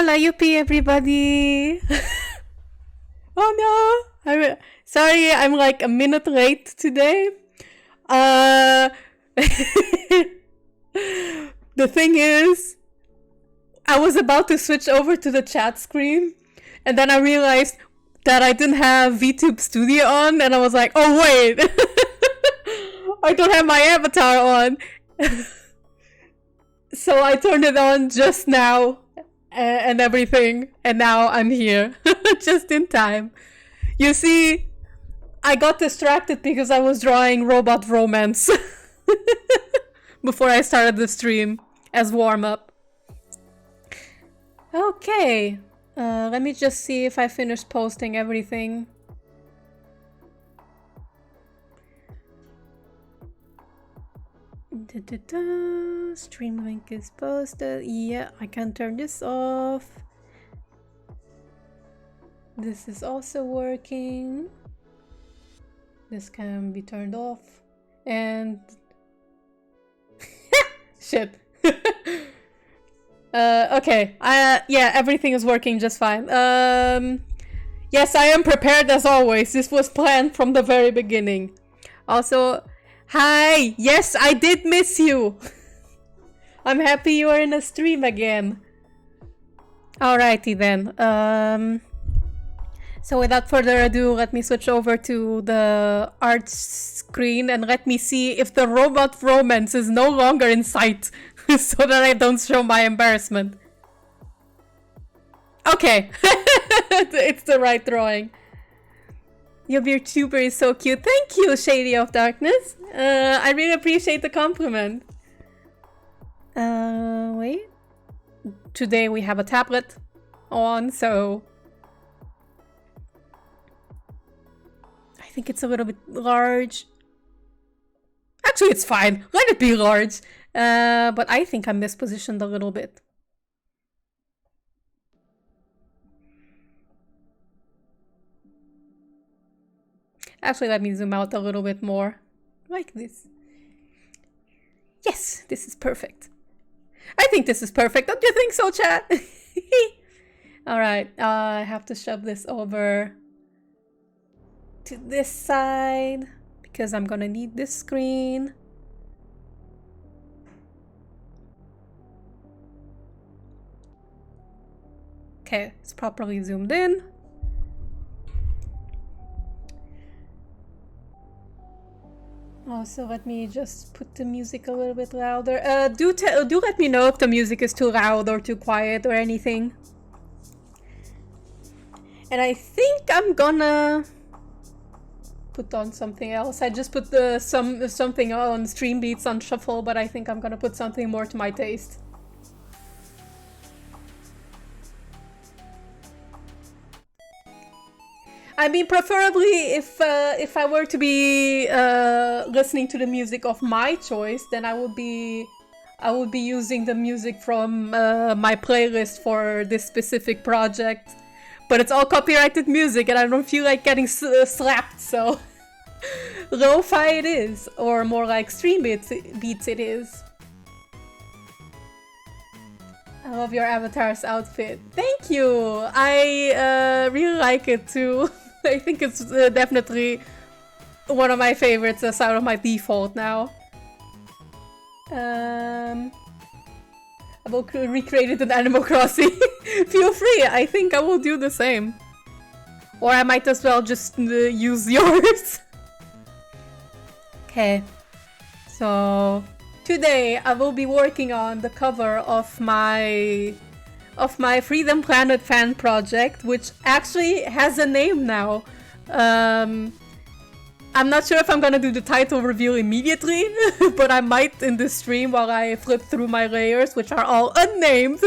Hola, yuppie, everybody! Oh no! Sorry, I'm like a minute late today. The thing is, I was about to switch over to the chat screen, and then I realized that I didn't have VTube Studio on, and I was like, oh wait! I don't have my avatar on! So I turned it on just now, and everything, and now I'm here, just in time. You see, I got distracted because I was drawing robot romance before I started the stream as warm-up. Okay, let me just see if I finished posting everything. Stream link is posted. Yeah, I can turn this off. This is also working. This can be turned off. And shit. Okay. Yeah, everything is working just fine. Yes, I am prepared as always. This was planned from the very beginning. Also, hi! Yes, I did miss you! I'm happy you are in a stream again. Alrighty then. So without further ado, let me switch over to the art screen and let me see if the robot romance is no longer in sight so that I don't show my embarrassment. Okay, it's the right drawing. Your VTuber is so cute. Thank you, Shady of Darkness. I really appreciate the compliment. Wait. Today we have a tablet on, so I think it's a little bit large. Actually, it's fine. Let it be large. But I think I'm mispositioned a little bit. Actually, let me zoom out a little bit more. Like this. Yes, this is perfect. I think this is perfect. Don't you think so, chat? Alright, I have to shove this over to this side because I'm gonna need this screen. Okay, it's properly zoomed in. Also, let me just put the music a little bit louder. Do let me know if the music is too loud or too quiet or anything. And I think I'm gonna put on something else. I just put something on Stream Beats on shuffle, but I think I'm gonna put something more to my taste. I mean, preferably if I were to be listening to the music of my choice, then I would be using the music from my playlist for this specific project. But it's all copyrighted music, and I don't feel like getting slapped, so lo-fi it is, or more like stream beats it is. I love your avatar's outfit. Thank you. I really like it too. I think it's definitely one of my favorites aside of my default now. I will recreate it in Animal Crossing. Feel free, I think I will do the same. Or I might as well just use yours. Okay, so today I will be working on the cover of my Freedom Planet fan project, which actually has a name now. I'm not sure if I'm gonna do the title reveal immediately, but I might in this stream while I flip through my layers, which are all unnamed.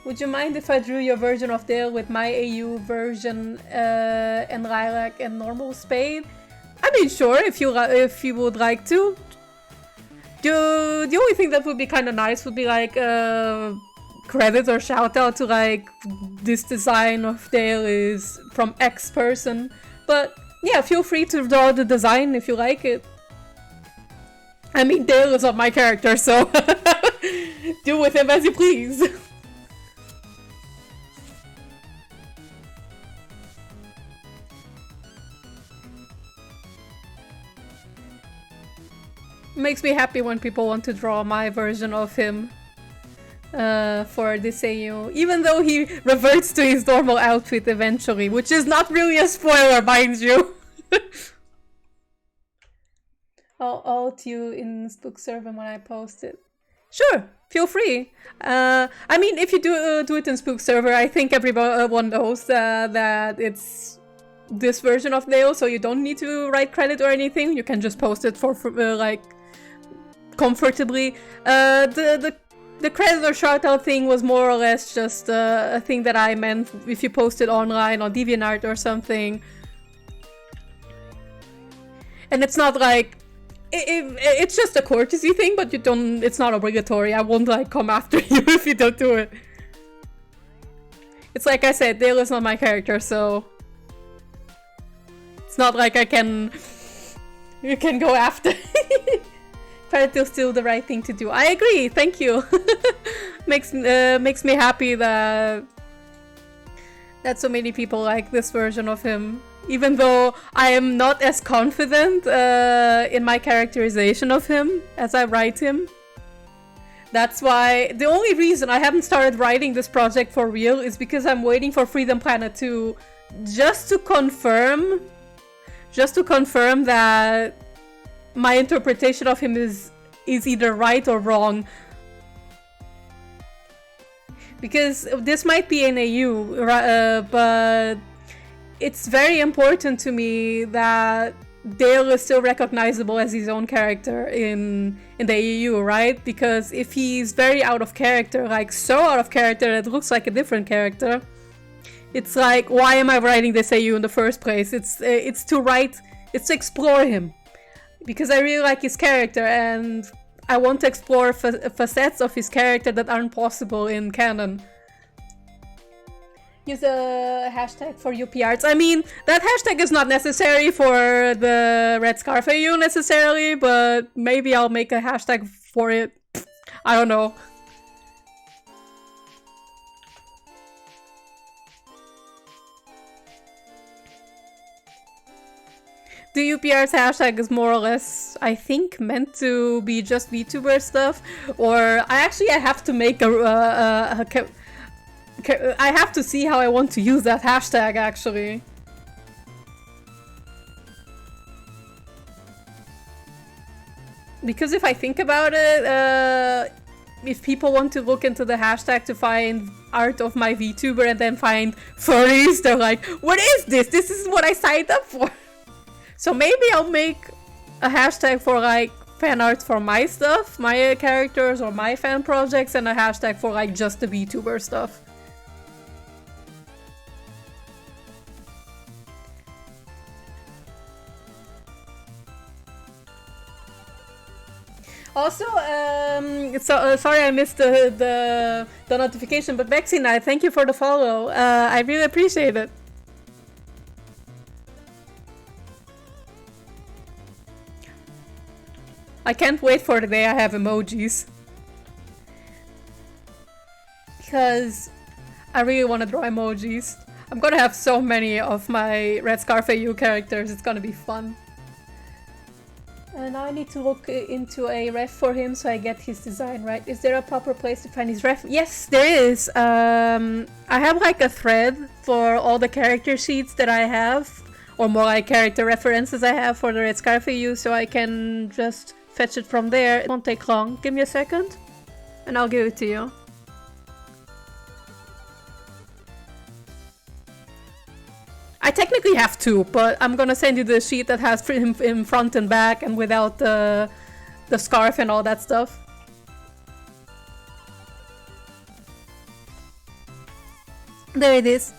Would you mind if I drew your version of Dale with my AU version and Lilac and normal Spade? I mean, sure, if you would like to. The only thing that would be kind of nice would be like credit or shout out to like this design of Dale is from X person. But yeah, feel free to draw the design if you like it. I mean, Dale is not my character, so Do with him as you please. Makes me happy when people want to draw my version of him for this AU, even though he reverts to his normal outfit eventually, which is not really a spoiler, mind you. I'll alt you in Spook Server when I post it. Sure, feel free. I mean, if you do it in Spook Server, I think everyone knows that it's this version of Dale, so you don't need to write credit or anything. You can just post it for like comfortably. The credit or shoutout thing was more or less just a thing that I meant if you post it online on DeviantArt or something. And it's not like it's just a courtesy thing, but you don't. It's not obligatory. I won't like come after you if you don't do it. It's like I said, Dale is not my character, so it's not like you can go after. Credit is still the right thing to do. I agree. Thank you. makes me happy that so many people like this version of him. Even though I am not as confident in my characterization of him as I write him. That's why the only reason I haven't started writing this project for real is because I'm waiting for Freedom Planet 2 just to confirm that my interpretation of him is either right or wrong. Because this might be an AU, but it's very important to me that Dale is still recognizable as his own character in the AU, right? Because if he's very out of character, like so out of character that it looks like a different character, it's like, why am I writing this AU in the first place? It's to explore him. Because I really like his character and I want to explore facets of his character that aren't possible in canon. Use a hashtag for UPRs. I mean, that hashtag is not necessary for the Red Scarf AU necessarily, but maybe I'll make a hashtag for it. I don't know. The UPR's hashtag is more or less, I think, meant to be just VTuber stuff, or I have to make I have to see how I want to use that hashtag, actually. Because if I think about it, if people want to look into the hashtag to find art of my VTuber and then find furries, they're like, what is this? This is what I signed up for. So maybe I'll make a hashtag for like fan art for my stuff, my characters or my fan projects, and a hashtag for like just the VTuber stuff. Also, sorry I missed the notification, but Vexina, thank you for the follow. I really appreciate it. I can't wait for the day I have emojis. Because I really want to draw emojis. I'm gonna have so many of my Red Scarf AU characters, it's gonna be fun. And now I need to look into a ref for him so I get his design right. Is there a proper place to find his ref? Yes, there is. I have like a thread for all the character sheets that I have, or more like character references I have for the Red Scarf AU, so I can just fetch it from there. It won't take long. Give me a second and I'll give it to you. I technically have two, but I'm gonna send you the sheet that has him in front and back and without the scarf and all that stuff. There it is.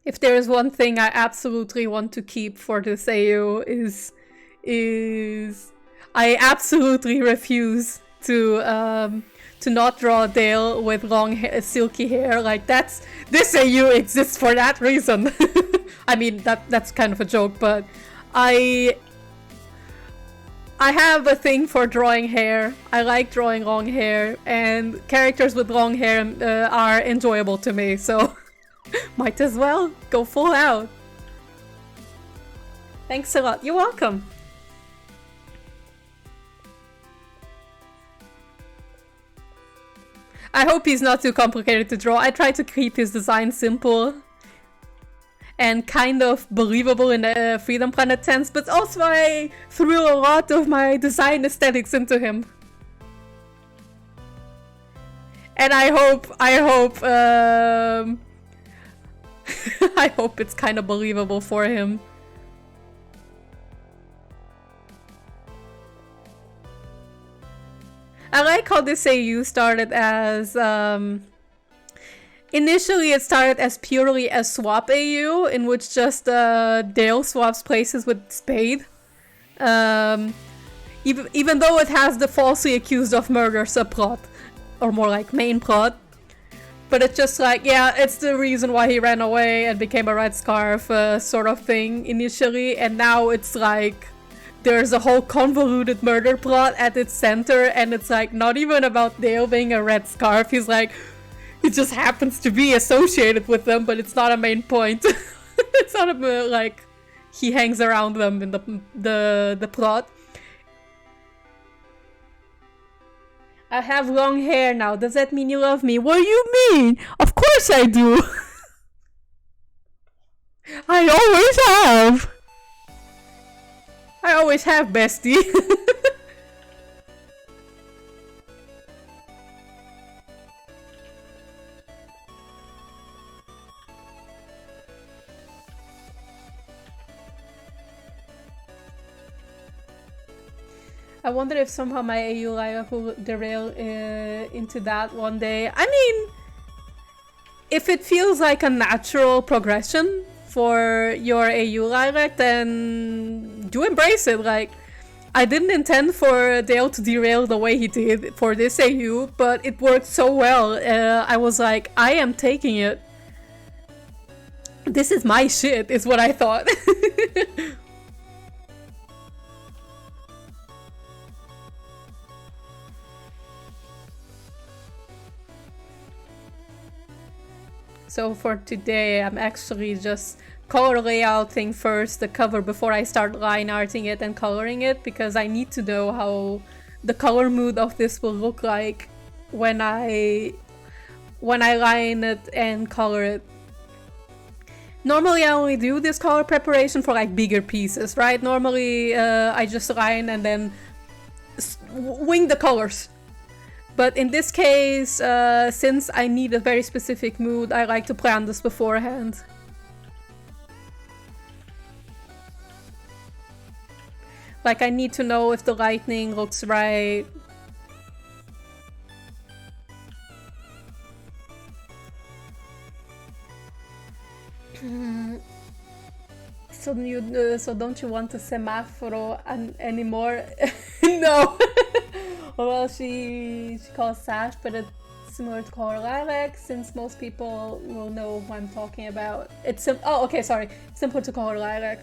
If there is one thing I absolutely want to keep for this AU is I absolutely refuse to to not draw Dale with long silky hair. Like, this AU exists for that reason. I mean, that's kind of a joke, but I have a thing for drawing hair. I like drawing long hair, and characters with long hair are enjoyable to me, so might as well go full out. Thanks a lot. You're welcome. I hope he's not too complicated to draw. I try to keep his design simple and kind of believable in a Freedom Planet sense, but also I threw a lot of my design aesthetics into him. And I hope I hope it's kind of believable for him. I like how this AU started as, initially it started as purely a swap AU, in which just Dale swaps places with Spade. Even though it has the falsely accused of murder subplot, or more like main plot. But it's just like, yeah, it's the reason why he ran away and became a Red Scarf sort of thing initially, and now it's like there's a whole convoluted murder plot at its center, and it's like not even about Dale being a Red Scarf. He's like, it just happens to be associated with them, but it's not a main point. It's not like he hangs around them in the plot. I have long hair now. Does that mean you love me? What do you mean? Of course I do. I always have. I always have, bestie. I wonder if somehow my AU life will derail into that one day. I mean, if it feels like a natural progression for your AU lilac, then do embrace it. Like, I didn't intend for Dale to derail the way he did for this AU, but it worked so well. I was like, I am taking it. This is my shit, is what I thought. So for today, I'm actually just color layouting first the cover before I start line arting it and coloring it, because I need to know how the color mood of this will look like when I line it and color it. Normally I only do this color preparation for like bigger pieces, right? Normally I just line and then wing the colors. But in this case, since I need a very specific mood, I like to plan this beforehand. Like, I need to know if the lighting looks right. So don't you want a semaphore anymore? No. Well, she calls Sash, but it's similar to color lilac, since most people will know what I'm talking about. It's oh, okay, sorry, similar to color lilac.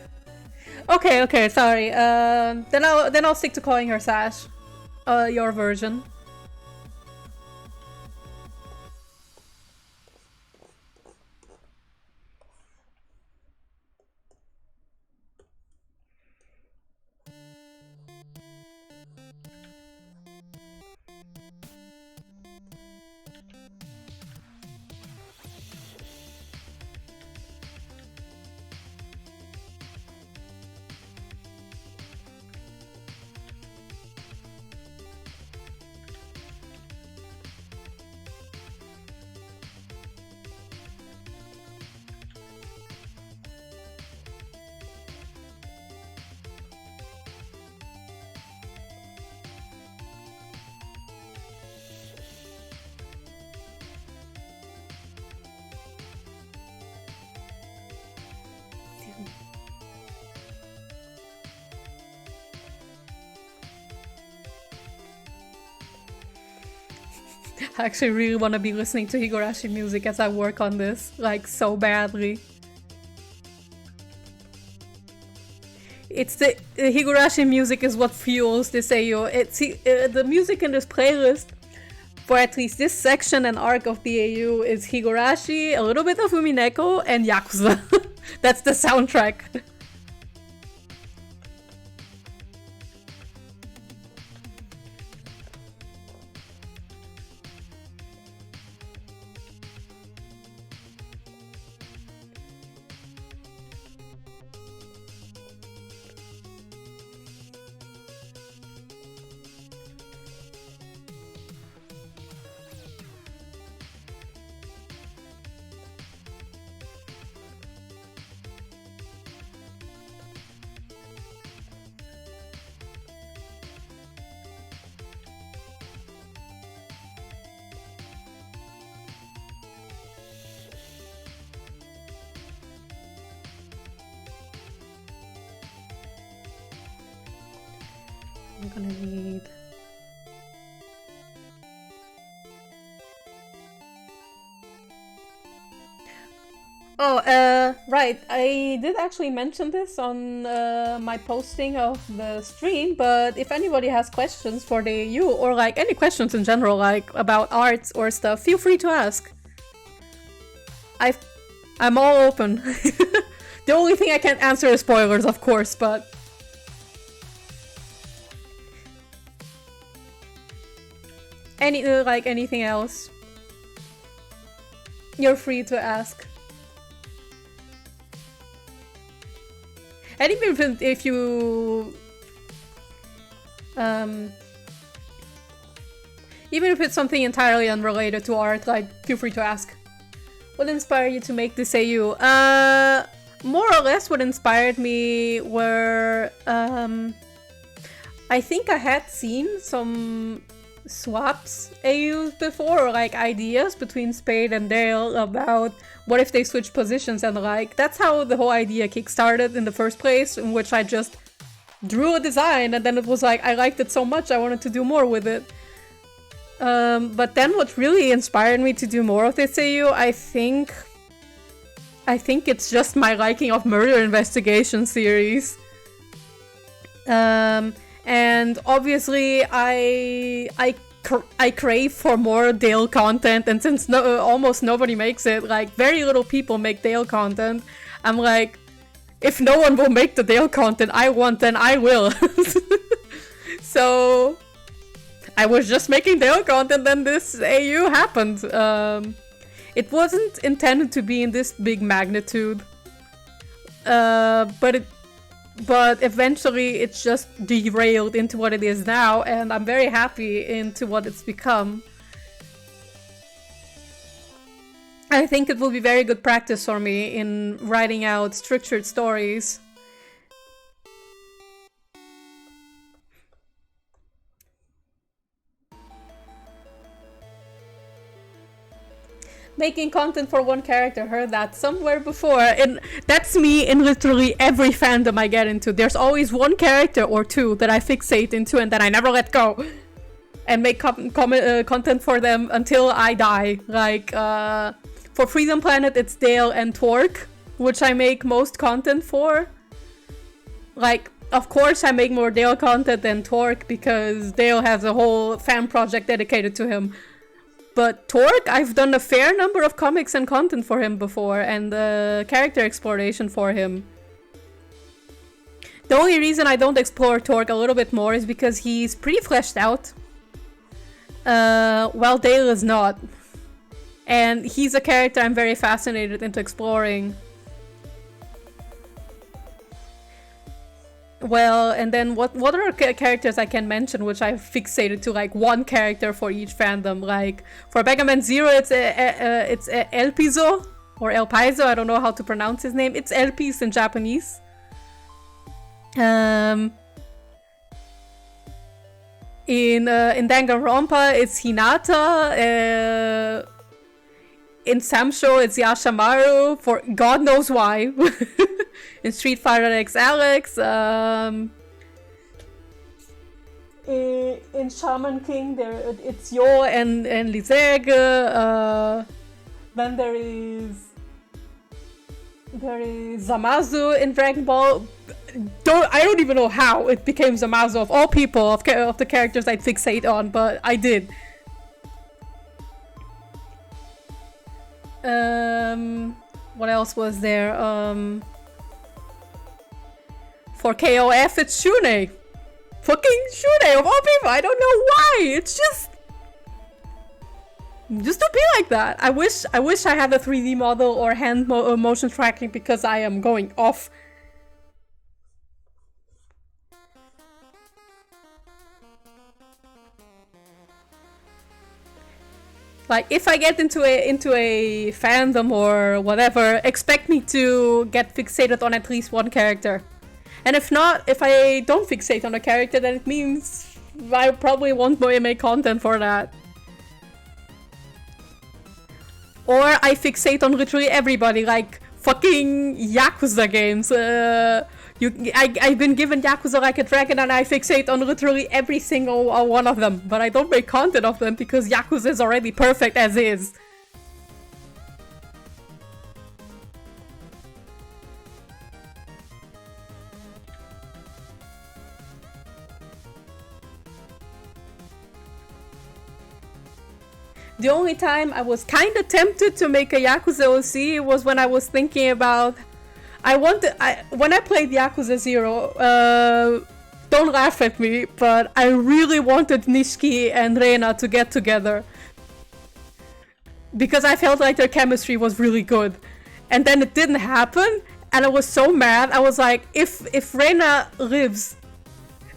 Okay, sorry. Then I'll stick to calling her Sash. Your version. I actually really want to be listening to Higurashi music as I work on this, like, so badly. It's the Higurashi music is what fuels this AU. It's the music in this playlist for at least this section and arc of the AU is Higurashi, a little bit of Umineko, and Yakuza. That's the soundtrack. I'm gonna need... Oh, right. I did actually mention this on my posting of the stream, but if anybody has questions for the AU or like any questions in general, like about arts or stuff, feel free to ask. I'm all open. The only thing I can't answer is spoilers, of course, but... anything else, you're free to ask. And even if you... even if it's something entirely unrelated to art, like, feel free to ask. What inspired you to make this AU? More or less what inspired me were... I think I had seen some swaps AUs before, or like ideas between Spade and Dale about what if they switch positions, and like that's how the whole idea kickstarted in the first place, in which I just drew a design and then it was like I liked it so much I wanted to do more with it. But then what really inspired me to do more of this AU, I think it's just my liking of murder investigation series. And obviously I crave for more Dale content, and since almost nobody makes it, like very little people make Dale content, I'm like, if no one will make the Dale content I want, then I will. So I was just making Dale content and this AU happened. It wasn't intended to be in this big magnitude, but eventually it's just derailed into what it is now, and I'm very happy into what it's become. I think it will be very good practice for me in writing out structured stories. Making content for one character, heard that somewhere before, and that's me in literally every fandom I get into. There's always one character or two that I fixate into and then I never let go and make content for them until I die. Like for Freedom Planet it's Dale and Torque, which I make most content for. Like, of course I make more Dale content than Torque because Dale has a whole fan project dedicated to him. But Torque, I've done a fair number of comics and content for him before, and character exploration for him. The only reason I don't explore Torque a little bit more is because he's pretty fleshed out, while Dale is not. And he's a character I'm very fascinated into exploring. Well, and then what are characters I can mention which I've fixated to, like one character for each fandom. Like for Mega Man Zero, it's El Piso or El Paiso. I don't know how to pronounce his name. It's El Pis in Japanese. In Danganronpa, it's Hinata. In Samsho, it's Yashamaru. For God knows why. In Street Fighter X, Alex. in Shaman King, it's Yo and Lizege. Then there is Zamasu in Dragon Ball. I don't even know how it became Zamasu of all people of the characters I'd fixate on, but I did. What else was there? For KOF, it's Shune. Fucking Shune of all people. I don't know why. It's just to be like that. I wish I had a 3D model or hand motion tracking because I am going off. Like, if I get into a fandom or whatever, expect me to get fixated on at least one character. And if not, if I don't fixate on a character, then it means I probably won't make content for that. Or I fixate on literally everybody, like fucking Yakuza games. I've been given Yakuza Like a Dragon and I fixate on literally every single one of them. But I don't make content of them because Yakuza is already perfect as is. The only time I was kind of tempted to make a Yakuza OC was when I was thinking about... when I played Yakuza 0, don't laugh at me, but I really wanted Nishiki and Reina to get together. Because I felt like their chemistry was really good. And then it didn't happen, and I was so mad. I was like, if Reina lives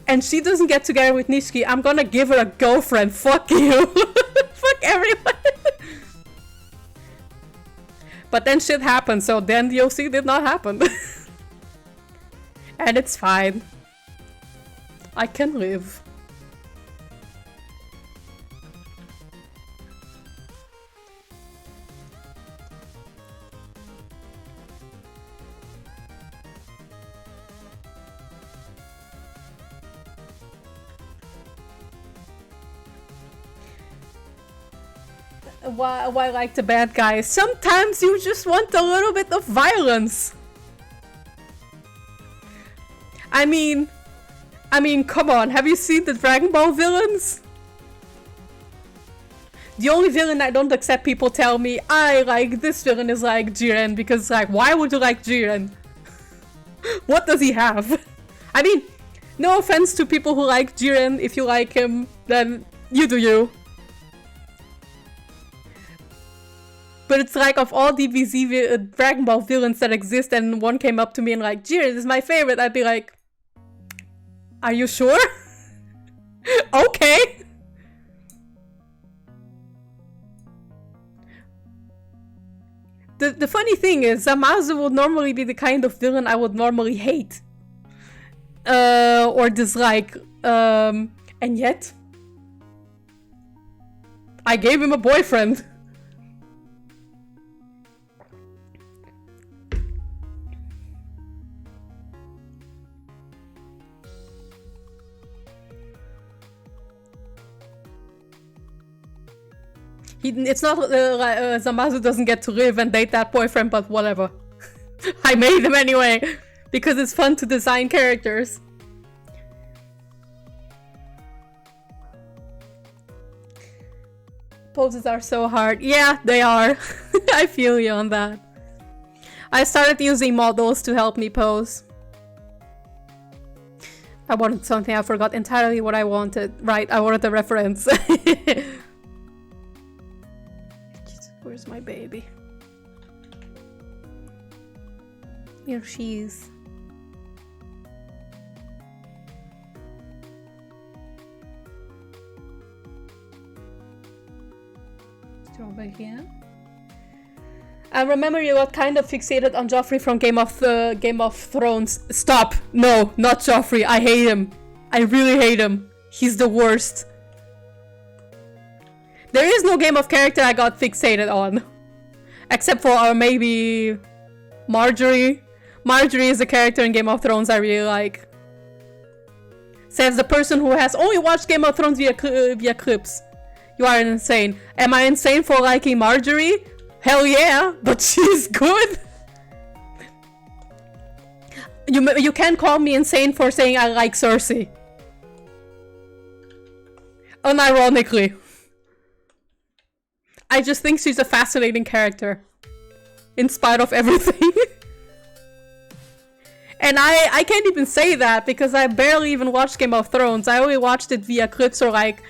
and she doesn't get together with Nishiki, I'm gonna give her a girlfriend. Fuck you. Fuck everyone. But then shit happened, so then the OC did not happen. And it's fine. I can live. Why like the bad guys? Sometimes you just want a little bit of violence. I mean, come on. Have you seen the Dragon Ball villains? The only villain I don't accept people tell me I like this villain is like Jiren, because like, why would you like Jiren? What does he have? I mean, no offense to people who like Jiren. If you like him, then you do you. But it's like, of all DBZ Dragon Ball villains that exist, and one came up to me and like, Jiren is my favorite, I'd be like, are you sure? Okay. The funny thing is, Zamasu would normally be the kind of villain I would normally hate. Or dislike. And yet, I gave him a boyfriend. It's not Zamasu doesn't get to live and date that boyfriend, but whatever. I made him anyway, because it's fun to design characters. Poses are so hard. Yeah, they are. I feel you on that. I started using models to help me pose. I wanted something, I forgot entirely what I wanted. Right, I wanted the reference. Where's my baby? Here she is. Over here. I remember you got kind of fixated on Joffrey from Game of Thrones. Stop! No, not Joffrey. I hate him. I really hate him. He's the worst. There is no game of character I got fixated on. Except for maybe Marjorie. Marjorie is a character in Game of Thrones I really like. Says the person who has only watched Game of Thrones via clips. You are insane. Am I insane for liking Marjorie? Hell yeah, but she's good. You can't call me insane for saying I like Cersei. Unironically. I just think she's a fascinating character. In spite of everything. And I can't even say that because I barely even watched Game of Thrones. I only watched it via clips or like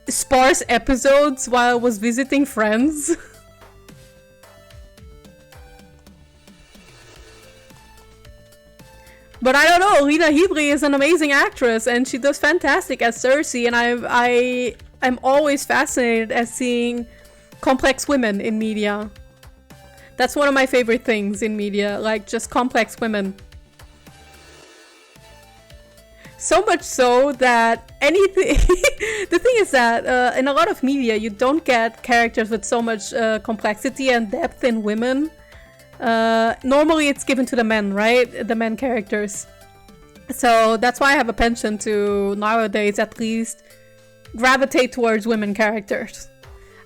sparse episodes while I was visiting friends. But I don't know, Lena Headey is an amazing actress and she does fantastic as Cersei, and I'm always fascinated at seeing complex women in media. That's one of my favorite things in media, like just complex women. So much so that anything... The thing is that in a lot of media you don't get characters with so much complexity and depth in women. Normally it's given to the men, right? The men characters. So that's why I have a penchant to, nowadays at least, gravitate towards women characters.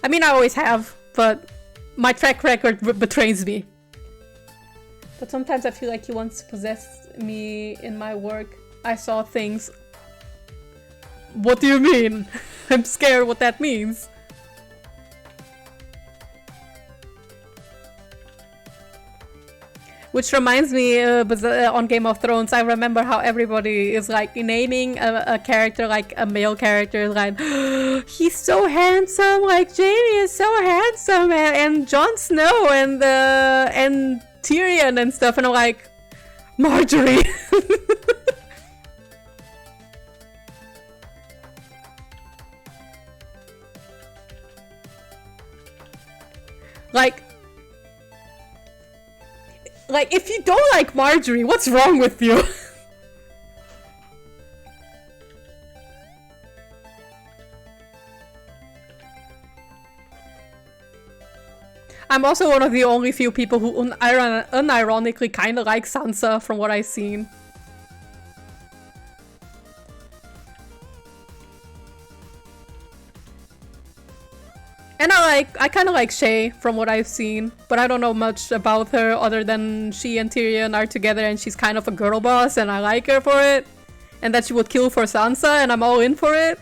I mean, I always have, but my track record betrays me. But sometimes I feel like he wants to possess me in my work. I saw things. What do you mean? I'm scared what that means. Which reminds me, on Game of Thrones, I remember how everybody is like naming a character, like a male character, like, he's so handsome, like Jaime is so handsome, and Jon Snow and Tyrion and stuff, and I'm like, Marjorie. Like, if you don't like Marjorie, what's wrong with you? I'm also one of the only few people who unironically kind of like Sansa from what I've seen. And I kind of like Shay from what I've seen, but I don't know much about her other than she and Tyrion are together and she's kind of a girl boss and I like her for it. And that she would kill for Sansa and I'm all in for it.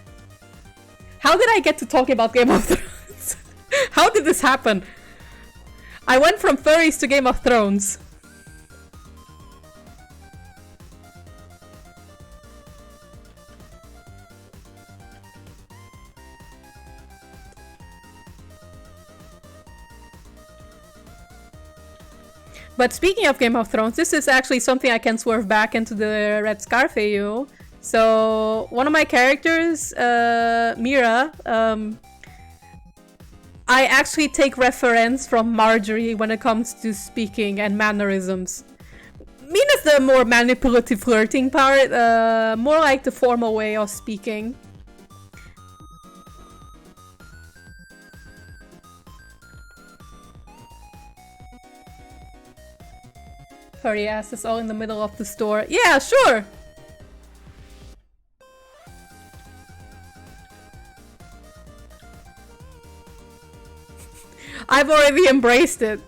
How did I get to talking about Game of Thrones? How did this happen? I went from furries to Game of Thrones. But speaking of Game of Thrones, this is actually something I can swerve back into the Red Scarf AU. So, one of my characters, Mira, I actually take reference from Marjorie when it comes to speaking and mannerisms. Mina's the more manipulative flirting part, more like the formal way of speaking. Furry ass is all in the middle of the store. Yeah, sure! I've already embraced it.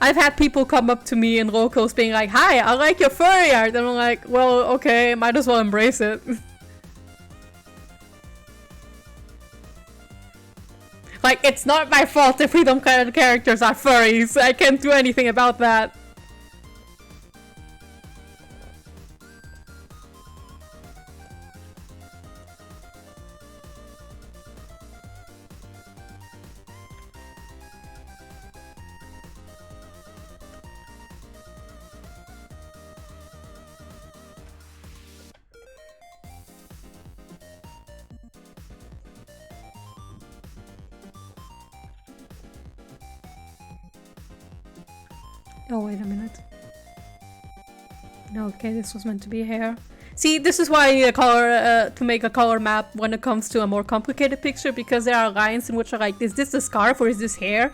I've had people come up to me in locals being like, hi, I like your furry art. And I'm like, well, okay, might as well embrace it. Like, it's not my fault if Freedom characters are furries. I can't do anything about that. Oh, wait a minute. No, okay, this was meant to be hair. See, this is why I need a color, to make a color map when it comes to a more complicated picture, because there are lines in which are like, is this a scarf or is this hair?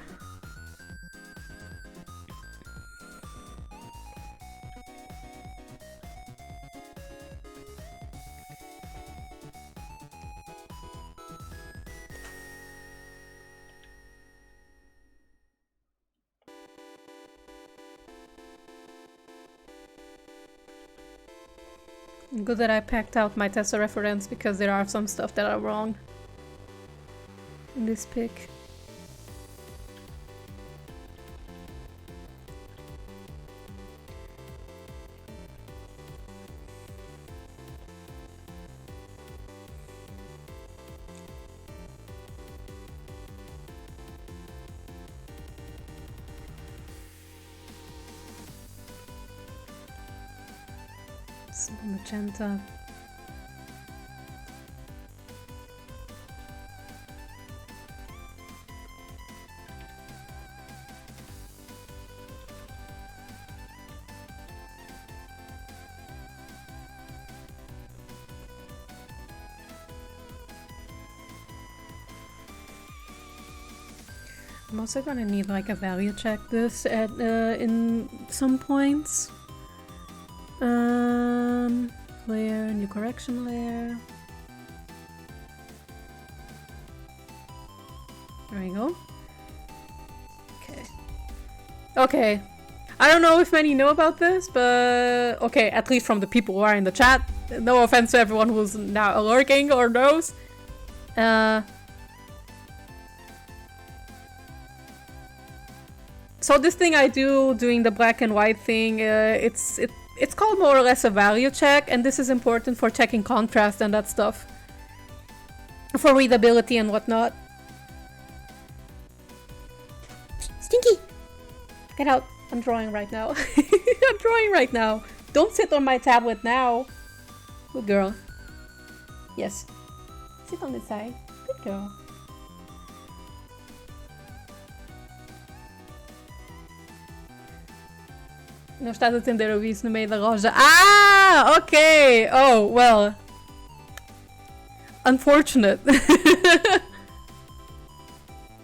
Good that I packed out my test reference because there are some stuff that are wrong in this pic. Magenta. I'm also gonna need like a value check this at in some points. Layer, new correction layer. There we go. Okay. Okay. I don't know if many know about this, but okay, at least from the people who are in the chat. No offense to everyone who's now lurking or knows. So this thing I do, doing the black and white thing, it's called more or less a value check, and this is important for checking contrast and that stuff. For readability and whatnot. Stinky! Get out. I'm drawing right now. I'm drawing right now. Don't sit on my tablet now. Good girl. Yes. Sit on this side. Good girl. Não estás a atender o aviso no meio da loja. Ah, ok. Oh, well. Unfortunate.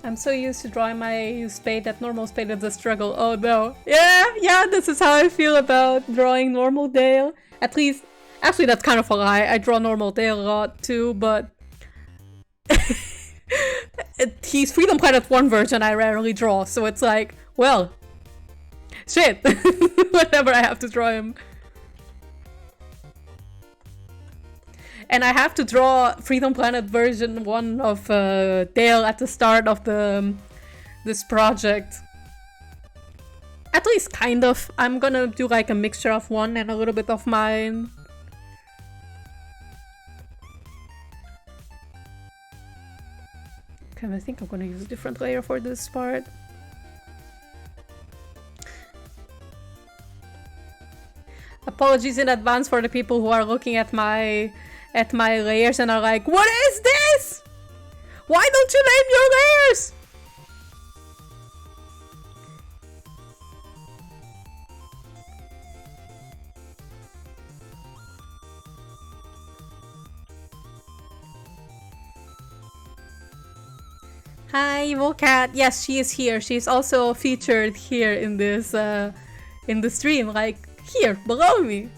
I'm so used to drawing my spade that normal spade is a struggle. Oh no. Yeah, this is how I feel about drawing normal Dale. At least, actually that's kind of a lie. I draw normal Dale a lot too, but... he's Freedom Planet 1 version I rarely draw, so it's like, well... Shit! Whenever I have to draw him. And I have to draw Freedom Planet version 1 of Dale at the start of this project. At least kind of. I'm gonna do like a mixture of one and a little bit of mine. Okay, I think I'm gonna use a different layer for this part. Apologies in advance for the people who are looking at my layers and are like, what is this? Why don't you name your layers? Hi, Evil Cat. Yes, she is here. She's also featured here in this in the stream, like here below me.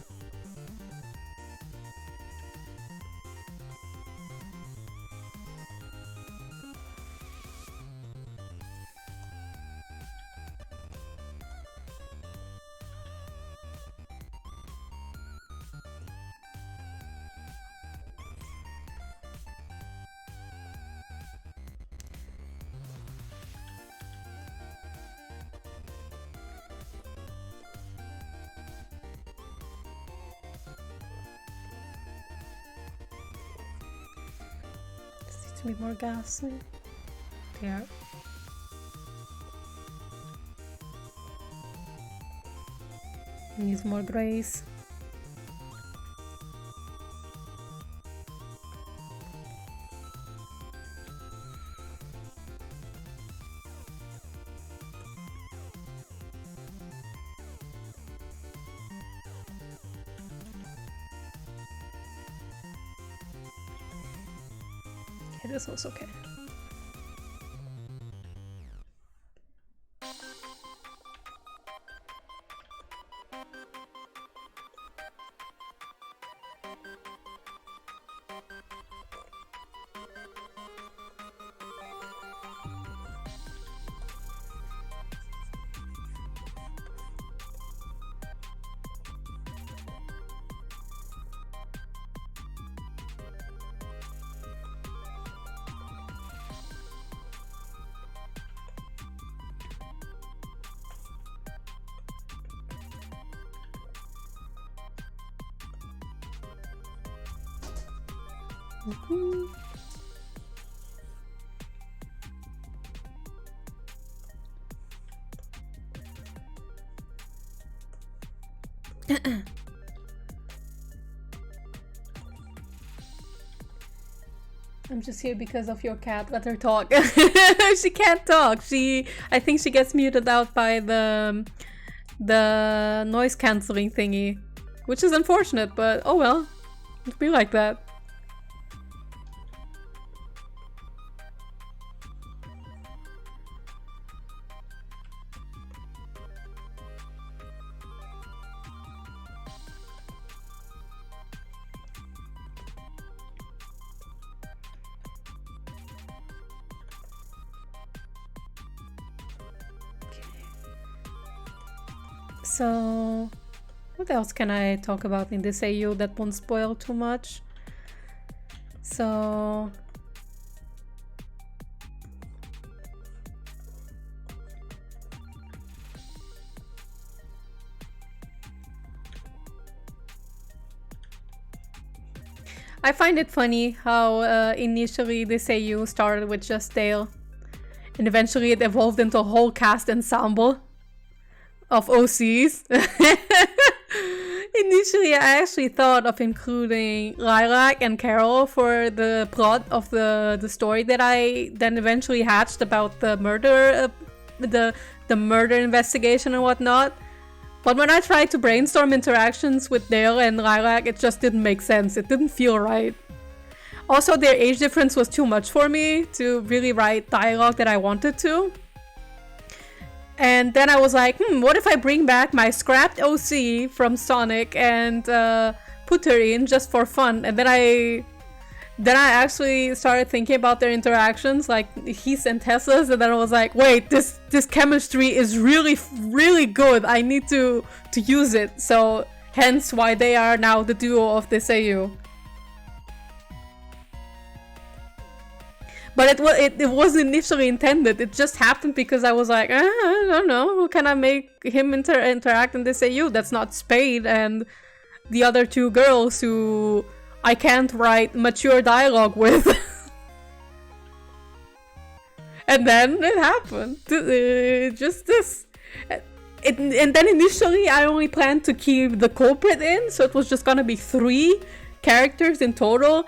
To be more ghastly. Yeah. Needs more grace. This was okay. I'm just here because of your cat. Let her talk. She can't talk. I think she gets muted out by the noise cancelling thingy, which is unfortunate, but oh well. It'll be like that. So, what else can I talk about in this AU that won't spoil too much? So, I find it funny how initially this AU started with just Dale, and eventually it evolved into a whole cast ensemble of OCs. Initially, I actually thought of including Lilac and Carol for the plot of the story that I then eventually hatched about the murder, the murder investigation and whatnot. But when I tried to brainstorm interactions with Dale and Lilac, it just didn't make sense. It didn't feel right. Also, their age difference was too much for me to really write dialogue that I wanted to. And then I was like, what if I bring back my scrapped OC from Sonic and put her in just for fun? And then I actually started thinking about their interactions, like his and Tessa's, and then I was like, wait, this chemistry is really, really good. I need to use it. So hence why they are now the duo of this AU. But it wasn't initially intended. It just happened because I was like, I don't know, who can I make him interact in this AU that's not Spade and the other two girls who I can't write mature dialogue with. And then it happened. Just this. And then initially I only planned to keep the culprit in, so it was just gonna be 3 characters in total.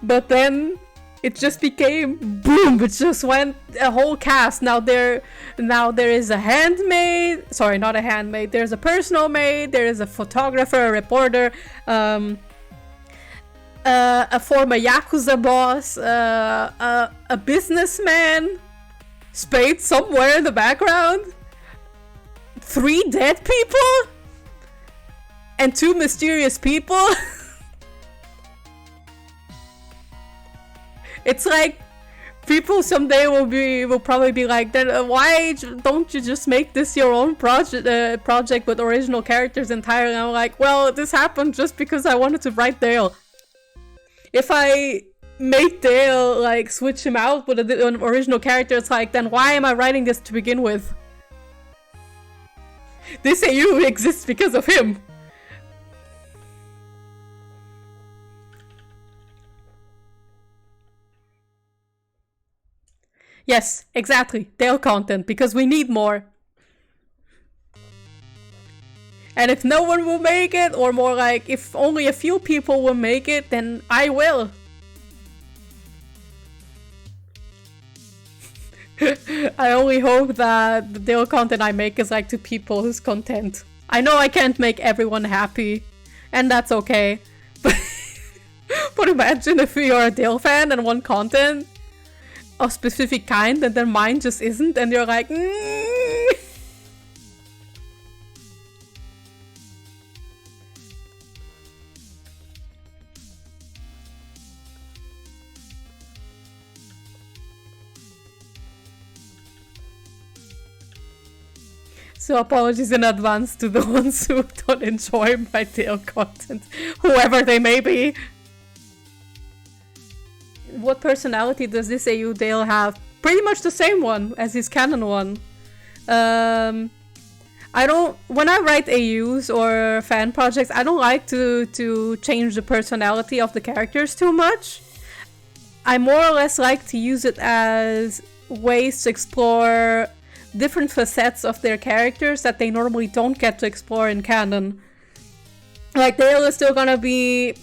But then it just became boom, it just went a whole cast. Now there is a handmaid, sorry, not a handmaid, there's a personal maid, there is a photographer, a reporter, a former Yakuza boss, a businessman, Spade somewhere in the background, 3 dead people, and 2 mysterious people. It's like people someday will probably be like, then why don't you just make this your own project with original characters entirely? And I'm like, well, this happened just because I wanted to write Dale. If I make Dale like switch him out with an original character, it's like, then why am I writing this to begin with? This AU exists because of him. Yes, exactly. Dale content, because we need more. And if no one will make it, or more like, if only a few people will make it, then I will. I only hope that the Dale content I make is like to people who's content. I know I can't make everyone happy, and that's okay. But imagine if you're a Dale fan and want content of specific kind, and then mine just isn't, and you're like, So apologies in advance to the ones who don't enjoy my Dale content, whoever they may be. What personality does this AU Dale have? Pretty much the same one as his canon one. when I write AUs or fan projects, I don't like to change the personality of the characters too much. I more or less like to use it as ways to explore different facets of their characters that they normally don't get to explore in canon. Like, Dale is still gonna be...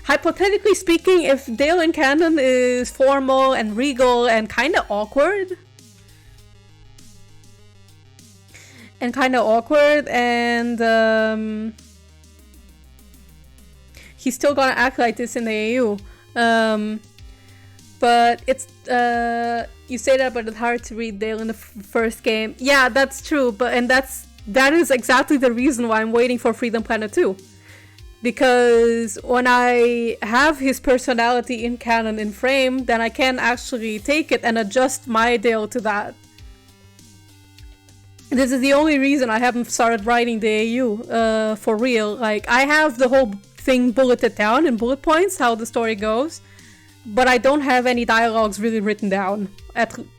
Hypothetically speaking, if Dale in canon is formal and regal and kinda awkward... and he's still gonna act like this in the AU. But it's you say that, but it's hard to read Dale in the first game. Yeah, that's true, that is exactly the reason why I'm waiting for Freedom Planet 2. Because when I have his personality in canon in frame, then I can actually take it and adjust my Dale to that. This is the only reason I haven't started writing the AU for real. Like, I have the whole thing bulleted down in bullet points, how the story goes, but I don't have any dialogues really written down,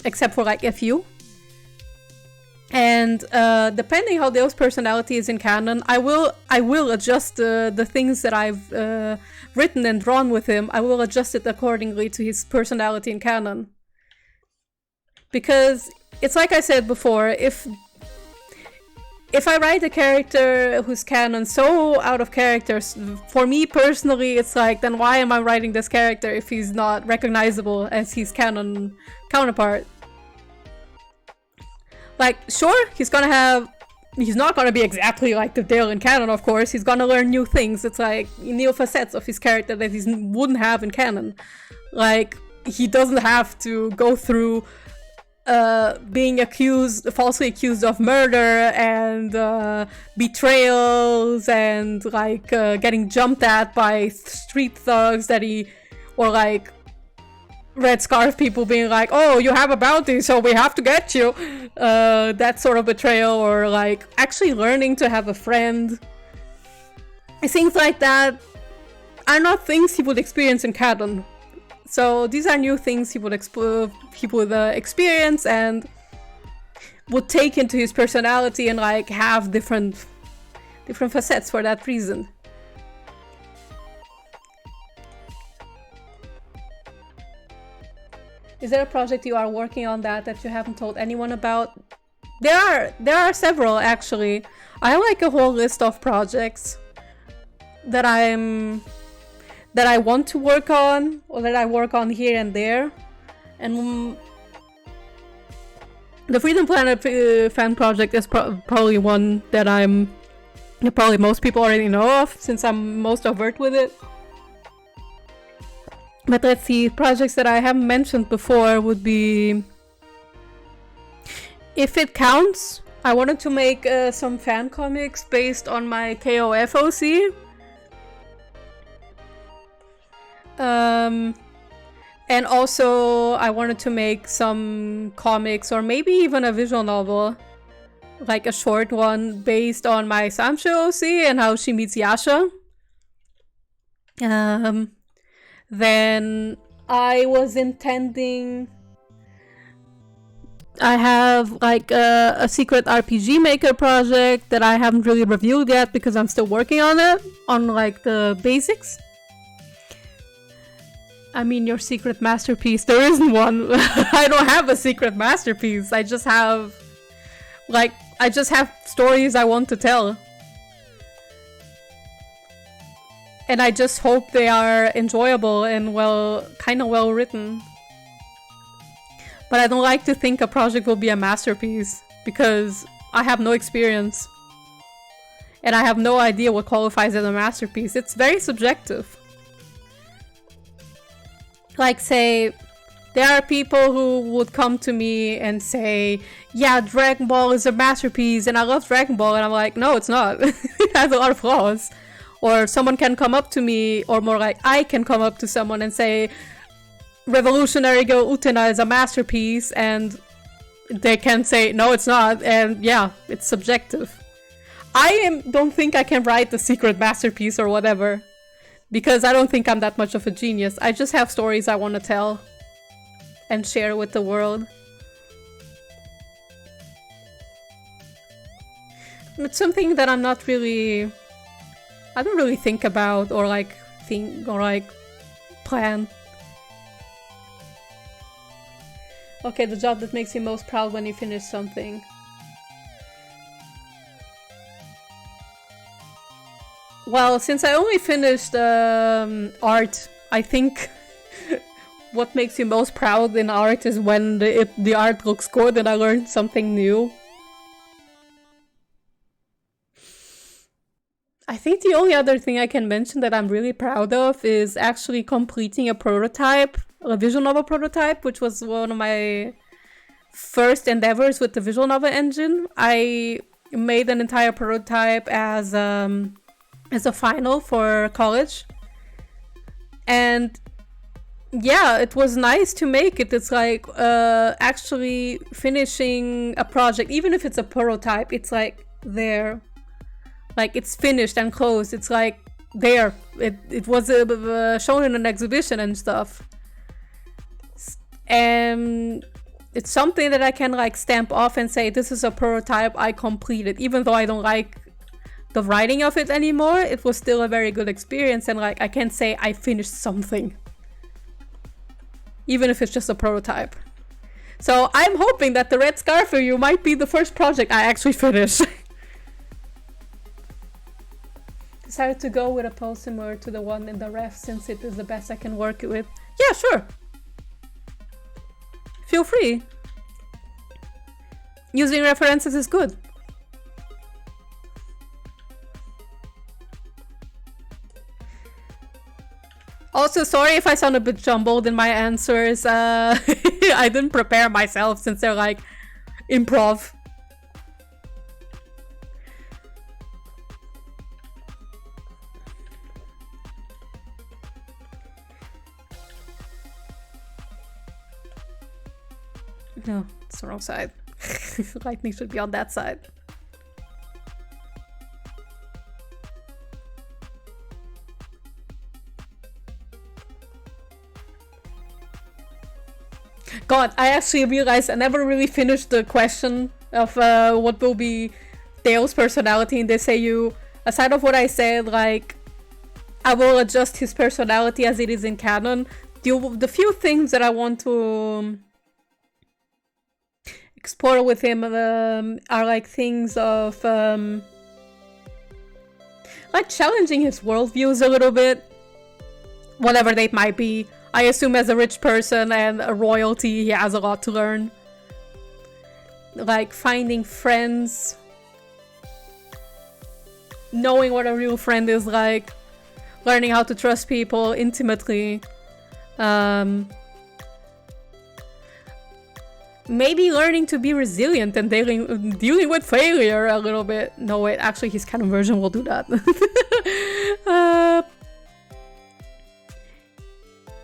except for like a few. And depending how Dale's personality is in canon, I will adjust the things that I've written and drawn with him. I will adjust it accordingly to his personality in canon. Because it's like I said before, if I write a character who's canon so out of character, for me personally, it's like, then why am I writing this character if he's not recognizable as his canon counterpart? Like, sure, he's not gonna be exactly like the Dale in canon, of course. He's gonna learn new things. It's like new facets of his character that he wouldn't have in canon. Like, he doesn't have to go through being falsely accused of murder and betrayals and like getting jumped at by street thugs or like red scarf people being like, oh, you have a bounty, so we have to get you. That sort of betrayal, or like actually learning to have a friend. Things like that are not things he would experience in canon. So these are new things he would experience and would take into his personality and like have different facets for that reason. Is there a project you are working on that you haven't told anyone about? There are several, actually. I have like a whole list of projects that I want to work on, or that I work on here and there. And the Freedom Planet fan project is probably one that probably most people already know of, since I'm most overt with it. But let's see, projects that I haven't mentioned before would be... If it counts, I wanted to make some fan comics based on my KOF OC. And also I wanted to make some comics, or maybe even a visual novel, like a short one based on my Samsho OC and how she meets Yasha. Then I was intending... I have like a secret RPG maker project that I haven't really reviewed yet because I'm still working on it, on like the basics. I mean, your secret masterpiece. There isn't one. I don't have a secret masterpiece. I just have stories I want to tell. And I just hope they are enjoyable and kind of well written. But I don't like to think a project will be a masterpiece because I have no experience. And I have no idea what qualifies as a masterpiece. It's very subjective. Like, say, there are people who would come to me and say, yeah, Dragon Ball is a masterpiece and I love Dragon Ball. And I'm like, no, it's not. It has a lot of flaws. Or someone can come up to me, or more like I can come up to someone and say, Revolutionary Girl Utena is a masterpiece, and they can say, no, it's not. And yeah, it's subjective. Don't think I can write the secret masterpiece or whatever. Because I don't think I'm that much of a genius. I just have stories I want to tell and share with the world. it's something that I'm not really... I don't really think about or like plan. Okay, the job that makes you most proud when you finish something. Well, since I only finished art, I think what makes you most proud in art is when the art looks good and I learned something new. I think the only other thing I can mention that I'm really proud of is actually completing a prototype, a visual novel prototype, which was one of my first endeavors with the visual novel engine. I made an entire prototype as a final for college. And yeah, it was nice to make it. It's like actually finishing a project, even if it's a prototype, it's like there. Like it's finished and closed. It's like there. It was shown in an exhibition and stuff. And it's something that I can like stamp off and say, this is a prototype I completed. Even though I don't like the writing of it anymore, it was still a very good experience. And like I can say I finished something. Even if it's just a prototype. So I'm hoping that the Red Scarf for You might be the first project I actually finish. Decided to go with a pose similar to the one in the ref since it is the best I can work with. Yeah, sure. Feel free. Using references is good. Also, sorry if I sound a bit jumbled in my answers. I didn't prepare myself since they're like improv. No, it's the wrong side. Lightning should be on that side. God, I actually realized I never really finished the question of what will be Dale's personality in this AU. Aside of what I said, like, I will adjust his personality as it is in canon. The few things that I want to explore with him are like things of like challenging his worldviews a little bit, whatever they might be. I assume as a rich person and a royalty, he has a lot to learn. Like finding friends, knowing what a real friend is like, learning how to trust people intimately. Maybe learning to be resilient and dealing with failure a little bit. No, wait, actually his canon version will do that.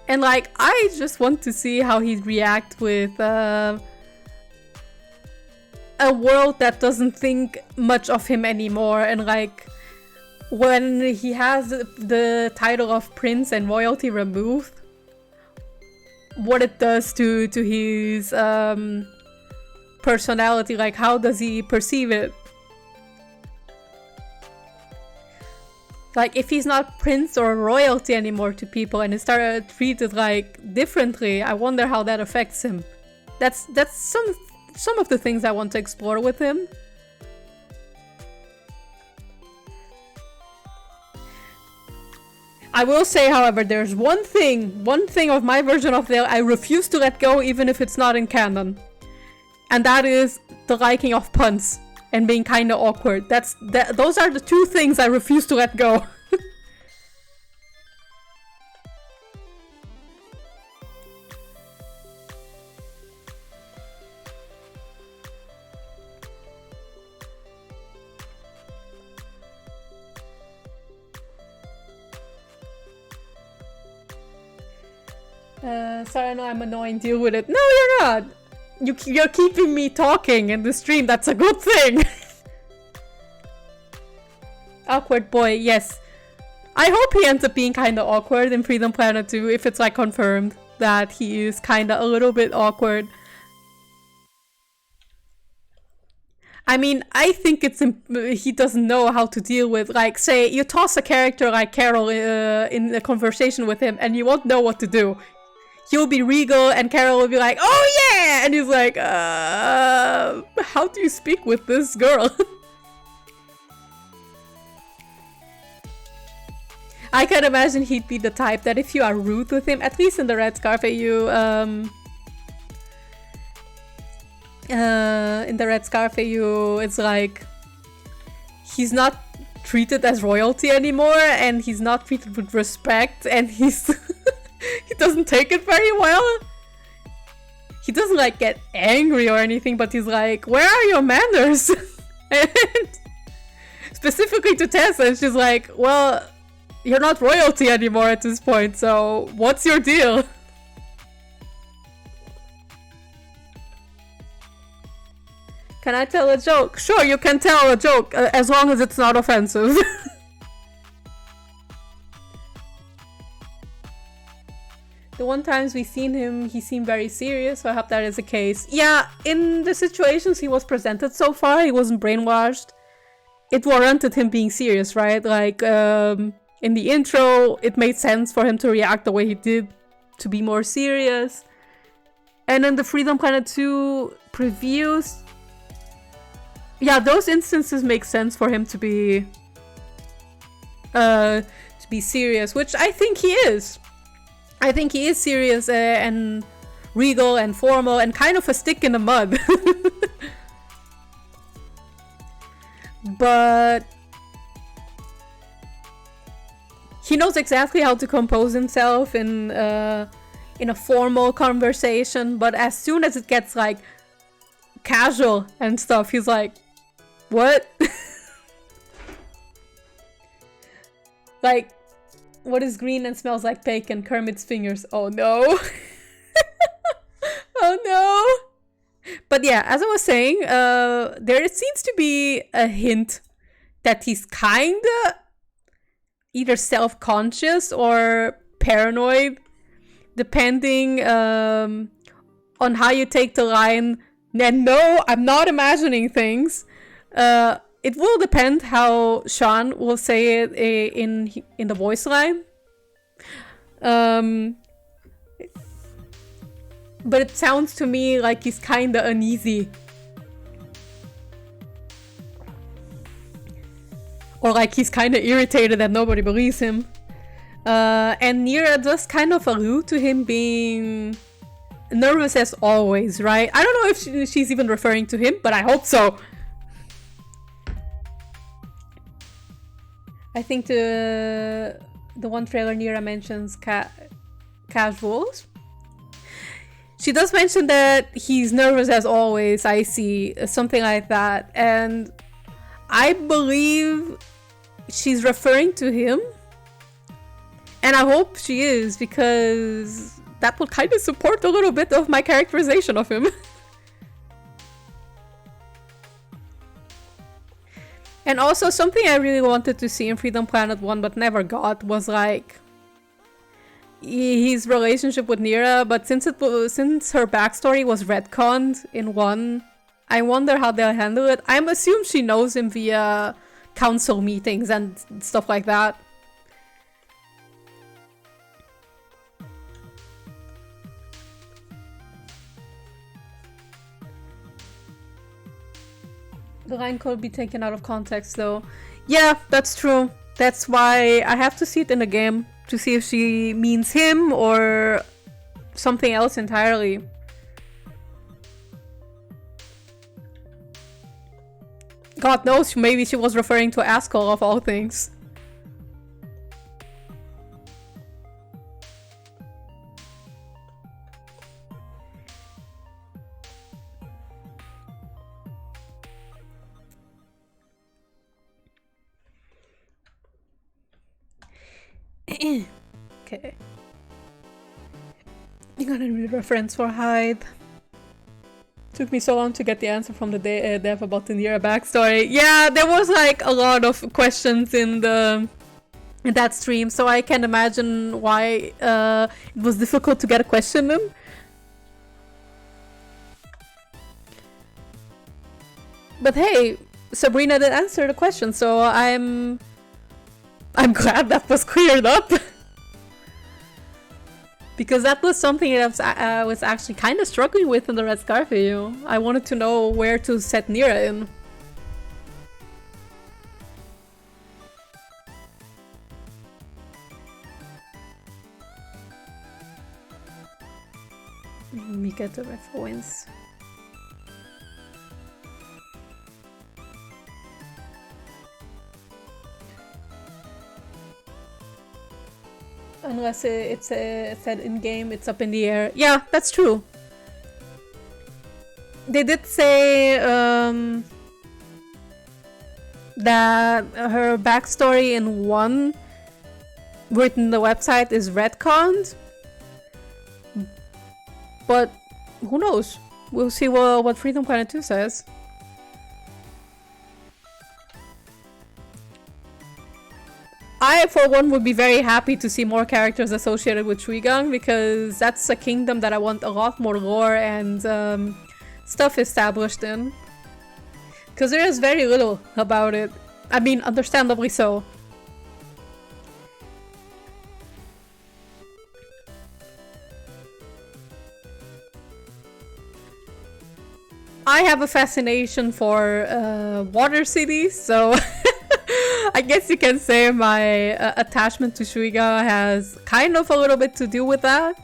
And like, I just want to see how he'd react with a world that doesn't think much of him anymore. And like, when he has the title of prince and royalty removed, what it does to his personality, like how does he perceive it? Like if he's not prince or royalty anymore to people and he started treated like differently, I wonder how that affects him. That's some of the things I want to explore with him. I will say, however, there's one thing of my version of Dale I refuse to let go, even if it's not in canon. And that is the liking of puns and being kinda awkward. Those are the two things I refuse to let go. Sorry, I know I'm annoying, deal with it. No, you're not! You're keeping me talking in the stream, that's a good thing! Awkward boy, yes. I hope he ends up being kinda awkward in Freedom Planet 2, if it's like confirmed that he is kinda a little bit awkward. I mean, I think he doesn't know how to deal with, like, say, you toss a character like Carol in a conversation with him, and you won't know what to do. He'll be regal, and Carol will be like, "Oh yeah!" And he's like, how do you speak with this girl? I can imagine he'd be the type that if you are rude with him, at least in the Red Scarf AU, in the Red Scarf AU, it's like he's not treated as royalty anymore, and he's not treated with respect, and he's he doesn't take it very well. He doesn't like get angry or anything, but he's like, "Where are your manners?" And specifically to Tessa, and she's like, "Well, you're not royalty anymore at this point, so what's your deal?" Can I tell a joke? Sure, you can tell a joke, as long as it's not offensive. The one times we've seen him, he seemed very serious, so I hope that is the case. Yeah, in the situations he was presented so far, he wasn't brainwashed. It warranted him being serious, right? Like, in the intro, it made sense for him to react the way he did, to be more serious. And in the Freedom Planet 2 previews, yeah, those instances make sense for him to be serious, which I think he is. I think he is serious and regal and formal and kind of a stick in the mud. But he knows exactly how to compose himself in a formal conversation, but as soon as it gets like casual and stuff, he's like, "What?" Like, "What is green and smells like bacon? Kermit's fingers." Oh no. Oh no. But yeah, as I was saying, there seems to be a hint that he's kinda either self-conscious or paranoid, depending on how you take the line. And no, I'm not imagining things. It will depend how Sean will say it in the voice line. But it sounds to me like he's kinda uneasy. Or like he's kinda irritated that nobody believes him. And Nira does kind of allude to him being nervous as always, right? I don't know if she's even referring to him, but I hope so. I think the one trailer Nira mentions casuals. She does mention that he's nervous as always, I see, something like that. And I believe she's referring to him. And I hope she is, because that will kind of support a little bit of my characterization of him. And also, something I really wanted to see in Freedom Planet 1 but never got was like his relationship with Nira, but since her backstory was retconned in 1, I wonder how they'll handle it. I'm assuming she knows him via council meetings and stuff like that. The line could be taken out of context though. Yeah, that's true. That's why I have to see it in the game to see if she means him or something else entirely. God knows, maybe she was referring to Askel of all things. Okay. You got a reference for Hyde. Took me so long to get the answer from the dev about the Nira backstory. Yeah, there was like a lot of questions in that stream, so I can imagine why it was difficult to get a question in. But hey, Sabrina did answer the question, so I'm glad that was cleared up. Because that was something that I was actually kind of struggling with in the Red Scarf video. I wanted to know where to set Nira in. We get the reference. Unless it's said in game, it's up in the air. Yeah, that's true. They did say that her backstory in 1 written on the website is retconned. But who knows? We'll see what Freedom Planet 2 says. I, for one, would be very happy to see more characters associated with Shuigang, because that's a kingdom that I want a lot more lore and stuff established in. Because there is very little about it. I mean, understandably so. I have a fascination for water cities, so I guess you can say my attachment to Shuiga has kind of a little bit to do with that.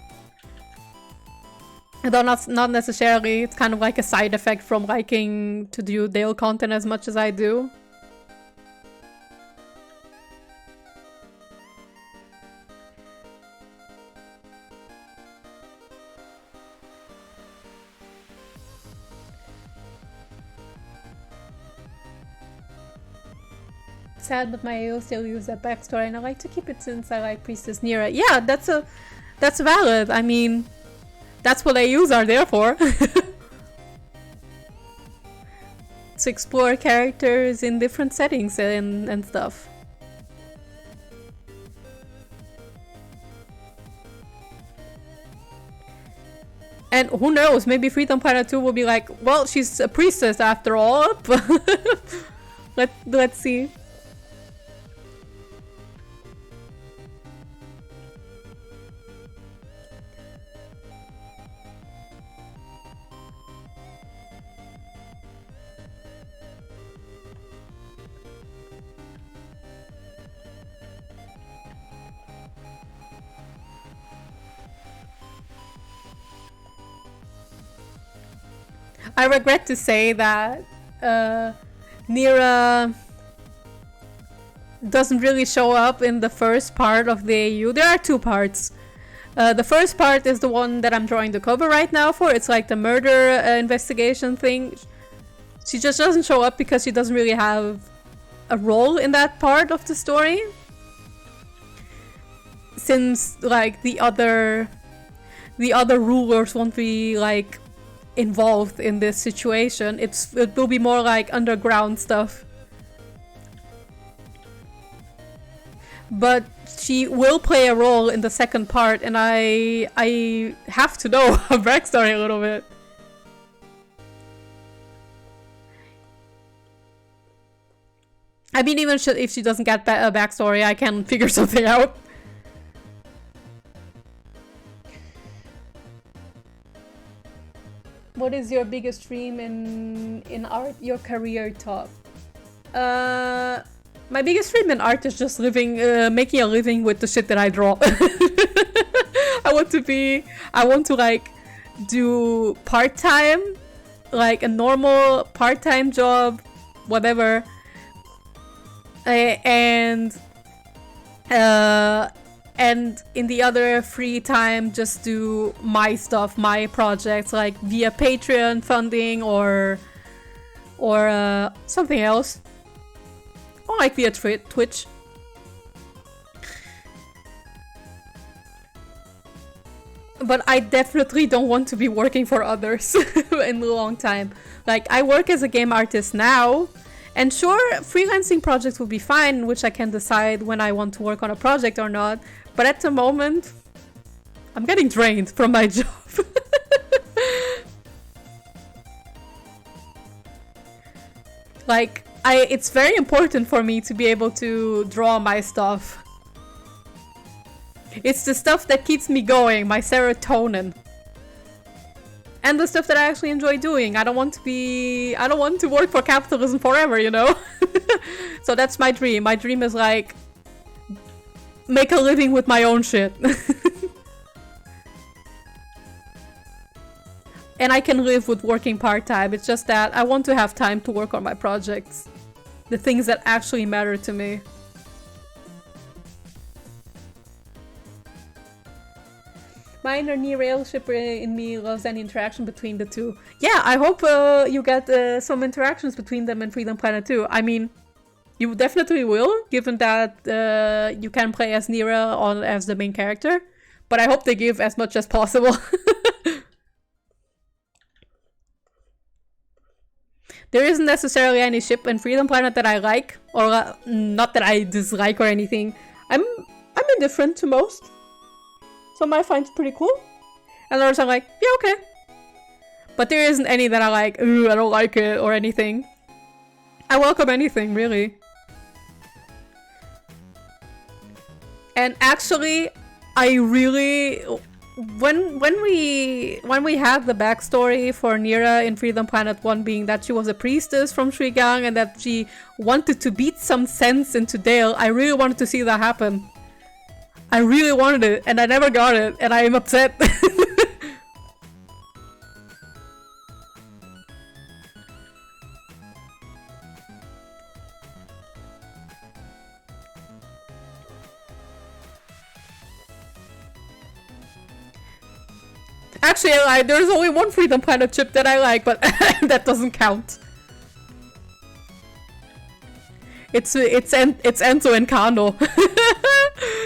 Though not necessarily, it's kind of like a side effect from liking to do Dale content as much as I do. Sad, but my AO still use that backstory, and I like to keep it since I like Priestess Nira. Yeah, that's valid. I mean, that's what AUs are there for. To explore characters in different settings and stuff. And who knows, maybe Freedom Planet 2 will be like, well, she's a priestess after all. Let's see. I regret to say that Nira doesn't really show up in the first part of the AU. There are 2 parts. The first part is the one that I'm drawing the cover right now for. It's like the murder investigation thing. She just doesn't show up because she doesn't really have a role in that part of the story. Since like the other rulers won't be like involved in this situation, it will be more like underground stuff. But she will play a role in the second part, and I have to know her backstory a little bit. I mean, even if she doesn't get a backstory, I can figure something out. What is your biggest dream in art? Your career top? My biggest dream in art is just making a living with the shit that I draw. I want to like do part-time, like a normal part-time job, whatever. And in the other free time, just do my stuff, my projects, like via Patreon funding or something else. Or like via Twitch. But I definitely don't want to be working for others in a long time. Like, I work as a game artist now. And sure, freelancing projects will be fine, which I can decide when I want to work on a project or not. But at the moment, I'm getting drained from my job. Like, it's very important for me to be able to draw my stuff. It's the stuff that keeps me going, my serotonin. And the stuff that I actually enjoy doing. I don't want to work for capitalism forever, you know? So that's my dream. My dream is like, make a living with my own shit. And I can live with working part-time. It's just that I want to have time to work on my projects. The things that actually matter to me. My inner Nier relationship in me loves any interaction between the two. Yeah, I hope you get some interactions between them and Freedom Planet too. I mean, you definitely will, given that you can play as Nira as the main character. But I hope they give as much as possible. There isn't necessarily any ship in Freedom Planet that I like, or not that I dislike or anything. I'm indifferent to most. Some I find pretty cool, and others I'm like, yeah, okay. But there isn't any that I like, ooh, I don't like it, or anything. I welcome anything, really. And actually, I really... When we had the backstory for Nira in Freedom Planet 1 being that she was a priestess from Shuigang and that she wanted to beat some sense into Dale, I really wanted to see that happen. I really wanted it, and I never got it, and I am upset. Actually, I lied. There's only one Freedom Planet chip that I like, but that doesn't count. It's Enzo and Kano.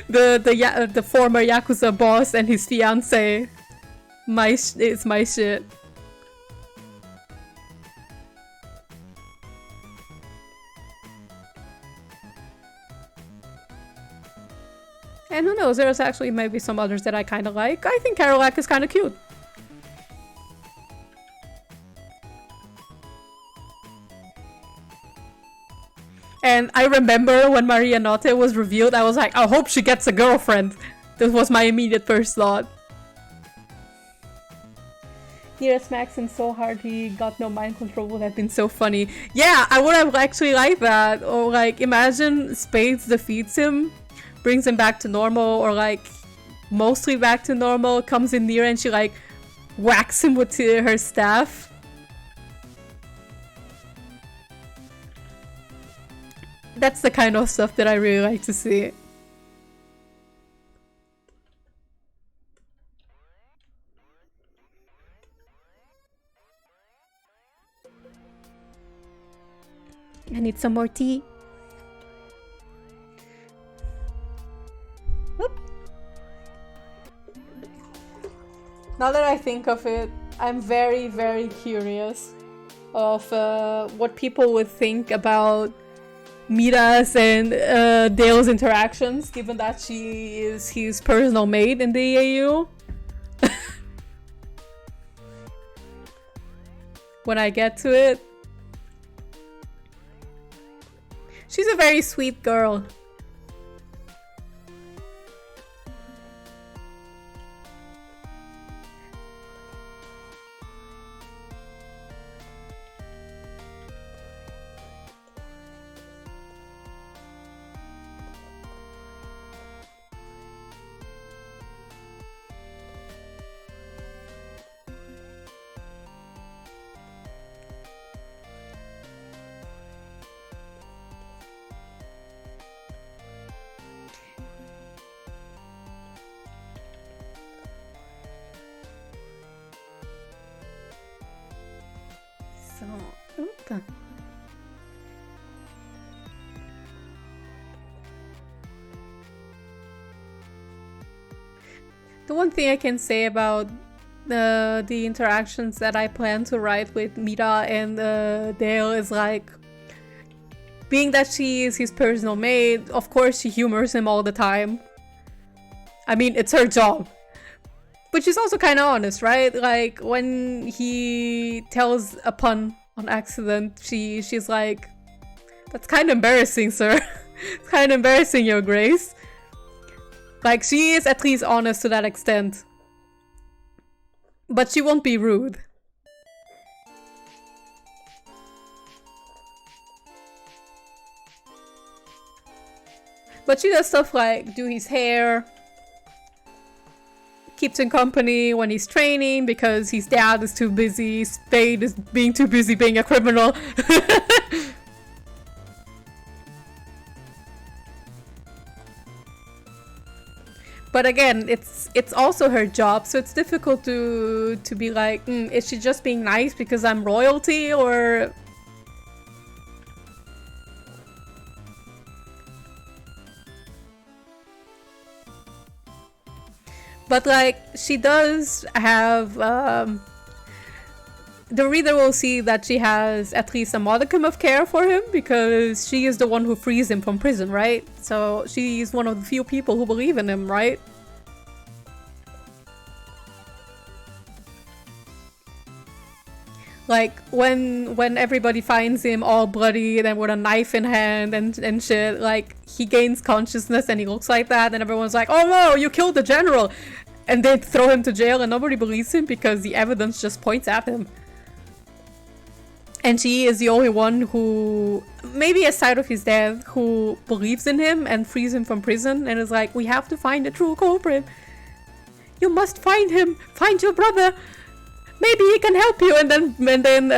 the former Yakuza boss and his fiance. It's my shit. And who knows, there's actually maybe some others that I kind of like. I think Karolak is kind of cute. And I remember when Maria Notte was revealed, I was like, I hope she gets a girlfriend. This was my immediate first thought. Nira smacks him so hard he got no mind control would have been so funny. Yeah, I would have actually liked that. Or like, imagine Spades defeats him, brings him back to normal, or like, mostly back to normal, comes in Nira and she like, whacks him with her staff. That's the kind of stuff that I really like to see. I need some more tea. Oop. Now that I think of it, I'm very, very curious of what people would think about Mira's and Dale's interactions, given that she is his personal maid in the AU. When I get to it. She's a very sweet girl. The one thing I can say about the interactions that I plan to write with Mira and Dale is like, being that she is his personal maid, of course she humors him all the time. I mean, it's her job. But she's also kind of honest, right? Like, when he tells a pun on accident. She's like, that's kind of embarrassing, sir. It's kind of embarrassing, Your Grace. Like, she is at least honest to that extent. But she won't be rude. But she does stuff like do his hair, keeps him company when he's training because his dad is too busy, Spade is being too busy being a criminal. But again, it's also her job, so it's difficult to be like, is she just being nice because I'm royalty, or... But like, she does have, the reader will see that she has at least a modicum of care for him because she is the one who frees him from prison, right? So she's one of the few people who believe in him, right? Like, when everybody finds him all bloody and with a knife in hand and shit, like, he gains consciousness and he looks like that and everyone's like, oh no, you killed the general! And they throw him to jail and nobody believes him because the evidence just points at him. And she is the only one who, maybe aside of his dad, who believes in him and frees him from prison and is like, we have to find the true culprit. You must find him! Find your brother! Maybe he can help you! And then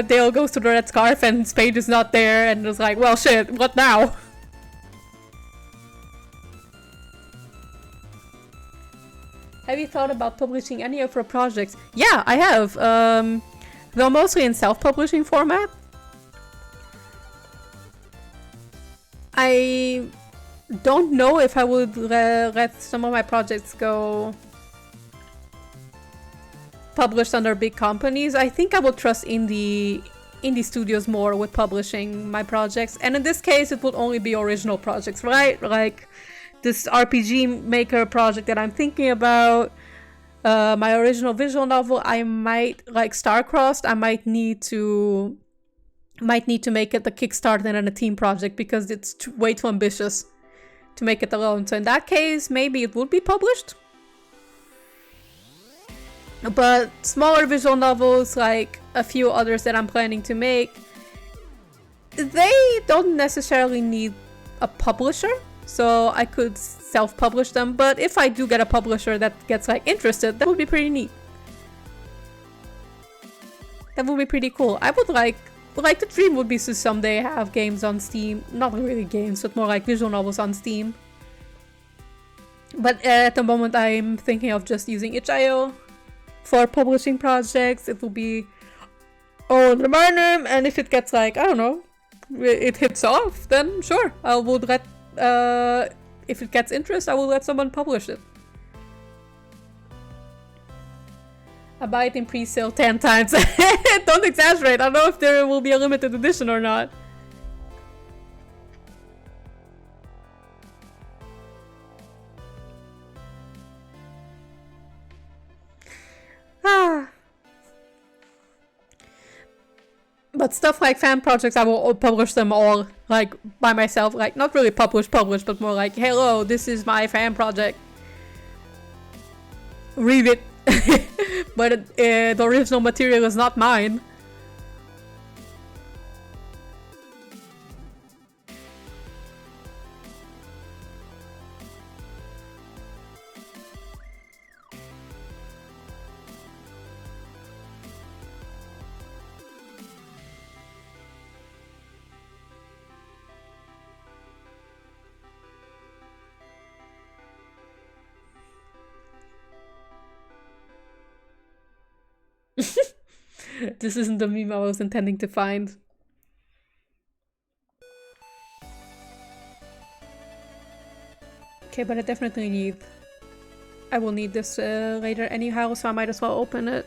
Dale goes to the red scarf and Spade is not there and is like, well shit, what now? Have you thought about publishing any of your projects? Yeah, I have. Though mostly in self-publishing format. I don't know if I would let some of my projects go published under big companies. I think I will trust indie studios more with publishing my projects. And in this case, it would only be original projects, right? Like this RPG Maker project that I'm thinking about. My original visual novel, I might, like Star-Crossed, I might need to make it a Kickstarter and a team project because it's way too ambitious to make it alone. So in that case, maybe it would be published. But smaller visual novels, like a few others that I'm planning to make, they don't necessarily need a publisher. So I could self-publish them, but if I do get a publisher that gets like interested, that would be pretty neat. That would be pretty cool. I would like the dream would be to someday have games on Steam. Not really games, but more like visual novels on Steam. But at the moment I'm thinking of just using itch.io for publishing projects. It will be all under my name, and if it gets like, I don't know, it hits off, then sure, I would let if it gets interest, I will let someone publish it. I buy it in pre-sale 10 times. Don't exaggerate. I don't know if there will be a limited edition or not. But stuff like fan projects, I will publish them all, like, by myself. Like, not really publish, but more like, hello, this is my fan project. Read it. But the original material is not mine. This isn't the meme I was intending to find. Okay, but I will need this later anyhow, so I might as well open it.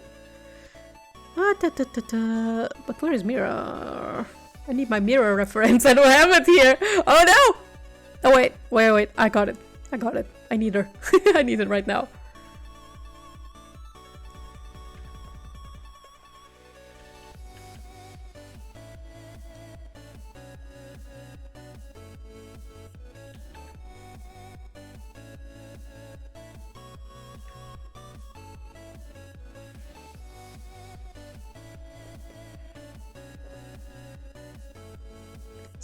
But where is mirror? I need my mirror reference. I don't have it here. Oh no! Oh wait. I got it. I need her. I need it right now.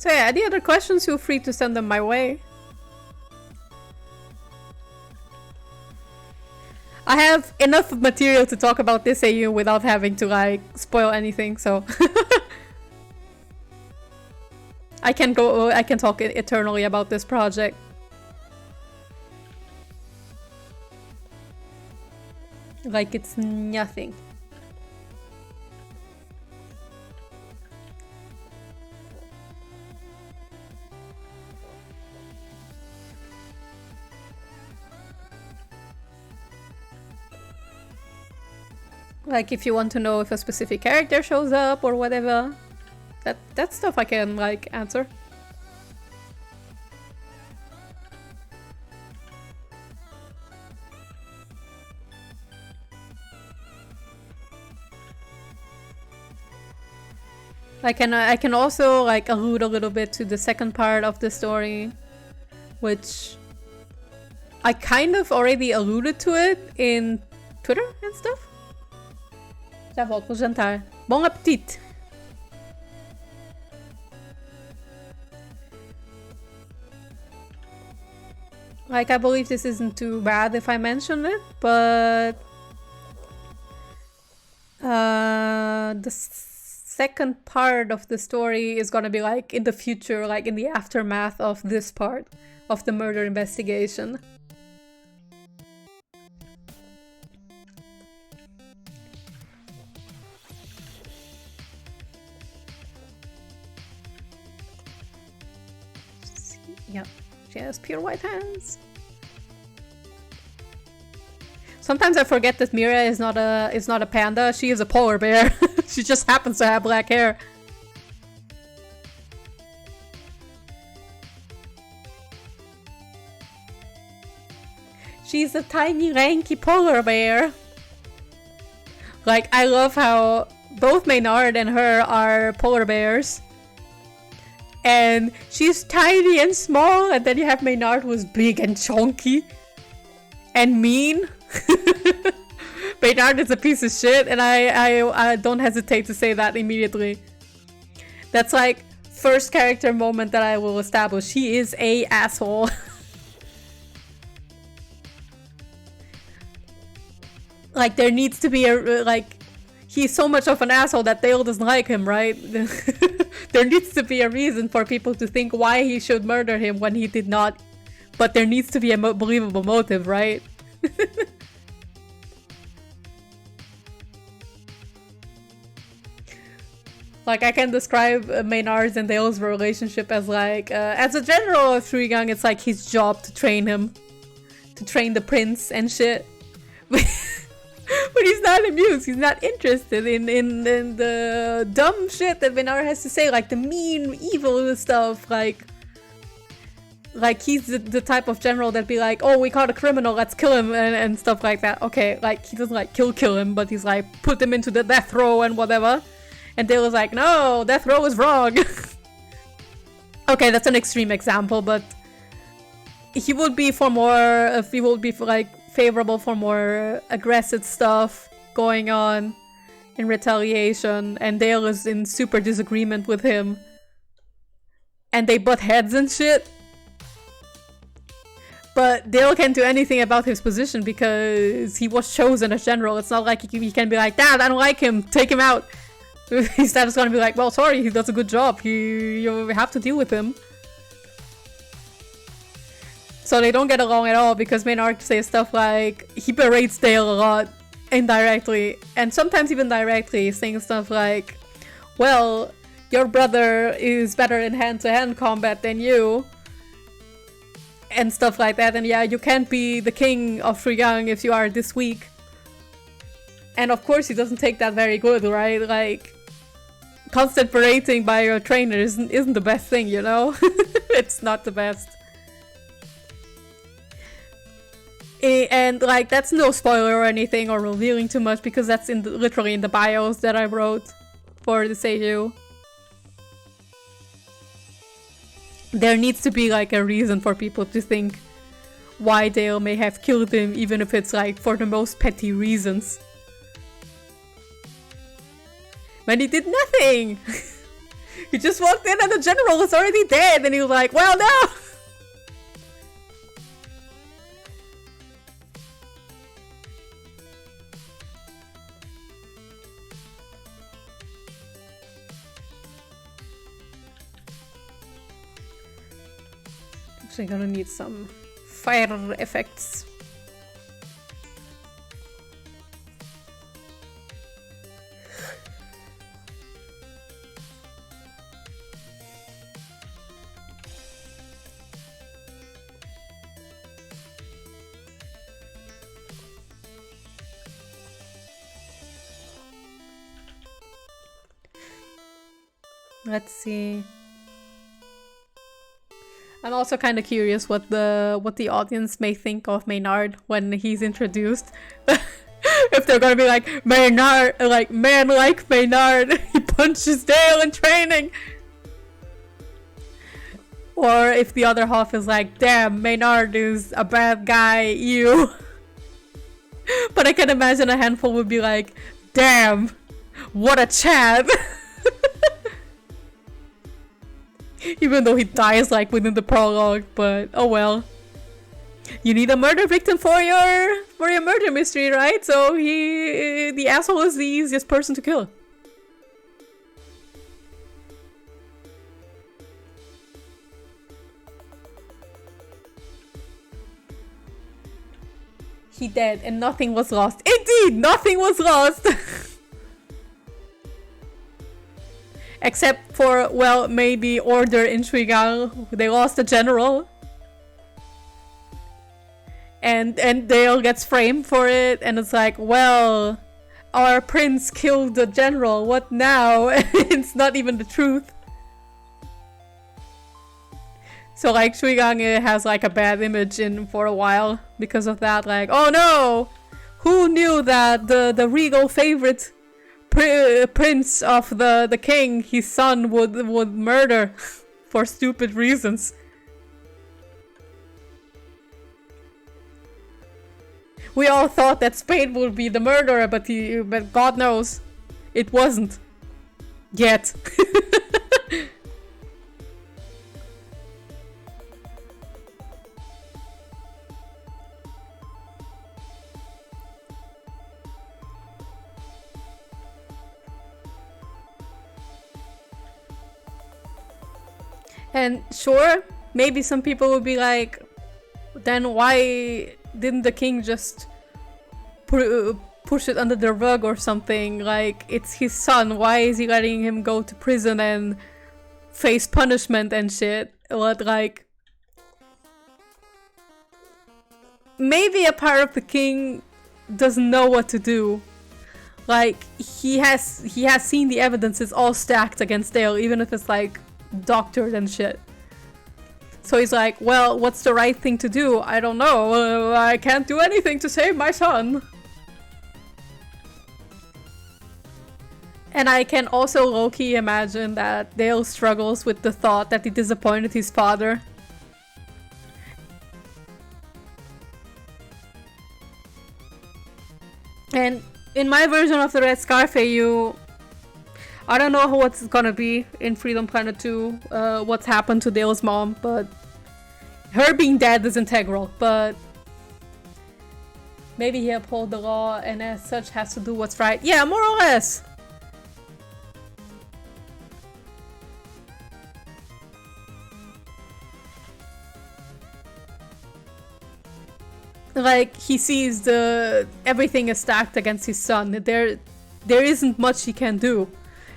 So yeah, any other questions, feel free to send them my way. I have enough material to talk about this AU without having to like spoil anything, so I can talk eternally about this project. Like it's nothing. Like if you want to know if a specific character shows up or whatever, that stuff I can like answer. I can also like allude a little bit to the second part of the story, which I kind of already alluded to it in Twitter and stuff. Já volto pro jantar. Bom apetite! Like, I believe this isn't too bad if I mention it, but the second part of the story is gonna be like in the future, like in the aftermath of this part of the murder investigation. Yep, she has pure white hands. Sometimes I forget that Mira is not a panda. She is a polar bear. She just happens to have black hair. She's a tiny, lanky polar bear. Like, I love how both Maynard and her are polar bears. And she's tiny and small, and then you have Maynard who's big and chunky and mean. Maynard is a piece of shit, and I don't hesitate to say that immediately. That's like first character moment that I will establish. She is a asshole. Like there needs to be a like. He's so much of an asshole that Dale doesn't like him, right? There needs to be a reason for people to think why he should murder him when he did not. But there needs to be a believable motive, right? Like, I can describe Maynard's and Dale's relationship as like, as a general of Trigun, it's like his job to train him. To train the prince and shit. But he's not amused, he's not interested in the dumb shit that Maynard has to say, like the mean, evil stuff, like he's the type of general that'd be like, oh, we caught a criminal, let's kill him, and stuff like that. Okay, like, he doesn't like kill him, but he's like, put him into the death row and whatever. And Dale was like, no, death row is wrong. Okay, that's an extreme example, but he would be for more, if he would be for like, favorable for more aggressive stuff going on in retaliation, and Dale is in super disagreement with him and they butt heads and shit, but Dale can't do anything about his position because he was chosen as general. It's not like he can be like, Dad, I don't like him, take him out. He's just gonna be like, well, sorry, he does a good job, you have to deal with him. So they don't get along at all because Maynard says stuff like, he berates Dale a lot, indirectly, and sometimes even directly, saying stuff like, well, your brother is better in hand-to-hand combat than you, and stuff like that, and yeah, you can't be the king of Trigun if you are this weak. And of course he doesn't take that very good, right? Like, constant berating by your trainer isn't the best thing, you know? It's not the best. And like, that's no spoiler or anything or revealing too much because that's literally in the bios that I wrote for the Seiyu. There needs to be like a reason for people to think why Dale may have killed him, even if it's like for the most petty reasons. When he did nothing! You just walked in and the general was already dead, and he was like, well, no! Actually gonna need some fire effects. Let's see. I'm also kind of curious what the audience may think of Maynard when he's introduced. If they're gonna be like, Maynard, like, man like Maynard, he punches Dale in training. Or if the other half is like, damn, Maynard is a bad guy, you. But I can imagine a handful would be like, damn, what a Chad. Even though he dies like within the prologue, but oh well. You need a murder victim for your murder mystery, right? So the asshole is the easiest person to kill. He dead and nothing was lost. Indeed, nothing was lost. Except for, well, maybe Order in Shuigang. They lost the general. And Dale gets framed for it, and it's like, well, our prince killed the general, what now? It's not even the truth. So like Shuigang has like a bad image in for a while because of that, like, oh no! Who knew that the regal favorite prince of the king, his son, would murder for stupid reasons. We all thought that Spade would be the murderer, but God knows it wasn't yet. And sure, maybe some people would be like, then why didn't the king just push it under the rug or something? Like, it's his son, why is he letting him go to prison and face punishment and shit? What, like, maybe a part of the king doesn't know what to do. Like, he has seen the evidence is all stacked against Dale, even if it's like doctored and shit. So he's like, well, what's the right thing to do? I don't know. I can't do anything to save my son. And I can also low-key imagine that Dale struggles with the thought that he disappointed his father. And in my version of the Red Scarf AU, I don't know what's gonna be in Freedom Planet 2, what's happened to Dale's mom, but her being dead is integral, but maybe he uphold the law and as such has to do what's right. Yeah, more or less. Like, he sees everything is stacked against his son. There isn't much he can do.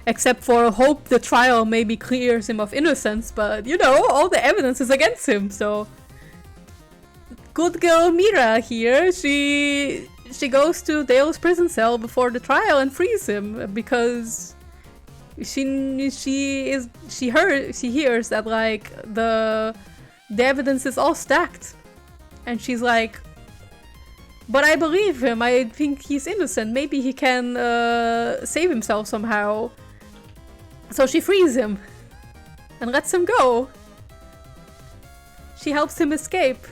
Except for hope the trial maybe clears him of innocence, but you know, all the evidence is against him, so... Good girl Mira here, she goes to Dale's prison cell before the trial and frees him, because she hears that like the evidence is all stacked. And she's like, but I believe him, I think he's innocent, maybe he can save himself somehow. So she frees him and lets him go. She helps him escape.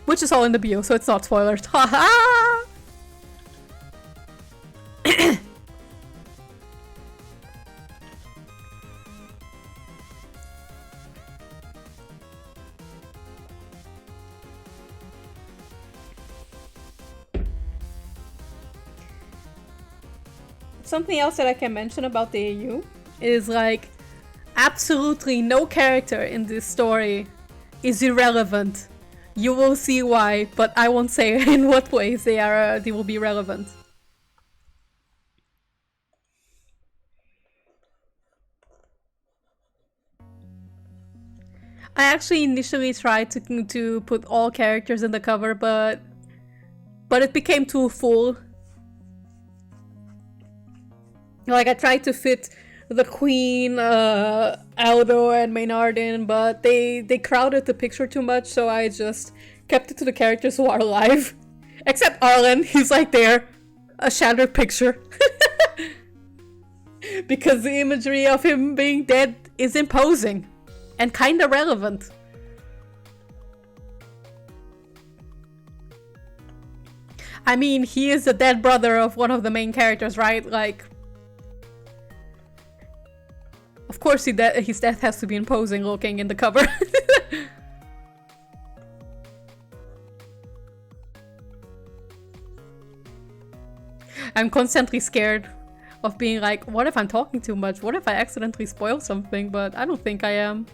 Which is all in the bio, so it's not spoilers. Haha! something else that I can mention about the AU is like absolutely no character in this story is irrelevant. You will see why, but I won't say in what ways they will be relevant. I actually initially tried to put all characters in the cover, but it became too full. Like, I tried to fit the Queen, Aldo, and Maynard in, but they crowded the picture too much, so I just kept it to the characters who are alive. Except Arlen, he's like there, a shattered picture. Because the imagery of him being dead is imposing. And kinda relevant. I mean, he is the dead brother of one of the main characters, right? Like, of course his death has to be imposing looking in the cover. I'm constantly scared of being like, what if I'm talking too much? What if I accidentally spoil something? But I don't think I am.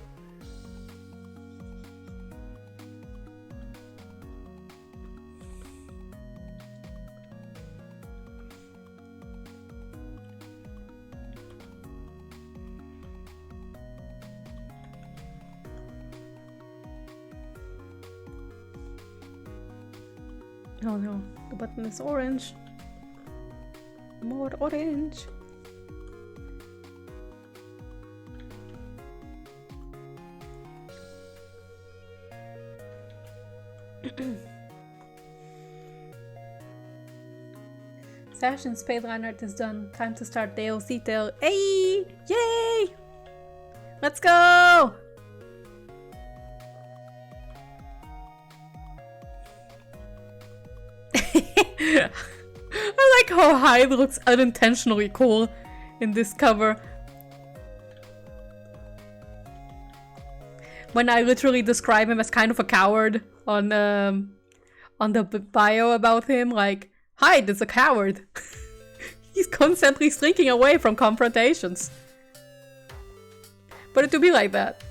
Oh no, the button is orange. More orange. Sash and Spade Reinhardt is done. Time to start Dale's detail. Hey! Yay! Let's go! I like how Hyde looks unintentionally cool in this cover. When I literally describe him as kind of a coward on the bio about him, like, Hyde is a coward. He's constantly slinking away from confrontations. But it would be like that.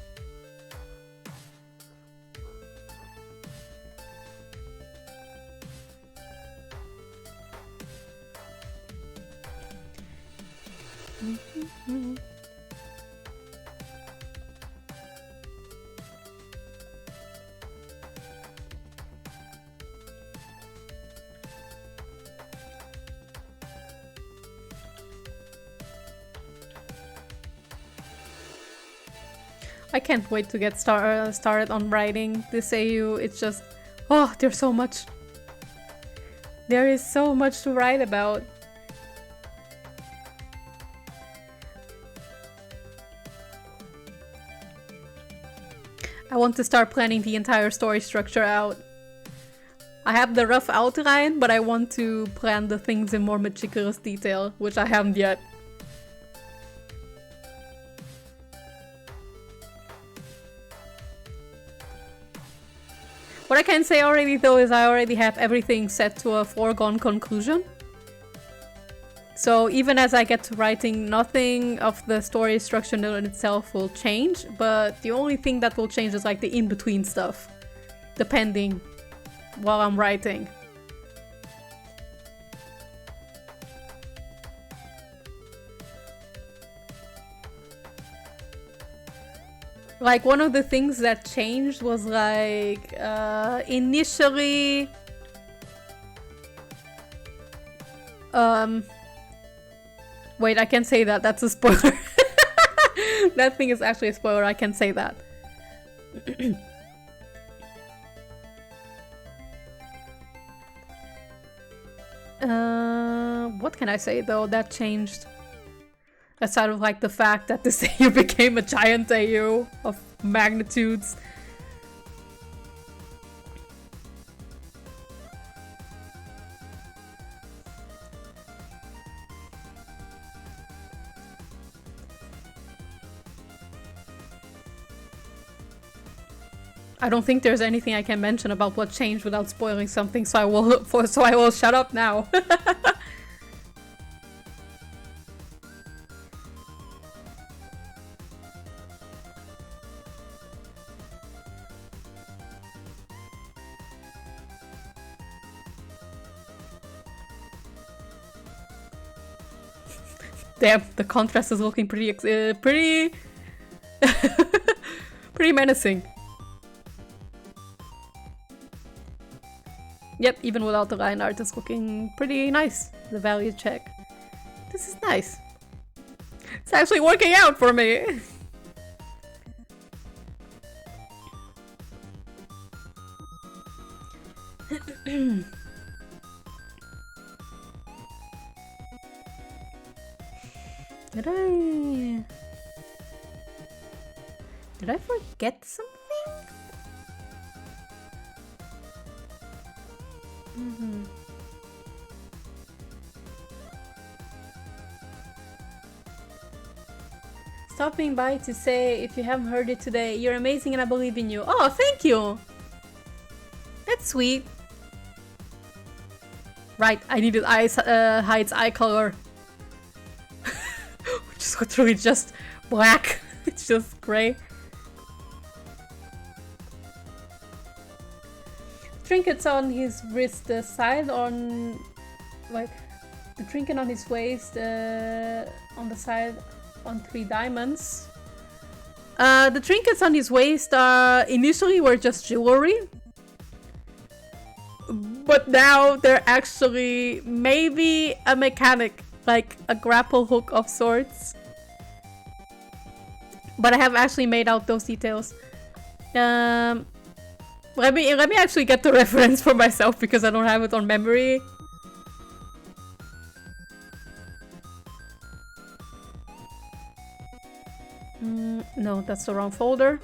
I can't wait to get started on writing this AU. It's just, oh, there's so much. There is so much to write about. I want to start planning the entire story structure out. I have the rough outline, but I want to plan the things in more meticulous detail, which I haven't yet. What I can say already though is I already have everything set to a foregone conclusion. So even as I get to writing, nothing of the story structure in itself will change, but the only thing that will change is like the in-between stuff, depending while I'm writing. Like, one of the things that changed was like, initially... Wait, I can't say that, that's a spoiler. That thing is actually a spoiler, I can say that. What can I say though that changed? Aside of like the fact that this AU became a giant AU of magnitudes. I don't think there's anything I can mention about what changed without spoiling something, so I will shut up now. Damn, the contrast is looking pretty pretty menacing. Yep, even without the line art, it's looking pretty nice. The value check. This is nice. It's actually working out for me. Did I forget something? Stopping by to say, if you haven't heard it today, you're amazing and I believe in you. Oh, thank you! That's sweet. Right, I needed hides eye color. Which is literally just black. It's just grey. Trinkets on his wrist, the side on... like... the trinket on his waist, on the side on 3 diamonds. The trinkets on his waist initially were just jewelry. But now they're actually maybe a mechanic, like a grapple hook of sorts. But I have actually made out those details. Let me actually get the reference for myself because I don't have it on memory. No, that's the wrong folder.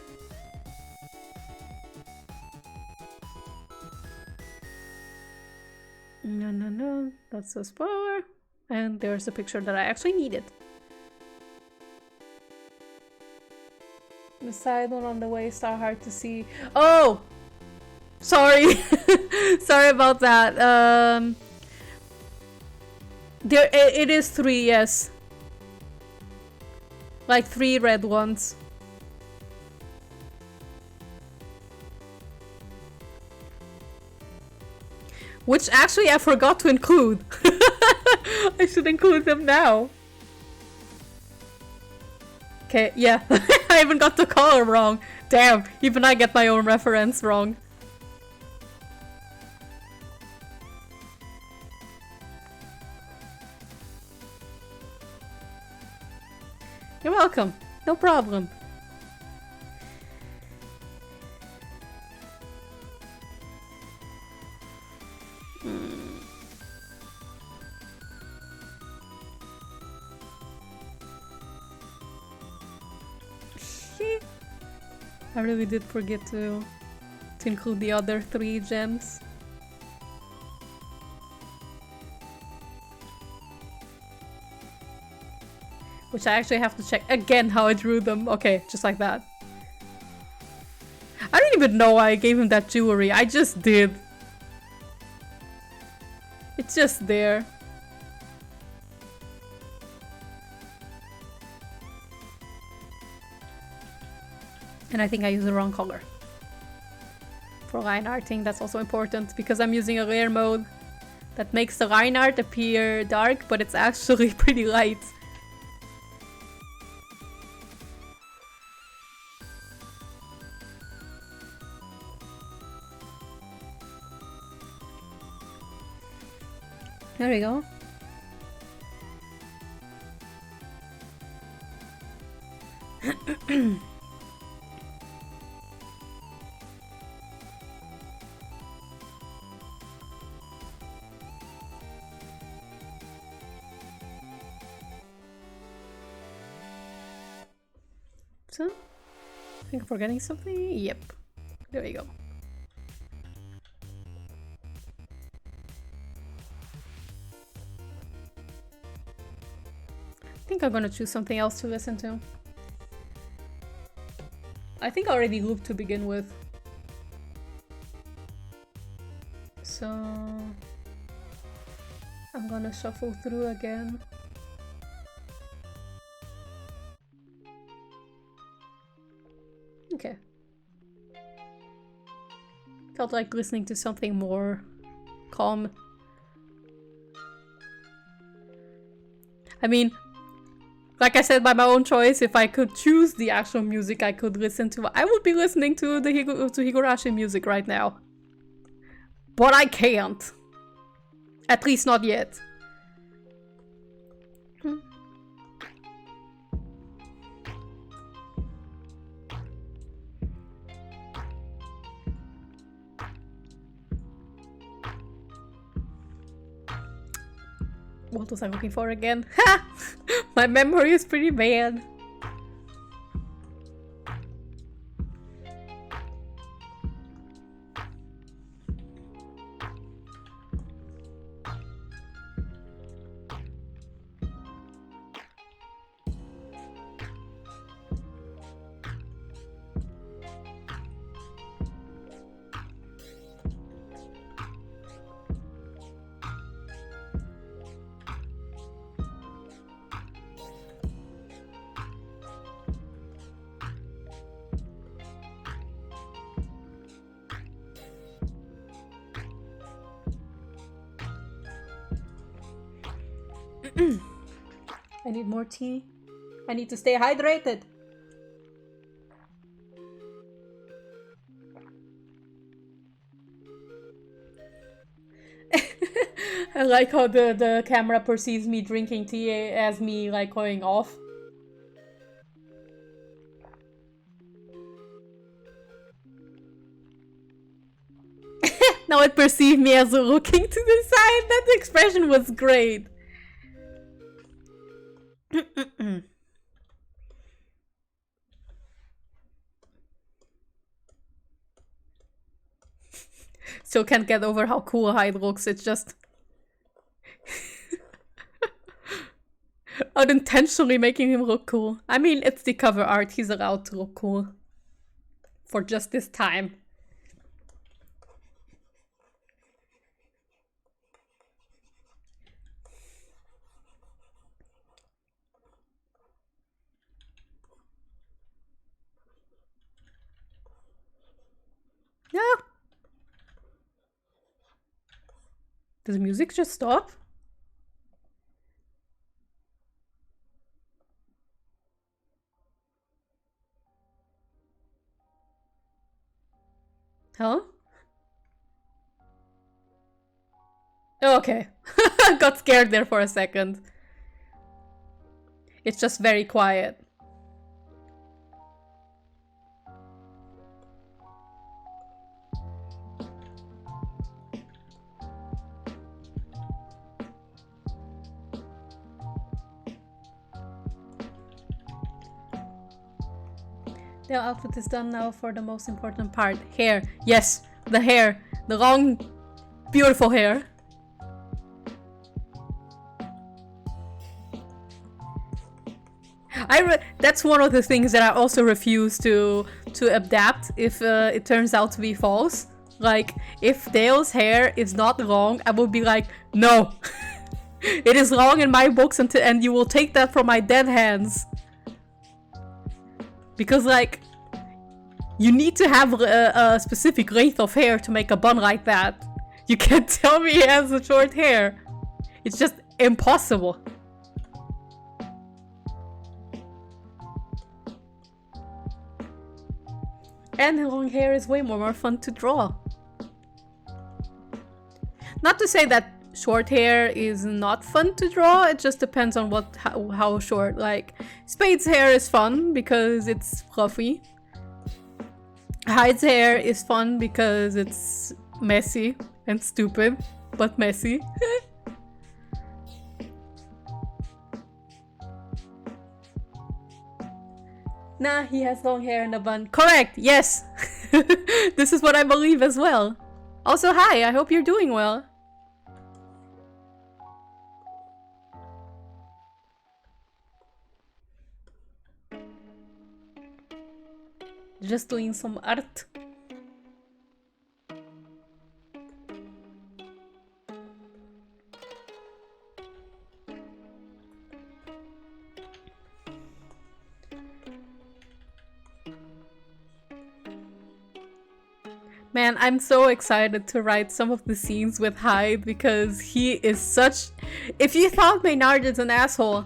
No, that's a spoiler. And there's a picture that I actually needed. The side one on the waist are hard to see. Oh! Sorry! Sorry about that. It is 3, yes. Like 3 red ones. Which actually I forgot to include. I should include them now. Okay, yeah. I even got the color wrong. Damn, even I get my own reference wrong. You're welcome. No problem. I really did forget to include the other 3 gems. Which I actually have to check again how I drew them. Okay, just like that. I don't even know why I gave him that jewelry. I just did. It's just there. And I think I used the wrong color. For line arting, that's also important because I'm using a layer mode that makes the line art appear dark, but it's actually pretty light. There we go. So, I think I'm forgetting something. Yep. There we go. I think I'm gonna choose something else to listen to. I think I already looped to begin with. So I'm gonna shuffle through again. Okay. Felt like listening to something more calm. I mean, Like I said, by my own choice, if I could choose the actual music I could listen to, I would be listening to the Higurashi music right now. But I can't. At least not yet. What was I looking for again? Ha! My memory is pretty bad. I need more tea. I need to stay hydrated. I like how the camera perceives me drinking tea as me like going off. Now it perceived me as looking to the side. That expression was great. Still can't get over how cool Hyde looks. It's just unintentionally making him look cool. I mean, it's the cover art. He's allowed to look cool for just this time. Yeah. Did the music just stop? Huh? Oh, okay. Got scared there for a second. It's just very quiet. The outfit is done now for the most important part. Hair. Yes, the hair. The long, beautiful hair. That's one of the things that I also refuse to adapt if it turns out to be false. Like, if Dale's hair is not long, I will be like, no. It is long in my books and you will take that from my dead hands. Because, like, you need to have a specific length of hair to make a bun like that. You can't tell me he has a short hair. It's just impossible. And long hair is way more fun to draw. Not to say that short hair is not fun to draw, it just depends on how short. Like, Spade's hair is fun because it's fluffy. Hyde's hair is fun because it's messy and stupid, but messy. Nah, he has long hair and a bun. Correct, yes! This is what I believe as well. Also, hi, I hope you're doing well. Just doing some art. Man, I'm so excited to write some of the scenes with Hyde because he is such... If you thought Maynard is an asshole,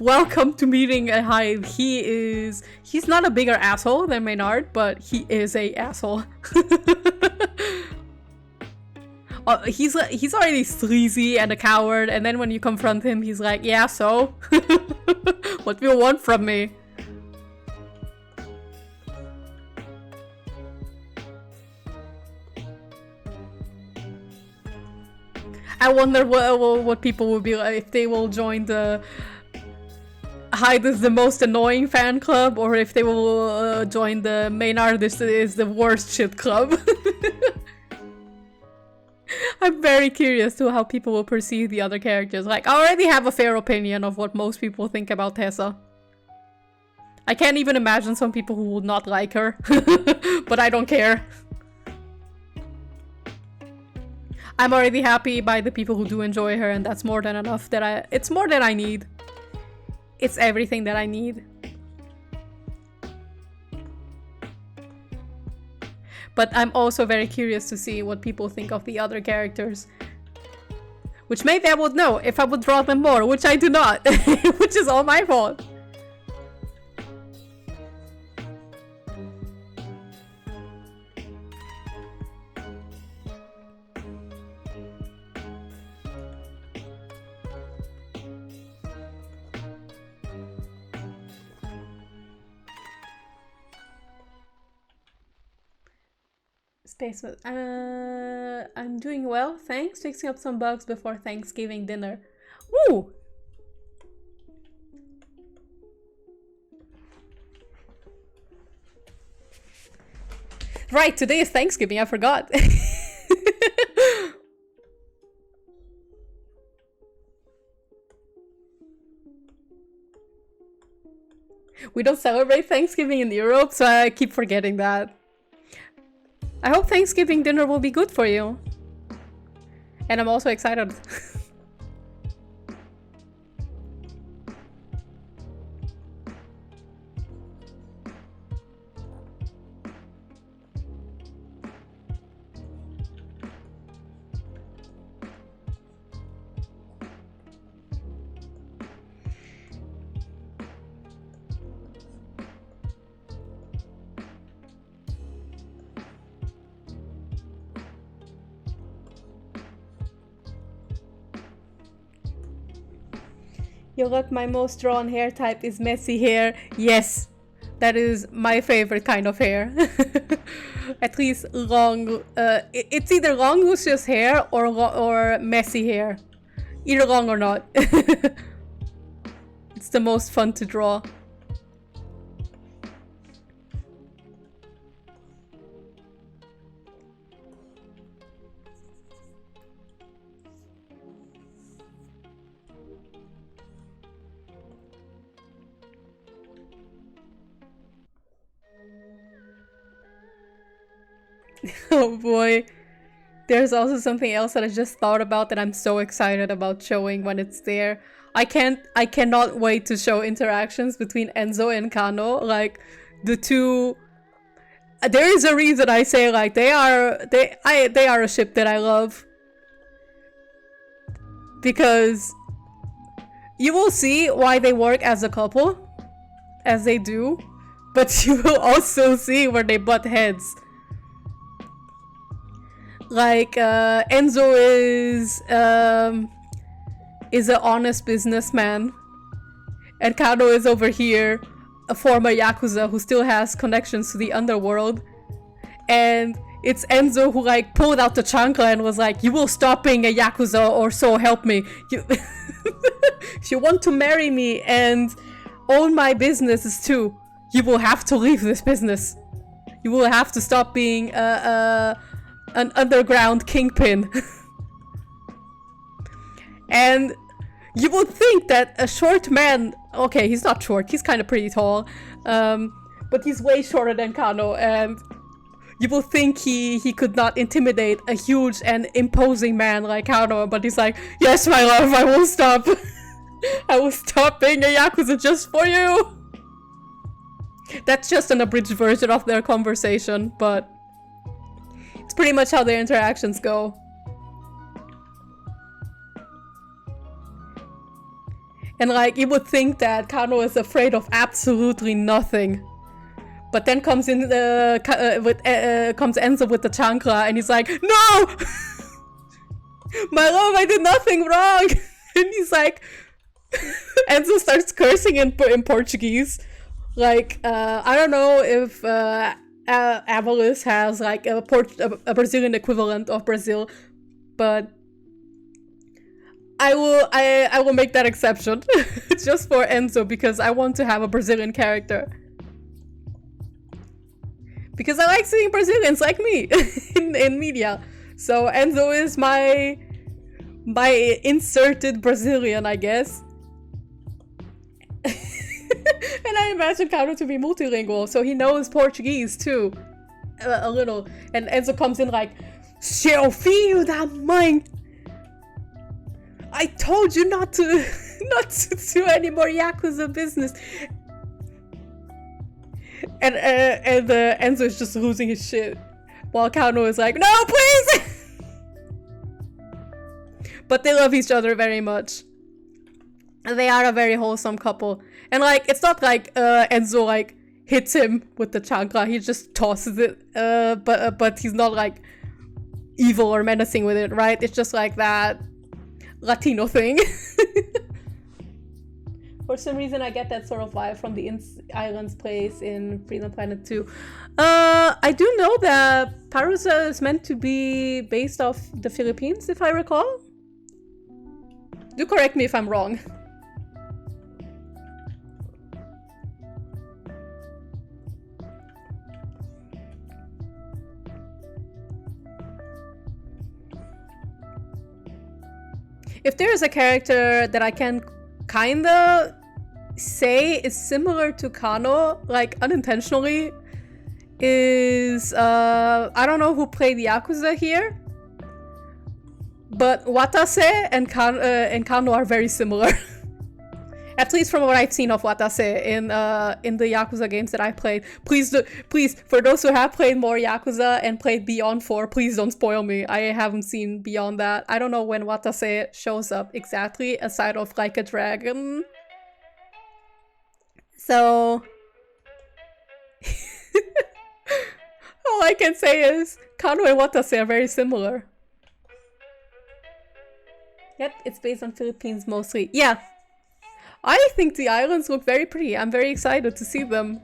welcome to meeting a Hive. He's not a bigger asshole than Maynard, but he is a asshole. He's already sleazy and a coward, and then when you confront him, he's like, yeah, so? What do you want from me? I wonder what people will be like if they will join the Hyde is the most annoying fan club, or if they will join the Maynard this is the worst shit club. I'm very curious to how people will perceive the other characters. Like, I already have a fair opinion of what most people think about Tessa. I can't even imagine some people who would not like her, but I don't care. I'm already happy by the people who do enjoy her, and that's more than enough. It's more than I need. It's everything that I need. But I'm also very curious to see what people think of the other characters. Which maybe I would know if I would draw them more, which I do not. Which is all my fault. Space. I'm doing well, thanks. Fixing up some bugs before Thanksgiving dinner. Woo! Right, today is Thanksgiving, I forgot. We don't celebrate Thanksgiving in Europe, so I keep forgetting that. I hope Thanksgiving dinner will be good for you. And I'm also excited. Yo, look, my most drawn hair type is messy hair. Yes, that is my favorite kind of hair. At least long. It's either long, luscious hair or messy hair. Either long or not. It's the most fun to draw. Oh boy. There's also something else that I just thought about that I'm so excited about showing when it's there. I cannot wait to show interactions between Enzo and Kano. Like, the two... There is a reason I say, like, they are a ship that I love. Because you will see why they work as a couple, as they do, but you will also see where they butt heads. Like, Enzo is an honest businessman, and Kano is over here, a former Yakuza who still has connections to the underworld, and it's Enzo who, like, pulled out the chancla and was like, you will stop being a Yakuza or so help me. You if you want to marry me and own my businesses too, you will have to leave this business. You will have to stop being an underground kingpin. And you would think that a short man, okay, he's not short, he's kind of pretty tall, but he's way shorter than Kano, and you will think he could not intimidate a huge and imposing man like Kano, but he's like, yes, my love, I will stop. I will stop being a Yakuza just for you. That's just an abridged version of their conversation, but it's pretty much how their interactions go. And like, you would think that Kano is afraid of absolutely nothing. But then comes comes Enzo with the chancla, and he's like, no! My love, I did nothing wrong! And he's like, Enzo starts cursing in Portuguese. Like, I don't know if Avalis has like a Brazilian equivalent of Brazil, but I will make that exception just for Enzo, because I want to have a Brazilian character. Because I like seeing Brazilians like me in media. So Enzo is my inserted Brazilian, I guess. And I imagine Kano to be multilingual, so he knows Portuguese too, a little. And Enzo comes in like, seu filho da mãe, I told you not to do any more Yakuza business. And Enzo is just losing his shit, while Kano is like, no, please! But they love each other very much. They are a very wholesome couple. And like, it's not like Enzo like hits him with the chancla, he just tosses it. But he's not like evil or menacing with it, right? It's just like that Latino thing. For some reason, I get that sort of vibe from the Islands place in Freedom Planet 2. I do know that Parusa is meant to be based off the Philippines, if I recall. Do correct me if I'm wrong. If there is a character that I can kinda say is similar to Kano, like unintentionally, is I don't know who played Yakuza here, but Watase and Kano are very similar. At least from what I've seen of Watase in the Yakuza games that I played. Please, for those who have played more Yakuza and played Beyond 4, please don't spoil me. I haven't seen beyond that. I don't know when Watase shows up exactly, aside of like a dragon. So all I can say is Kano and Watase are very similar. Yep, it's based on Philippines mostly. Yeah. I think the islands look very pretty. I'm very excited to see them.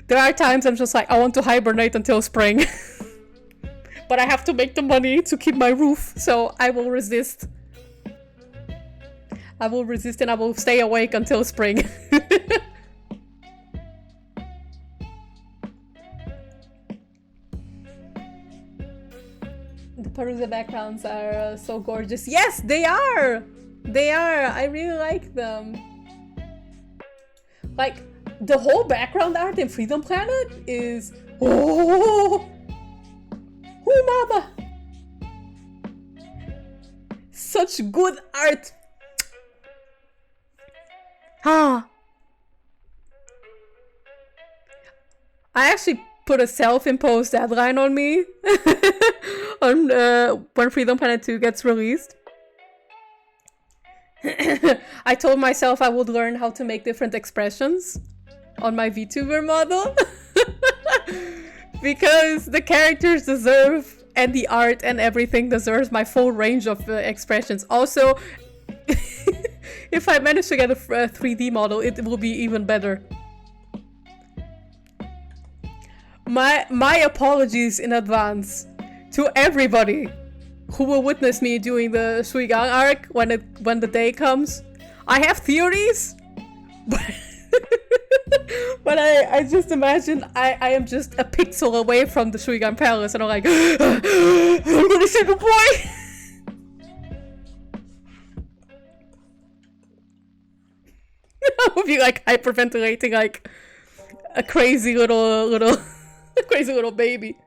There are times I'm just like, I want to hibernate until spring. But I have to make the money to keep my roof, so I will resist. I will resist and I will stay awake until spring. The Perusa backgrounds are so gorgeous. Yes, they are! They are! I really like them. Like, the whole background art in Freedom Planet is... Oh! Oh, mama! Such good art! Ah! I actually put a self-imposed deadline on me on when Freedom Planet 2 gets released. I told myself I would learn how to make different expressions on my VTuber model. Because the characters deserve, and the art and everything deserves my full range of expressions. Also, if I manage to get a 3D model, it will be even better. My apologies in advance to everybody who will witness me doing the Suigang arc when the day comes. I have theories, but I just imagine I am just a pixel away from the Suigang Palace, and I'm like, I'm gonna see the boy. I would be like hyperventilating like a crazy little crazy little baby.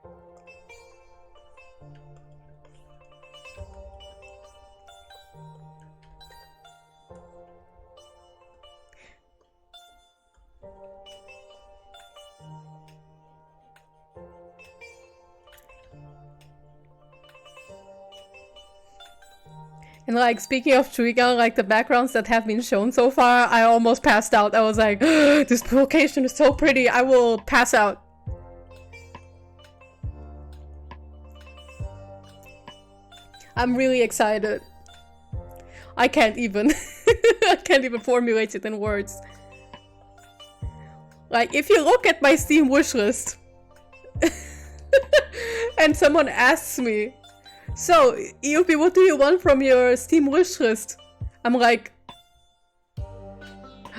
And like, speaking of Trigun, like the backgrounds that have been shown so far, I almost passed out. I was like, this location is so pretty, I will pass out. I'm really excited. I can't even. I can't even formulate it in words. Like, if you look at my Steam wishlist and someone asks me, so, Yupi, what do you want from your Steam wishlist? I'm like...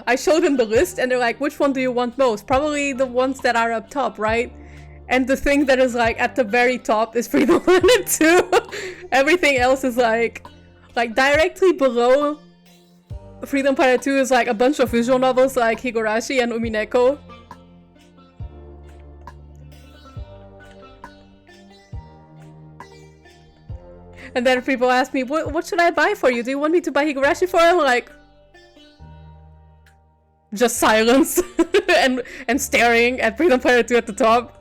I show them the list and they're like, which one do you want most? Probably the ones that are up top, right? And the thing that is like at the very top is Freedom Planet 2. Everything else is like directly below Freedom Planet 2 is like a bunch of visual novels like Higurashi and Umineko. And then people ask me, what should I buy for you? Do you want me to buy Higurashi for you? Like, just silence and staring at Freedom Planet 2 at the top.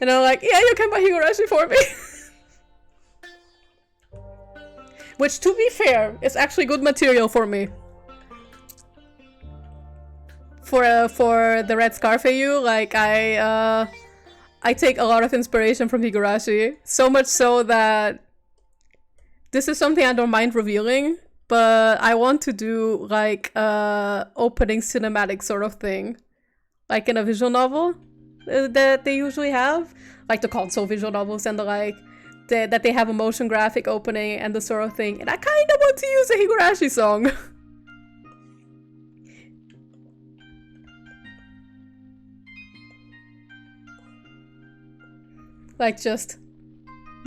And I'm like, yeah, you can buy Higurashi for me. Which, to be fair, is actually good material for me. For the Red Scarf AU, like, I take a lot of inspiration from Higurashi. So much so that this is something I don't mind revealing, but I want to do like opening cinematic sort of thing. Like in a visual novel that they usually have. Like the console visual novels and the like. That they have a motion graphic opening and the sort of thing. And I kind of want to use a Higurashi song. Like, just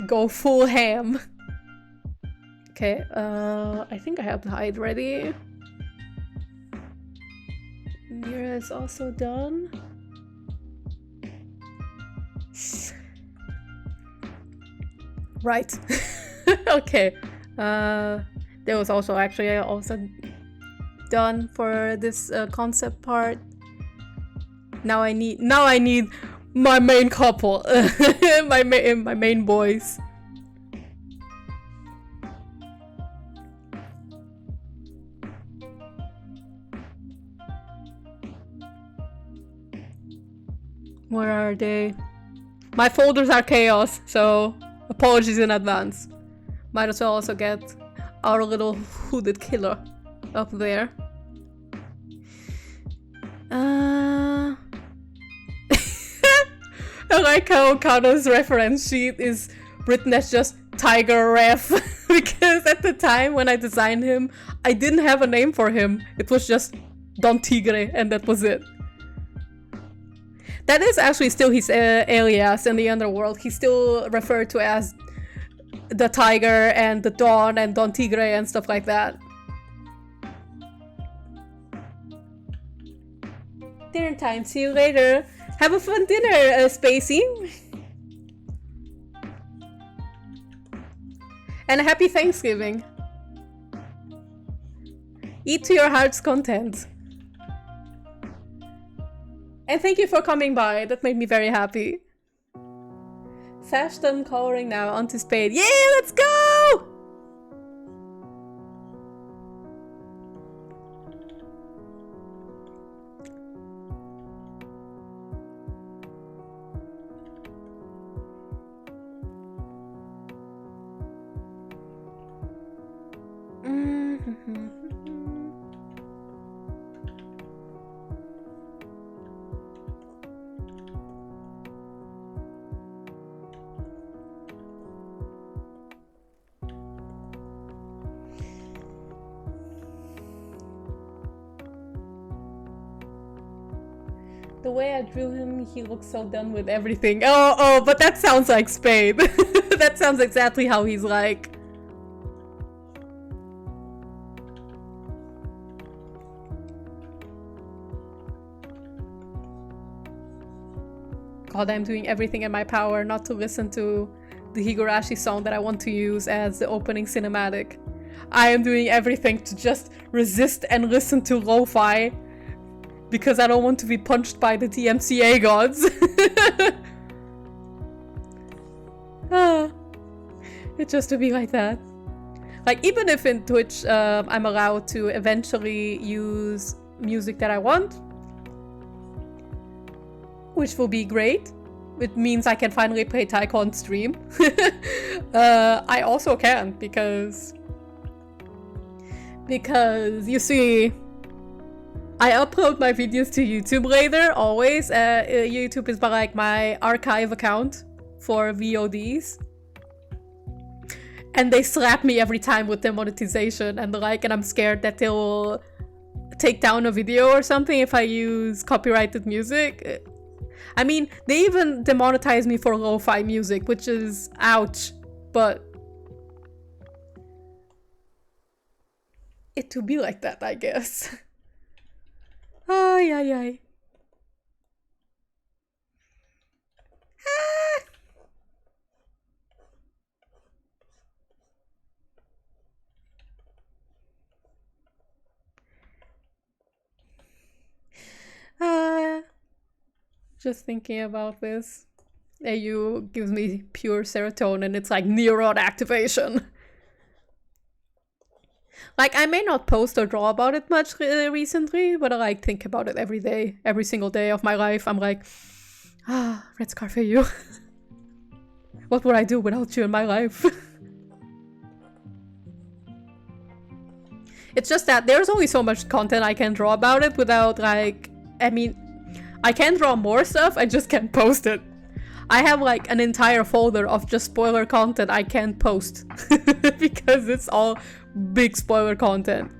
go full ham. Okay, I think I have the hide ready. Mira is also done. Right. Okay. There was also actually also done for this concept part. Now I need my main couple, my main boys. Where are they? My folders are chaos, so apologies in advance. Might as well also get our little hooded killer up there. I like how Kano's reference sheet is written as just Tiger Ref. Because at the time when I designed him, I didn't have a name for him. It was just Don Tigre, and that was it. That is actually still his alias in the underworld. He's still referred to as the Tiger and the Dawn and Don Tigre and stuff like that. Dinner time. See you later. Have a fun dinner, Spacey. And a happy Thanksgiving. Eat to your heart's content. And thank you for coming by. That made me very happy. Fast done coloring now. On to Spade. Yeah, let's go! The way I drew him, he looks so done with everything. Oh, but that sounds like Spade. That sounds exactly how he's like. God, I'm doing everything in my power not to listen to the Higurashi song that I want to use as the opening cinematic. I am doing everything to just resist and listen to lo-fi. Because I don't want to be punched by the DMCA gods. just to be like that. Like, even if in Twitch I'm allowed to eventually use music that I want, which will be great. It means I can finally play Taiko on stream. I also can't because you see, I upload my videos to YouTube later, always. YouTube is like my archive account for VODs. And they slap me every time with their monetization and and I'm scared that they'll take down a video or something if I use copyrighted music. I mean, they even demonetize me for lo-fi music, which is ouch, but it to be like that, I guess. Ay, ay, ay. Just thinking about this. AU gives me pure serotonin. It's like neuron activation. Like, I may not post or draw about it much recently, but I like think about it every day. Every single day of my life. I'm like, Red Scarf AU. What would I do without you in my life? It's just that there's only so much content I can draw about it without like, I mean, I can draw more stuff, I just can't post it. I have like an entire folder of just spoiler content I can't post because it's all big spoiler content.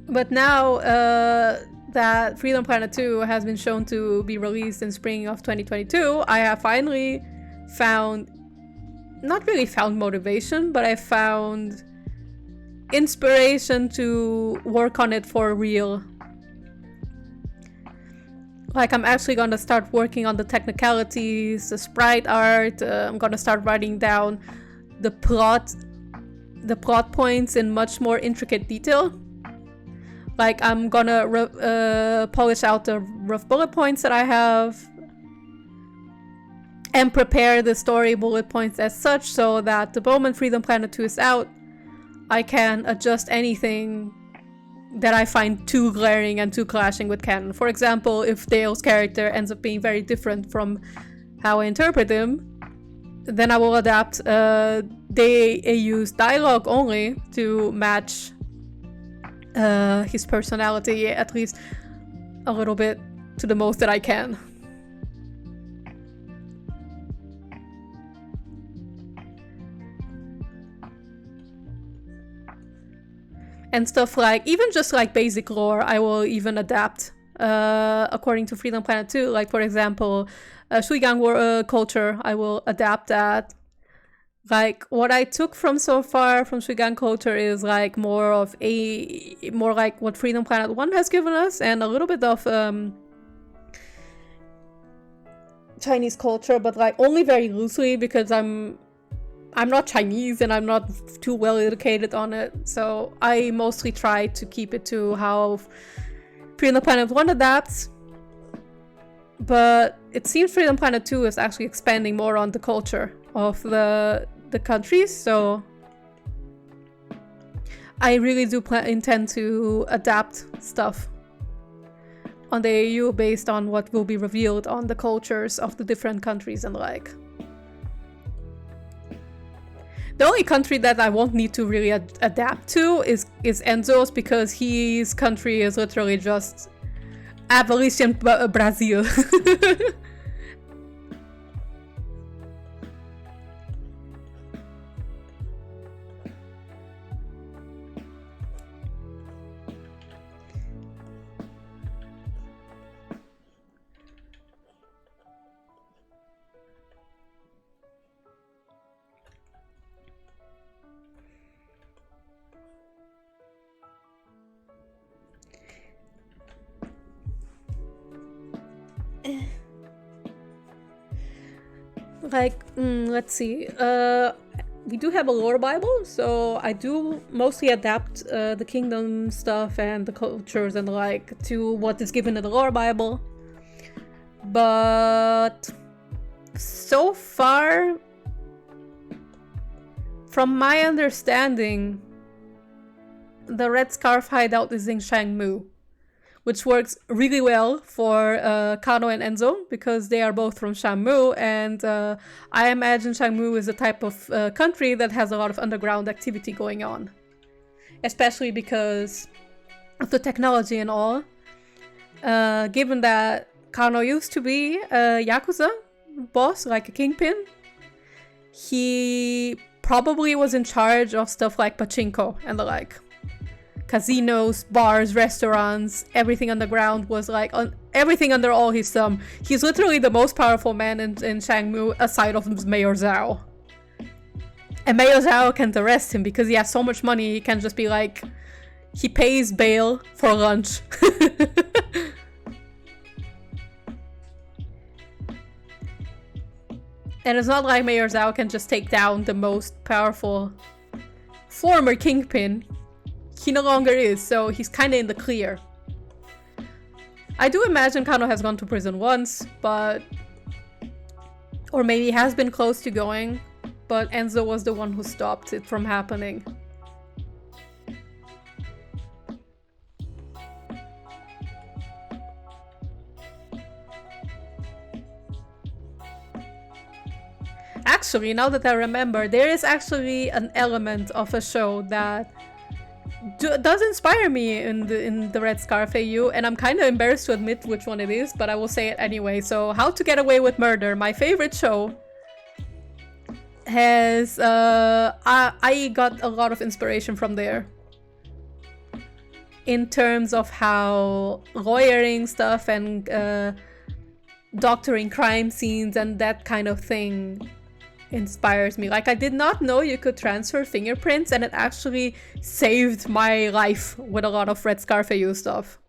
But now that Freedom Planet 2 has been shown to be released in spring of 2022, I have finally found, not really found motivation, but I found inspiration to work on it for real. Like, I'm actually gonna start working on the technicalities, the sprite art. I'm gonna start writing down the plot points in much more intricate detail. Like, I'm gonna polish out the rough bullet points that I have and prepare the story bullet points as such so that the moment Freedom Planet 2 is out, I can adjust anything that I find too glaring and too clashing with canon. For example, if Dale's character ends up being very different from how I interpret him, then I will adapt they use dialogue only to match his personality, at least a little bit, to the most that I can. And stuff like, even just like basic lore, I will even adapt according to Freedom Planet 2. Like, for example, Shuigang culture, I will adapt that. Like, what I took from so far from Shuigang culture is like more like what Freedom Planet 1 has given us, and a little bit of Chinese culture, but like only very loosely because I'm not Chinese and I'm not too well educated on it, so I mostly try to keep it to how Freedom Planet 1 adapts. But it seems Freedom Planet 2 is actually expanding more on the culture of the countries, so I really do intend to adapt stuff on the AU based on what will be revealed on the cultures of the different countries and like. The only country that I won't need to really adapt to is Enzo's, because his country is literally just abolition Brazil. Like, let's see. We do have a lore Bible, so I do mostly adapt the kingdom stuff and the cultures and like to what is given in the lore Bible. But so far, from my understanding, the Red Scarf hideout is in Shangmu, which works really well for Kano and Enzo because they are both from Shangmu, and I imagine Shangmu is a type of country that has a lot of underground activity going on, especially because of the technology and all. Given that Kano used to be a Yakuza boss, like a kingpin, he probably was in charge of stuff like pachinko and the like. Casinos, bars, restaurants, everything underground was like everything under all his thumb. He's literally the most powerful man in Shangmu aside of Mayor Zhao. And Mayor Zhao can't arrest him because he has so much money, he can just be like, he pays bail for lunch. And it's not like Mayor Zhao can just take down the most powerful former kingpin. He no longer is, so he's kind of in the clear. I do imagine Kano has gone to prison once, but... or maybe has been close to going, but Enzo was the one who stopped it from happening. Actually, now that I remember, there is actually an element of a show that does inspire me in the Red Scarf AU, and I'm kind of embarrassed to admit which one it is, but I will say it anyway. So, How to Get Away with Murder, my favorite show, has I got a lot of inspiration from there in terms of how lawyering stuff and doctoring crime scenes and that kind of thing inspires me. Like, I did not know you could transfer fingerprints, and it actually saved my life with a lot of Red Scarf AU stuff.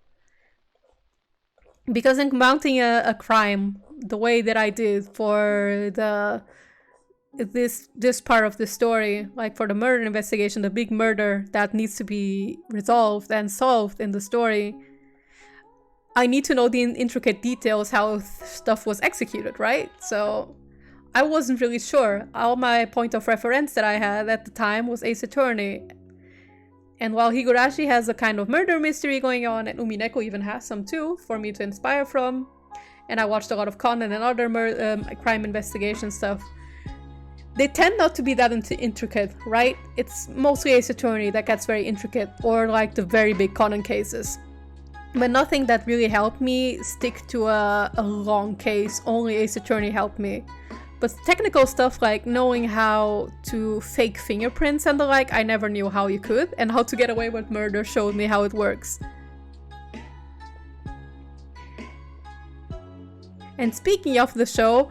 Because in mounting a crime the way that I did for this part of the story, like for the murder investigation, the big murder that needs to be resolved and solved in the story, I need to know the intricate details how stuff was executed, right? So I wasn't really sure. All my point of reference that I had at the time was Ace Attorney. And while Higurashi has a kind of murder mystery going on, and Umineko even has some too, for me to inspire from, and I watched a lot of Conan and other crime investigation stuff, they tend not to be that intricate, right? It's mostly Ace Attorney that gets very intricate, or like the very big Conan cases. But nothing that really helped me stick to a long case. Only Ace Attorney helped me. But technical stuff like knowing how to fake fingerprints and the like, I never knew how you could, and How to Get Away with Murder showed me how it works. And speaking of the show,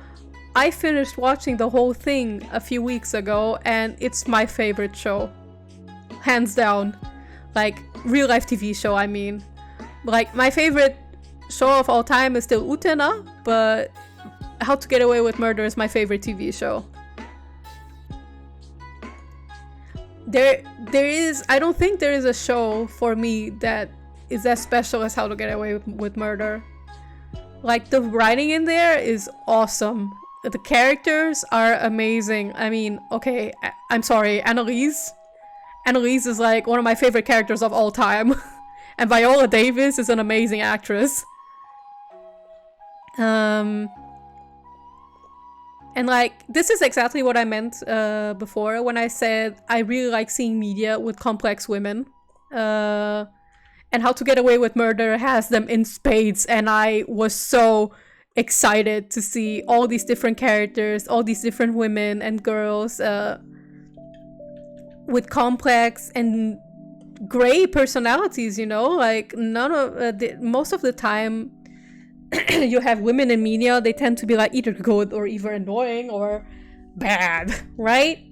I finished watching the whole thing a few weeks ago, and it's my favorite show. Hands down. Like, real life TV show, I mean. Like, my favorite show of all time is still Utena, but How to Get Away with Murder is my favorite TV show. I don't think there is a show for me that is as special as How to Get Away with Murder. Like, the writing in there is awesome. The characters are amazing. I mean, okay, I'm sorry, Annalise. Annalise is like one of my favorite characters of all time. And Viola Davis is an amazing actress. And like, this is exactly what I meant before when I said I really like seeing media with complex women. And How to Get Away with Murder has them in spades, and I was so excited to see all these different characters, all these different women and girls with complex and gray personalities, you know? Like, most of the time you have women in media, they tend to be like either good or either annoying or bad, right?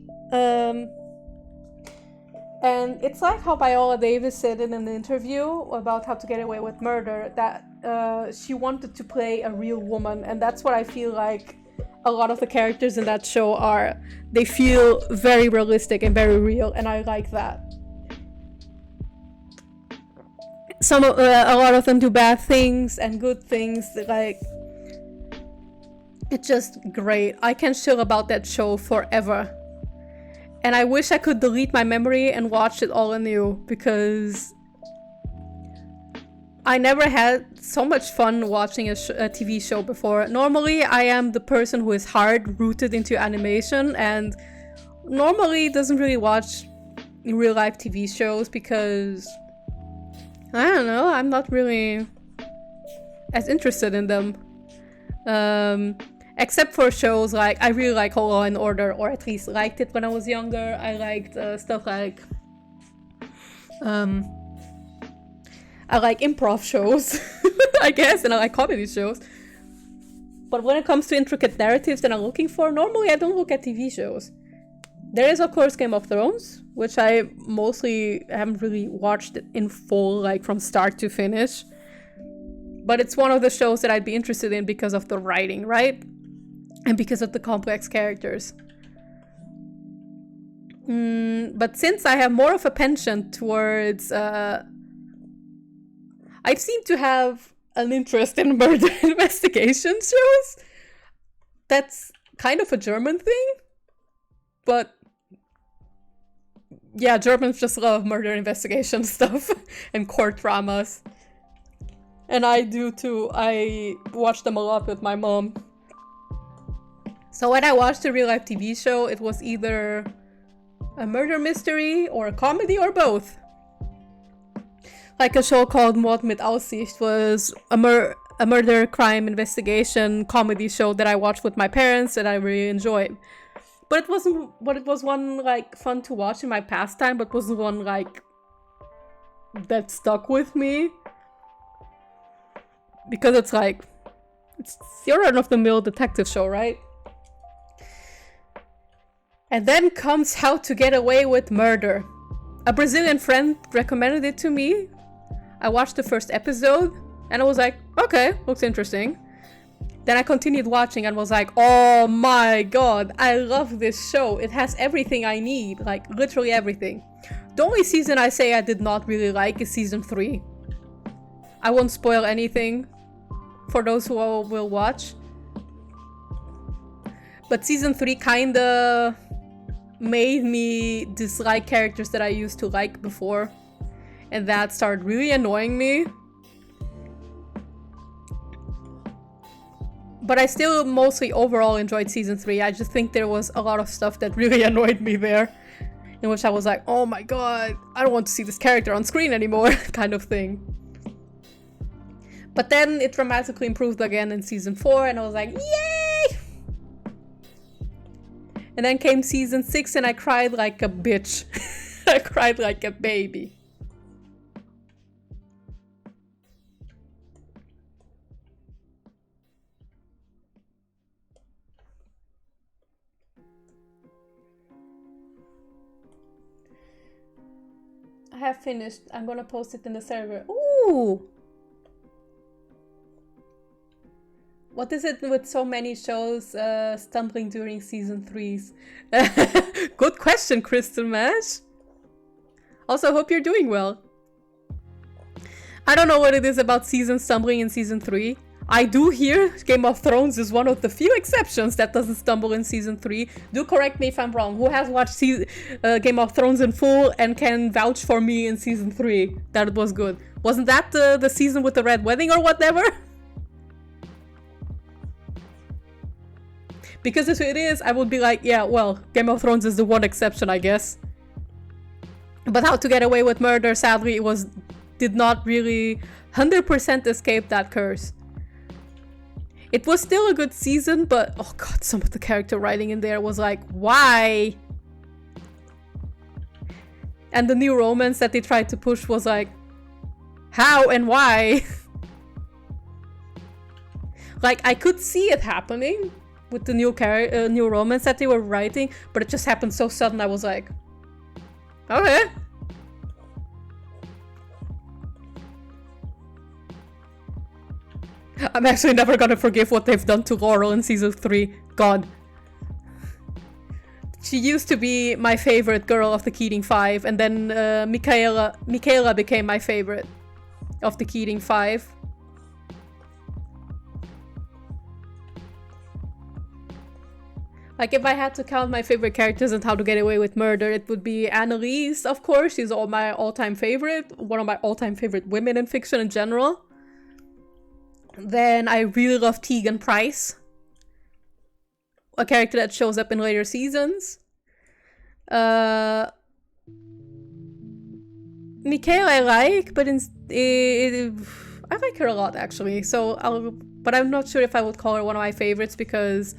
And it's like how Viola Davis said in an interview about How to Get Away with Murder that she wanted to play a real woman, and that's what I feel like a lot of the characters in that show are. They feel very realistic and very real, and I like that. A lot of them do bad things and good things. Like, It's just great. I can chill about that show forever. And I wish I could delete my memory and watch it all anew, because I never had so much fun watching a TV show before. Normally, I am the person who is hard rooted into animation and normally doesn't really watch real life TV shows because, I don't know, I'm not really as interested in them. Except for shows like, I really like Law and Order, or at least liked it when I was younger. I liked stuff like, I like improv shows, I guess, and I like comedy shows. But when it comes to intricate narratives that I'm looking for, normally I don't look at TV shows. There is, of course, Game of Thrones, which I mostly haven't really watched in full, like from start to finish. But it's one of the shows that I'd be interested in because of the writing, right? And because of the complex characters. But since I have more of a penchant towards... I seem to have an interest in murder investigation shows. That's kind of a German thing. But yeah, Germans just love murder investigation stuff and court dramas. And I do too. I watch them a lot with my mom. So when I watched a real life TV show, it was either a murder mystery or a comedy or both. Like a show called Mord mit Aussicht was a murder crime investigation comedy show that I watched with my parents that I really enjoyed. But it was one like fun to watch in my pastime, but wasn't one like that stuck with me. Because it's like, it's your run-of-the-mill detective show, right? And then comes How to Get Away with Murder. A Brazilian friend recommended it to me. I watched the first episode and I was like, okay, looks interesting. Then I continued watching and was like, oh my god, I love this show. It has everything I need, like literally everything. The only season I say I did not really like is season 3. I won't spoil anything for those who will watch. But season 3 kinda made me dislike characters that I used to like before. And that started really annoying me. But I still mostly overall enjoyed season 3. I just think there was a lot of stuff that really annoyed me there. In which I was like, oh my god, I don't want to see this character on screen anymore, kind of thing. But then it dramatically improved again in season 4 and I was like, yay! And then came season 6 and I cried like a bitch. I cried like a baby. I have finished. I'm gonna post it in the server. Ooh! What is it with so many shows stumbling during season 3s? Good question, Crystal Mash. Also, hope you're doing well. I don't know what it is about season stumbling in season 3. I do hear Game of Thrones is one of the few exceptions that doesn't stumble in season 3. Do correct me if I'm wrong. Who has watched Game of Thrones in full and can vouch for me in season 3 that it was good? Wasn't that the season with the red wedding or whatever? Because if it is, I would be like, yeah, well, Game of Thrones is the one exception, I guess. But How to Get Away with Murder, sadly, did not really 100% escape that curse. It was still a good season, but oh god, some of the character writing in there was like, why? And the new romance that they tried to push was like, how and why? Like, I could see it happening with the new romance that they were writing, but it just happened so sudden. I was like, okay. I'm actually never gonna forgive what they've done to Laurel in season 3. God. She used to be my favorite girl of the Keating 5, and then Michaela became my favorite of the Keating 5. Like, if I had to count my favorite characters and How to Get Away with Murder, it would be Annalise, of course. She's my all-time favorite. One of my all-time favorite women in fiction in general. Then I really love Tegan Price. A character that shows up in later seasons. Mikhail I like, but I like her a lot, actually. But I'm not sure if I would call her one of my favorites because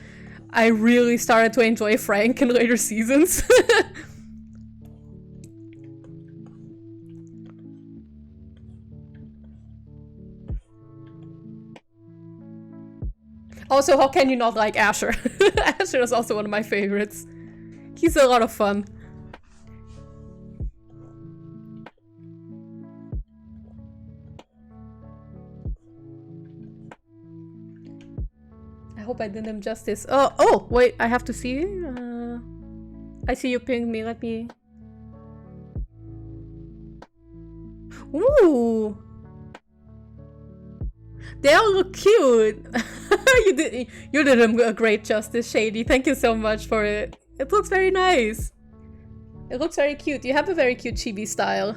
I really started to enjoy Frank in later seasons. Also, how can you not like Asher? Asher is also one of my favorites. He's a lot of fun. I hope I did him justice. Oh, wait, I have to see. I see you pinged me. Let me. Ooh, they all look cute. You did him a great justice, Shady. Thank you so much for it. It looks very nice. It looks very cute. You have a very cute chibi style.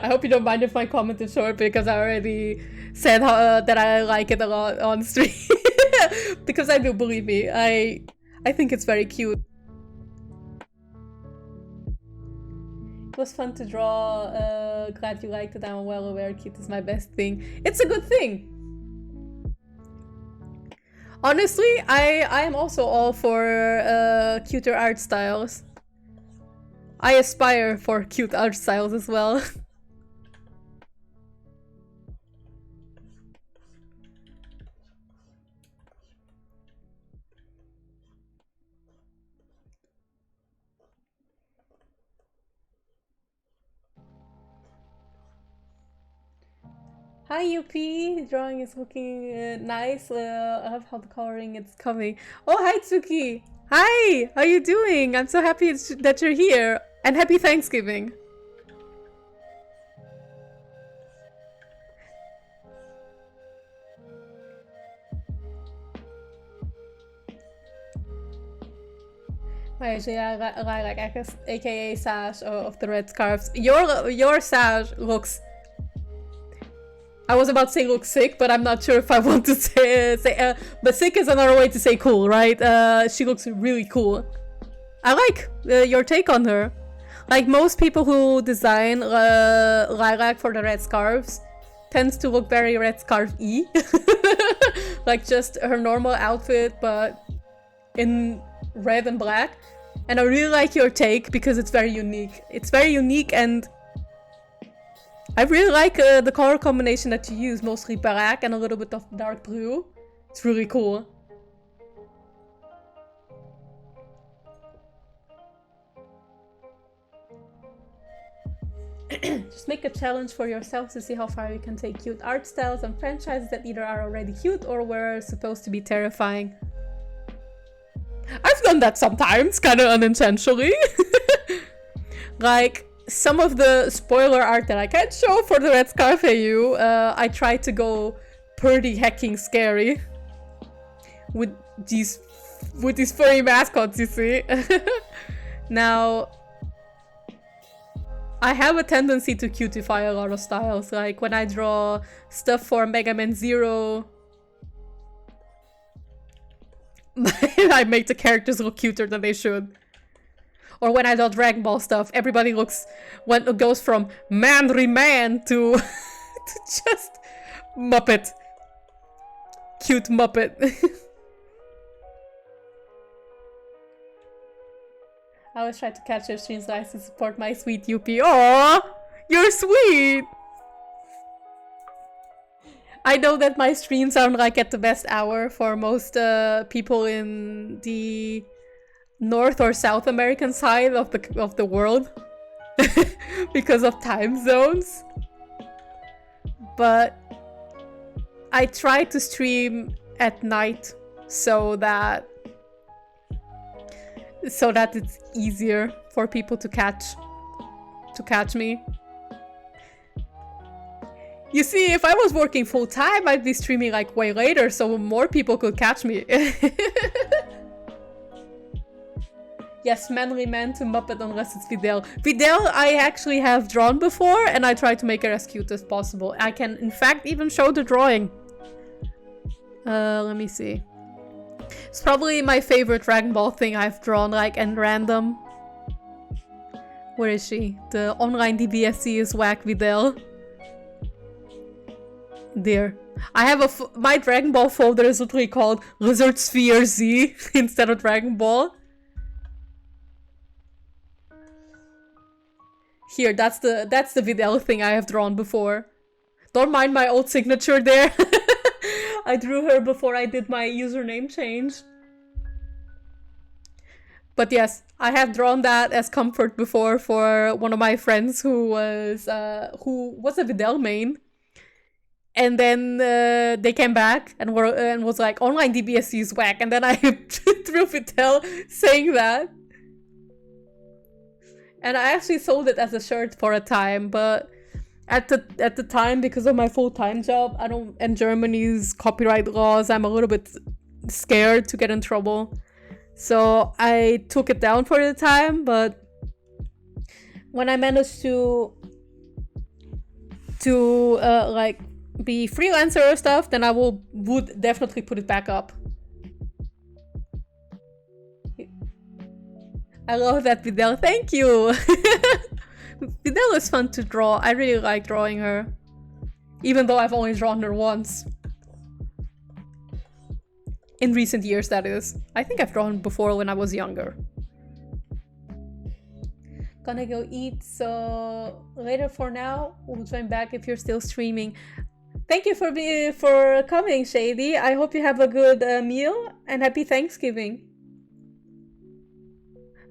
I hope you don't mind if my comment is short because I already said that I like it a lot on stream. Because I do, believe me. I think it's very cute. It was fun to draw. Glad you liked it. I'm well aware cute is my best thing. It's a good thing. Honestly, I am also all for cuter art styles. I aspire for cute art styles as well. Hi Yuppie, the drawing is looking nice. I love how the coloring is coming. Oh, hi Tsuki! Hi! How you doing? I'm so happy that you're here. And happy Thanksgiving. Lilac, aka Sash of the Red Scarves. Your Sash looks... I was about to say looks sick, but I'm not sure if I want to say but sick is another way to say cool, right? She looks really cool. I like your take on her. Like most people who design Lilac for the Red Scarves tends to look very Red Scarf-y. Like just her normal outfit, but in red and black. And I really like your take because it's very unique. It's very unique and I really like the color combination that you use, mostly black and a little bit of dark blue. It's really cool. Just make a challenge for yourself to see how far you can take cute art styles and franchises that either are already cute or were supposed to be terrifying. I've done that sometimes, kind of unintentionally. Like, some of the spoiler art that I can't show for the Red Scarf AU, I tried to go pretty hecking scary. With these furry mascots, you see. Now, I have a tendency to cutify a lot of styles. Like, when I draw stuff for Mega Man Zero, I make the characters look cuter than they should. Or when I draw Dragon Ball stuff, everybody goes from manly man to just Muppet. Cute Muppet. I always try to catch your streams live to support my sweet Yuppie. Aww! You're sweet! I know that my streams are like at the best hour for most people in the North or South American side of the world because of time zones. But I try to stream at night so that it's easier for people to catch me. You see, if I was working full time, I'd be streaming like way later, so more people could catch me. Yes, manly man to Muppet unless it's Videl. Videl I actually have drawn before, and I try to make her as cute as possible. I can, in fact, even show the drawing. Let me see. It's probably my favorite Dragon Ball thing I've drawn, like, and random. Where is she? The online DBSC is whack, Videl. There. I have my Dragon Ball folder is literally called Lizard Sphere Z instead of Dragon Ball. Here, that's the Videl thing I have drawn before. Don't mind my old signature there. I drew her before I did my username change. But yes, I have drawn that as comfort before for one of my friends who was a Videl main. And then they came back and was like, online DBSC is whack. And then I drew Videl saying that. And I actually sold it as a shirt for a time, but at the time, because of my full-time job, and Germany's copyright laws, I'm a little bit scared to get in trouble. So I took it down for the time, but when I managed to like be freelancer or stuff, then I would definitely put it back up. I love that Videl. Thank you. Videl is fun to draw. I really like drawing her. Even though I've only drawn her once. In recent years, that is. I think I've drawn before when I was younger. Gonna go eat, so later for now. We'll join back if you're still streaming. Thank you for coming, Shady. I hope you have a good meal and happy Thanksgiving.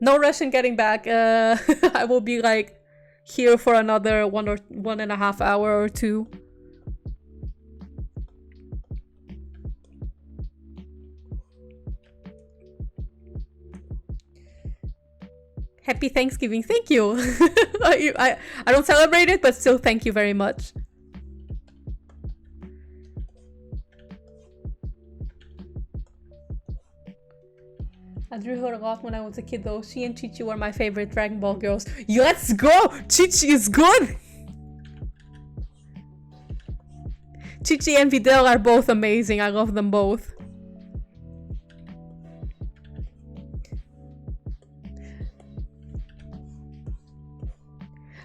No rush in getting back. I will be like here for another 1.5 hour or 2. Happy Thanksgiving. Thank you. I don't celebrate it, but still thank you very much. I drew her a lot when I was a kid though. She and Chi-Chi were my favorite Dragon Ball girls. Let's go! Chi-Chi is good! Chi-Chi and Videl are both amazing. I love them both.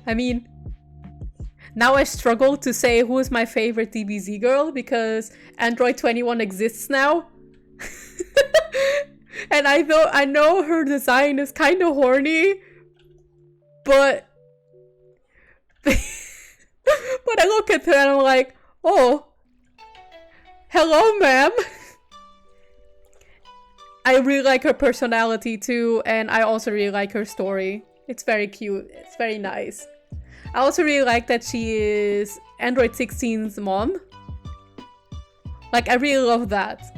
I mean, now I struggle to say who is my favorite DBZ girl because Android 21 exists now. And I know her design is kind of horny, but but I look at her and I'm like, oh, hello, ma'am. I really like her personality too, and I also really like her story. It's very cute. It's very nice. I also really like that she is Android 16's mom. Like, I really love that.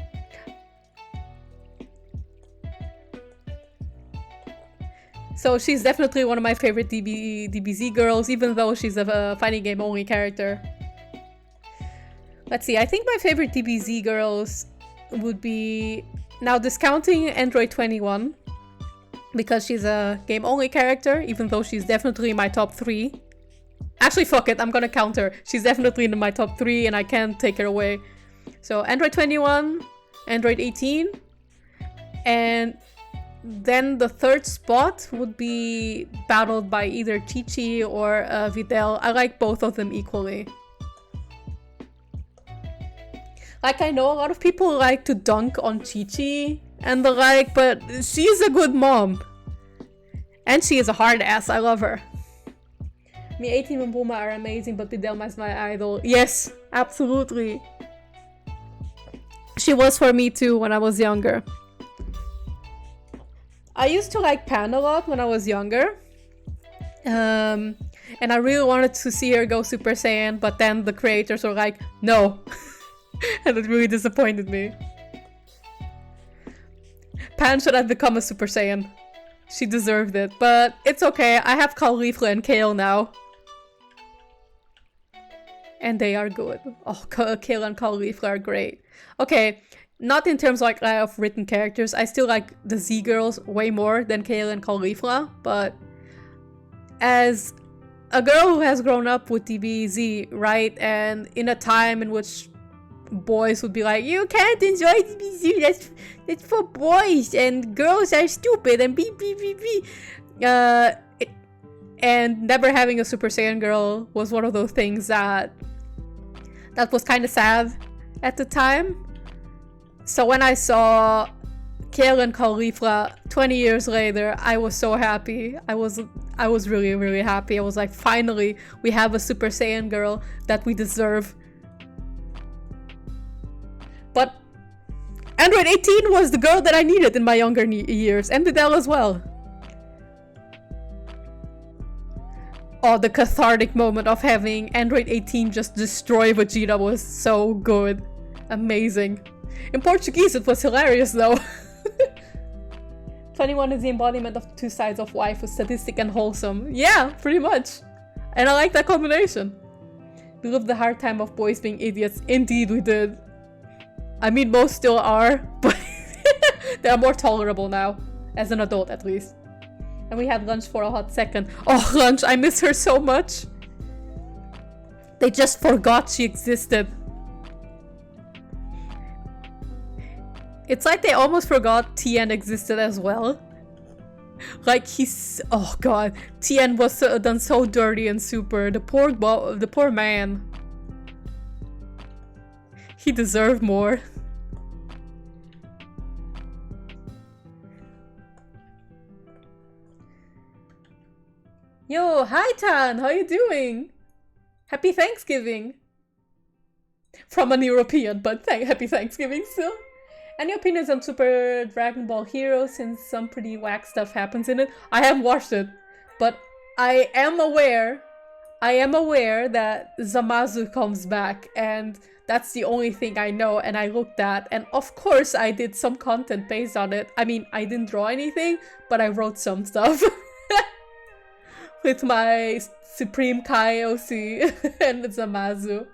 So she's definitely one of my favorite DBZ girls, even though she's a fighting game only character. Let's see, I think my favorite DBZ girls would be, now discounting Android 21, because she's a game only character, even though she's definitely in my top 3. Actually, fuck it, I'm gonna count her. She's definitely in my top 3 and I can't take her away. So Android 21, Android 18, and then the third spot would be battled by either Chi-Chi or Videl. I like both of them equally. Like, I know a lot of people like to dunk on Chi-Chi and the like, but she's a good mom. And she is a hard ass. I love her. Me 18 and Bulma are amazing, but Videl is my idol. Yes, absolutely. She was for me too when I was younger. I used to like Pan a lot when I was younger. And I really wanted to see her go Super Saiyan, but then the creators were like, no. And it really disappointed me. Pan should have become a Super Saiyan. She deserved it, but it's okay. I have Caulifla and Kale now. And they are good. Oh, Kale and Caulifla are great. Okay, not in terms like of written characters. I still like the Z girls way more than Kale and Caulifla, but as a girl who has grown up with DBZ, right? And in a time in which boys would be like, you can't enjoy DBZ, that's for boys, and girls are stupid, and beep. And never having a Super Saiyan girl was one of those things that was kind of sad at the time. So when I saw Kale and Caulifla 20 years later, I was so happy. I was really, really happy. I was like, finally, we have a Super Saiyan girl that we deserve. But Android 18 was the girl that I needed in my younger years, and Videl as well. Oh, the cathartic moment of having Android 18 just destroy Vegeta was so good. Amazing. In Portuguese, it was hilarious though. 21 is the embodiment of the two sides of life, with sadistic and wholesome. Yeah, pretty much. And I like that combination. We lived the hard time of boys being idiots. Indeed we did. I mean, most still are, but they're more tolerable now. As an adult, at least. And we had lunch for a hot second. Oh, lunch, I miss her so much. They just forgot she existed. It's like they almost forgot Tien existed as well. Like oh god, Tien was done so dirty and super. The poor man. He deserved more. Yo, hi Tan, how you doing? Happy Thanksgiving. From an European, but happy Thanksgiving still. Any opinions on Super Dragon Ball Heroes, since some pretty whack stuff happens in it? I haven't watched it, but I am aware that Zamasu comes back, and that's the only thing I know, and I looked at, and of course I did some content based on it. I mean, I didn't draw anything, but I wrote some stuff. With my Supreme Kai OC and Zamasu.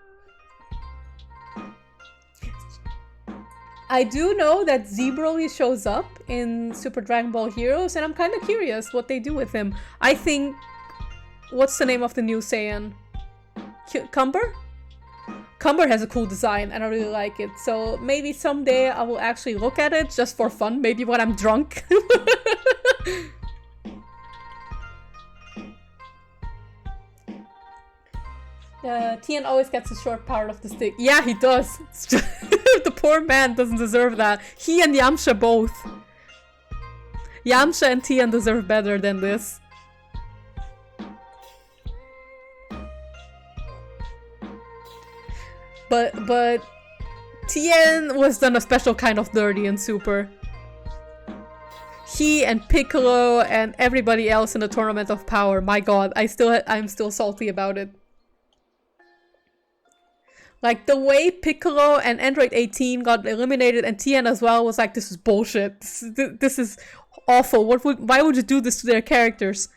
I do know that Z-Broly shows up in Super Dragon Ball Heroes, and I'm kind of curious what they do with him. I think... What's the name of the new Saiyan? Cumber? Cumber has a cool design, and I really like it. So maybe someday I will actually look at it just for fun. Maybe when I'm drunk. Tien always gets a short part of the stick. Yeah, he does. The poor man doesn't deserve that. He and Yamcha both. Yamcha and Tien deserve better than this. But Tien was done a special kind of dirty and super. He and Piccolo and everybody else in the Tournament of Power. My god, I'm still salty about it. Like, the way Piccolo and Android 18 got eliminated, and Tien as well, was like, this is bullshit. This is awful. Why would you do this to their characters?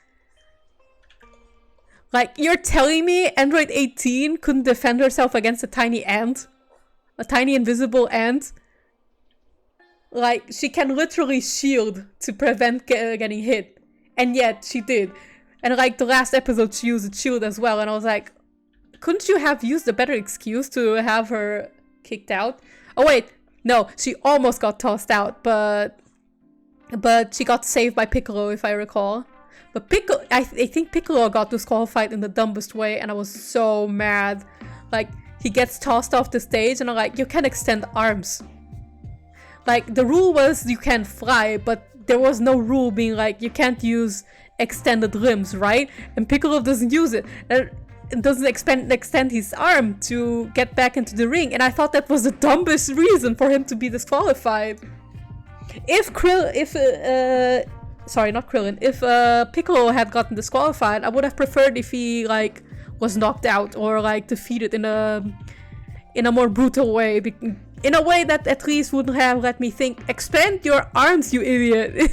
Like, you're telling me Android 18 couldn't defend herself against a tiny ant? A tiny invisible ant? Like, she can literally shield to prevent getting hit. And yet, she did. And like, the last episode, she used a shield as well, and I was like, couldn't you have used a better excuse to have her kicked out? Oh wait, no, she almost got tossed out, but she got saved by Piccolo, if I recall. But Piccolo, I think Piccolo got disqualified in the dumbest way, and I was so mad. Like, he gets tossed off the stage, and I'm like, you can extend arms. Like, the rule was you can fly, but there was no rule being like, you can't use extended limbs, right? And Piccolo doesn't use it. And doesn't extend his arm to get back into the ring, and I thought that was the dumbest reason for him to be disqualified. If Piccolo had gotten disqualified, I would have preferred if he like was knocked out or like defeated in a more brutal way, in a way that at least wouldn't have let me think, expand your arms, you idiot.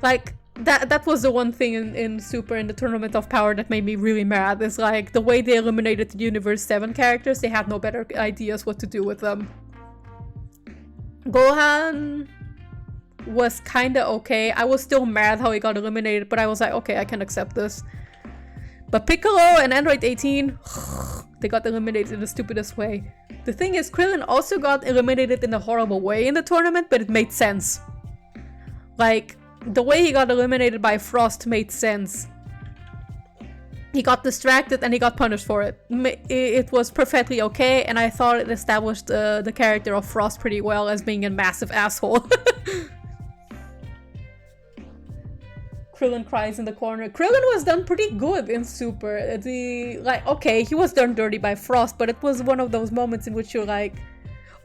Like, that was the one thing in Super, in the Tournament of Power, that made me really mad. Is like the way they eliminated the Universe 7 characters. They had no better ideas what to do with them. Gohan was kinda okay. I was still mad how he got eliminated, but I was like, okay, I can accept this. But Piccolo and Android 18, they got eliminated in the stupidest way. The thing is, Krillin also got eliminated in a horrible way in the tournament, but it made sense. Like, the way he got eliminated by Frost made sense. He got distracted and he got punished for it. It was perfectly okay, and I thought it established the character of Frost pretty well as being a massive asshole. Krillin cries in the corner. Krillin was done pretty good in Super. Okay, he was done dirty by Frost, but it was one of those moments in which you're like,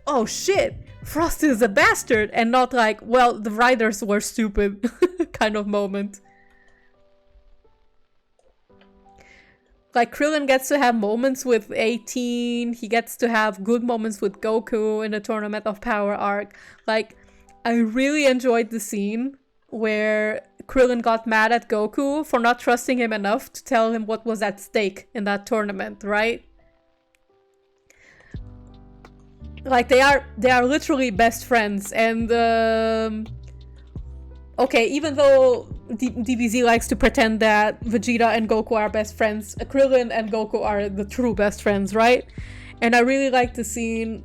oh shit, Frost is a bastard, and not like, well, the writers were stupid kind of moment. Like, Krillin gets to have moments with 18, he gets to have good moments with Goku in the Tournament of Power arc. Like, I really enjoyed the scene where Krillin got mad at Goku for not trusting him enough to tell him what was at stake in that tournament, right? Like, they are literally best friends, and okay, even though DBZ likes to pretend that Vegeta and Goku are best friends, Krillin and Goku are the true best friends, right? And I really like the scene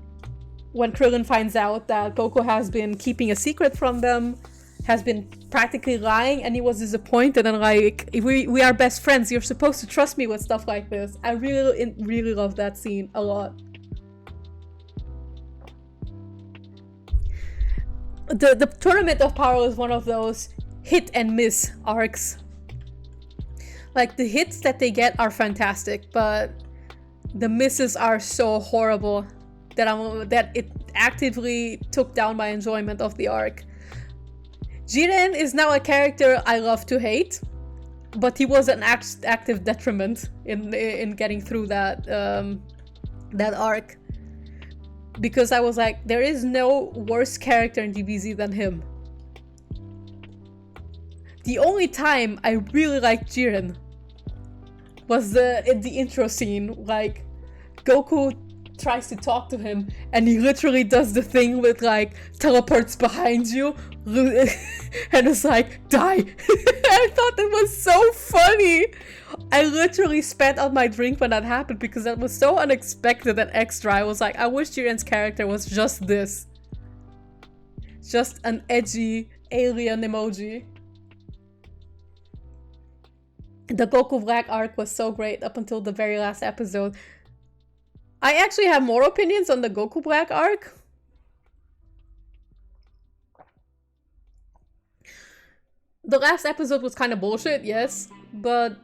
when Krillin finds out that Goku has been keeping a secret from them, has been practically lying, and he was disappointed and like, we are best friends, you're supposed to trust me with stuff like this. I really love that scene a lot. The Tournament of Power is one of those hit and miss arcs. Like, the hits that they get are fantastic, but the misses are so horrible that it actively took down my enjoyment of the arc. Jiren is now a character I love to hate, but he was an active detriment in getting through that arc. Because I was like, there is no worse character in DBZ than him. The only time I really liked Jiren was in the intro scene. Like, Goku tries to talk to him and he literally does the thing with like teleports behind you and it's like, die. I thought that was so funny. I literally spat out my drink when that happened because that was so unexpected and extra. I was like, I wish Jiren's character was just this. Just an edgy alien emoji. The Goku Black arc was so great up until the very last episode. I actually have more opinions on the Goku Black arc. The last episode was kind of bullshit, yes, but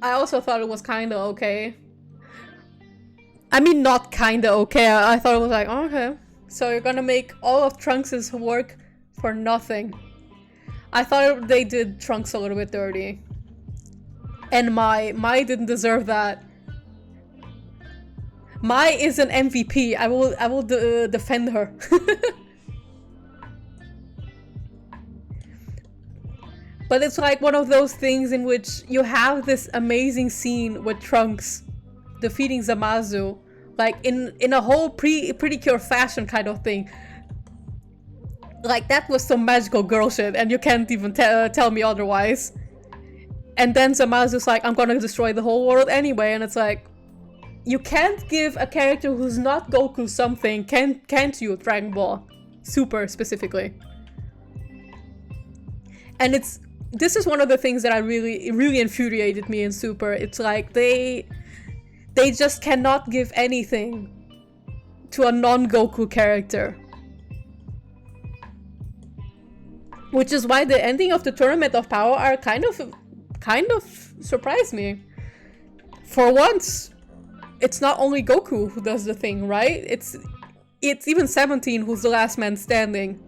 I also thought it was kind of okay. I mean, not kind of okay. I thought it was like, oh, okay, so you're gonna make all of Trunks' work for nothing. I thought they did Trunks a little bit dirty. And Mai didn't deserve that. Mai is an MVP. I will defend her. But it's like one of those things in which you have this amazing scene with Trunks defeating Zamasu, like in a whole Pretty Cure fashion kind of thing. Like, that was some magical girl shit, and you can't even tell me otherwise. And then Zamazu's like, I'm gonna destroy the whole world anyway, and it's like, you can't give a character who's not Goku something, can't you, Dragon Ball? Super specifically. And this is one of the things that really infuriated me in Super. It's like, they just cannot give anything to a non-Goku character. Which is why the ending of the Tournament of Power are kind of surprised me. For once, it's not only Goku who does the thing, right? It's even 17 who's the last man standing.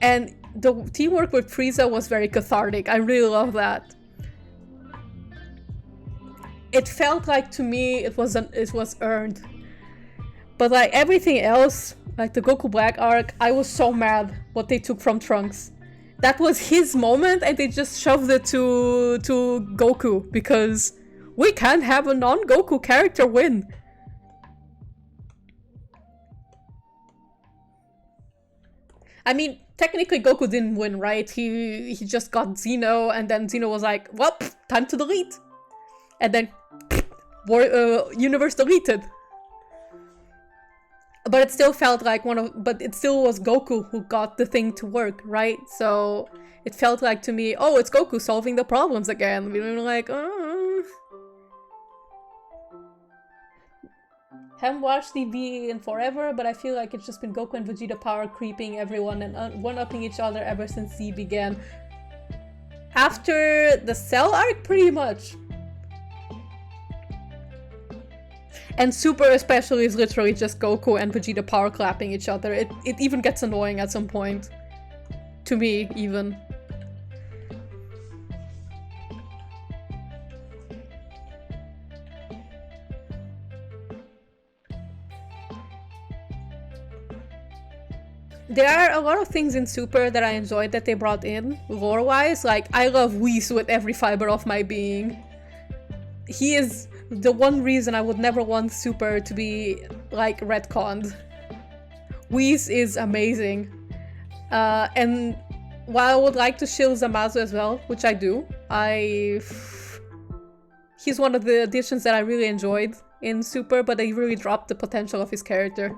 And the teamwork with Frieza was very cathartic. I really love that. it felt like to me it was earned. But like everything else, like the Goku Black arc, I was so mad what they took from Trunks. That was his moment and they just shoved it to Goku because we can't have a non-Goku character win. I mean, technically Goku didn't win, right? He just got Xeno and then Xeno was like, well, time to delete. And then universe deleted. But it still felt like but it still was Goku who got the thing to work, right? So it felt like to me, oh, it's Goku solving the problems again. We were like, Haven't watched TV in forever, but I feel like it's just been Goku and Vegeta power creeping everyone and one-upping each other ever since Z began. After the Cell arc, pretty much. And Super especially is literally just Goku and Vegeta power clapping each other. It even gets annoying at some point. To me, even. There are a lot of things in Super that I enjoyed that they brought in, lore-wise. Like, I love Whis with every fiber of my being. He is the one reason I would never want Super to be, like, retconned. Whis is amazing. And while I would like to shill Zamasu as well, which I do, he's one of the additions that I really enjoyed in Super, but they really dropped the potential of his character.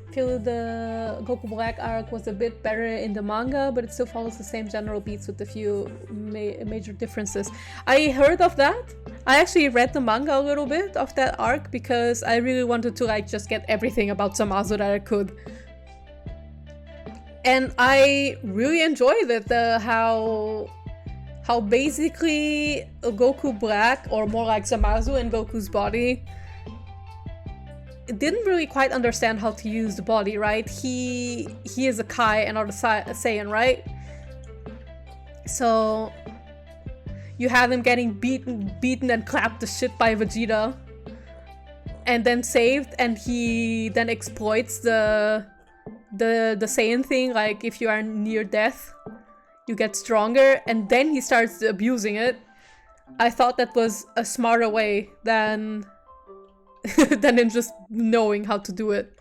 I feel the Goku Black arc was a bit better in the manga, but it still follows the same general beats with a few major differences. I heard of that. I actually read the manga a little bit of that arc because I really wanted to like just get everything about Zamasu that I could. And I really enjoyed it, how basically Goku Black, or more like Zamasu in Goku's body, didn't really quite understand how to use the body, right? He is a Kai and not a Saiyan, right? So you have him getting beaten and clapped the shit by Vegeta, and then saved, and he then exploits the Saiyan thing, like if you are near death, you get stronger, and then he starts abusing it. I thought that was a smarter way than than in just knowing how to do it.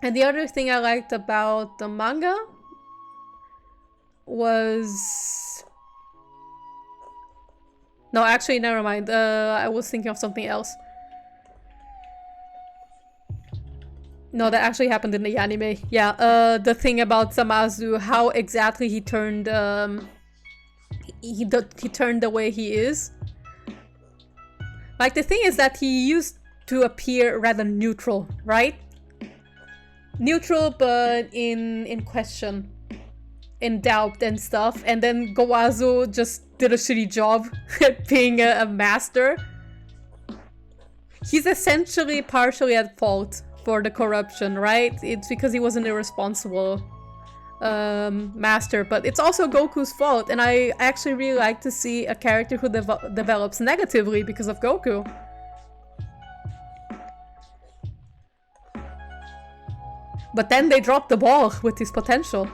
And the other thing I liked about the manga was... No, actually, never mind. I was thinking of something else. No, that actually happened in the anime. Yeah, the thing about Zamasu, how exactly he turned, he turned the way he is. Like, the thing is that he used to appear rather neutral, right? Neutral, but in question, in doubt and stuff. And then Gowazu just did a shitty job at being a master. He's essentially partially at fault for the corruption, right? It's because he was an irresponsible master, but it's also Goku's fault, and I actually really like to see a character who develops negatively because of Goku. But then they dropped the ball with his potential.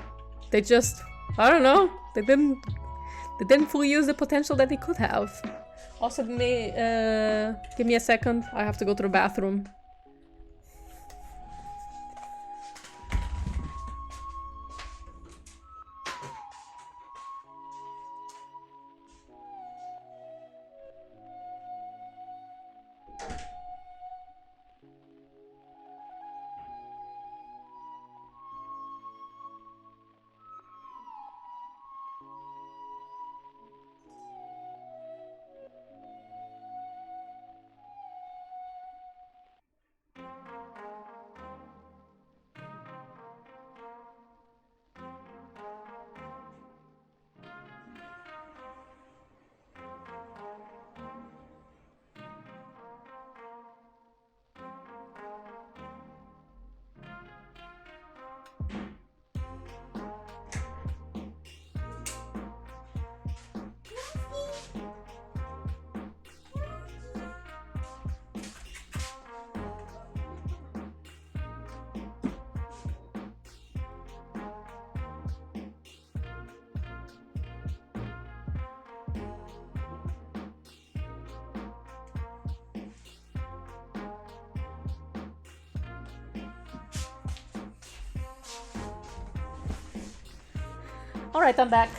They just, I don't know, they didn't fully use the potential that he could have. Also, give me a second, I have to go to the bathroom. Alright, I'm back.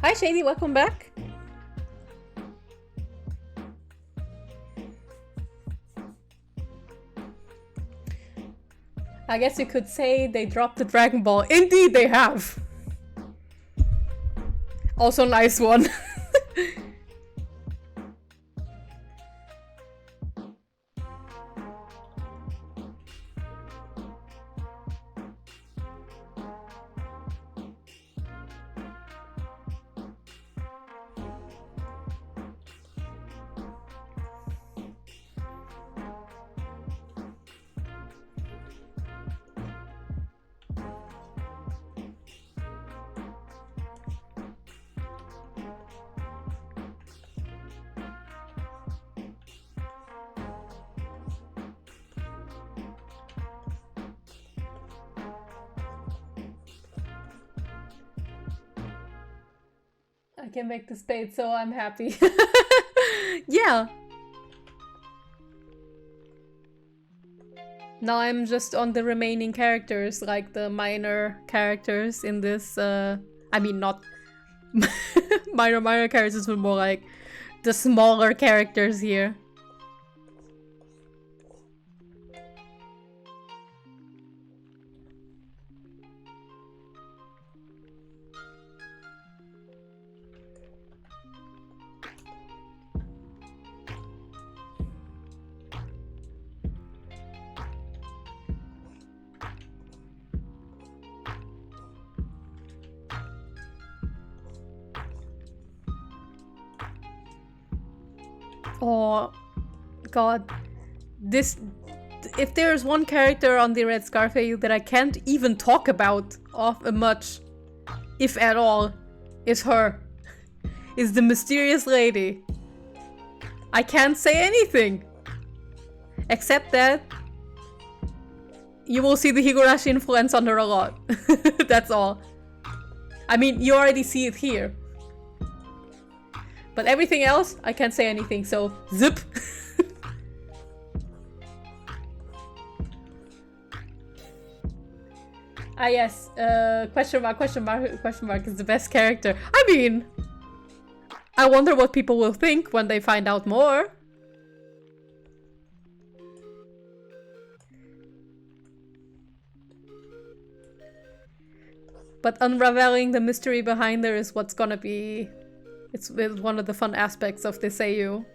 Hi Shady, welcome back. I guess you could say they dropped the Dragon Ball. Indeed they have. Also nice one. I can make the spade, so I'm happy. Yeah. Now I'm just on the remaining characters, like the minor characters in this, I mean not minor characters, but more like the smaller characters here. Oh god, this, if there's one character on the Red Scarf that I can't even talk about much, if at all, is her. Is the mysterious lady. I can't say anything except that you will see the Higurashi influence on her a lot. That's all. I mean, you already see it here. But everything else, I can't say anything, so zip! Ah yes, question mark is the best character. I mean, I wonder what people will think when they find out more. But unraveling the mystery behind her is what's gonna be... It's one of the fun aspects of this AU.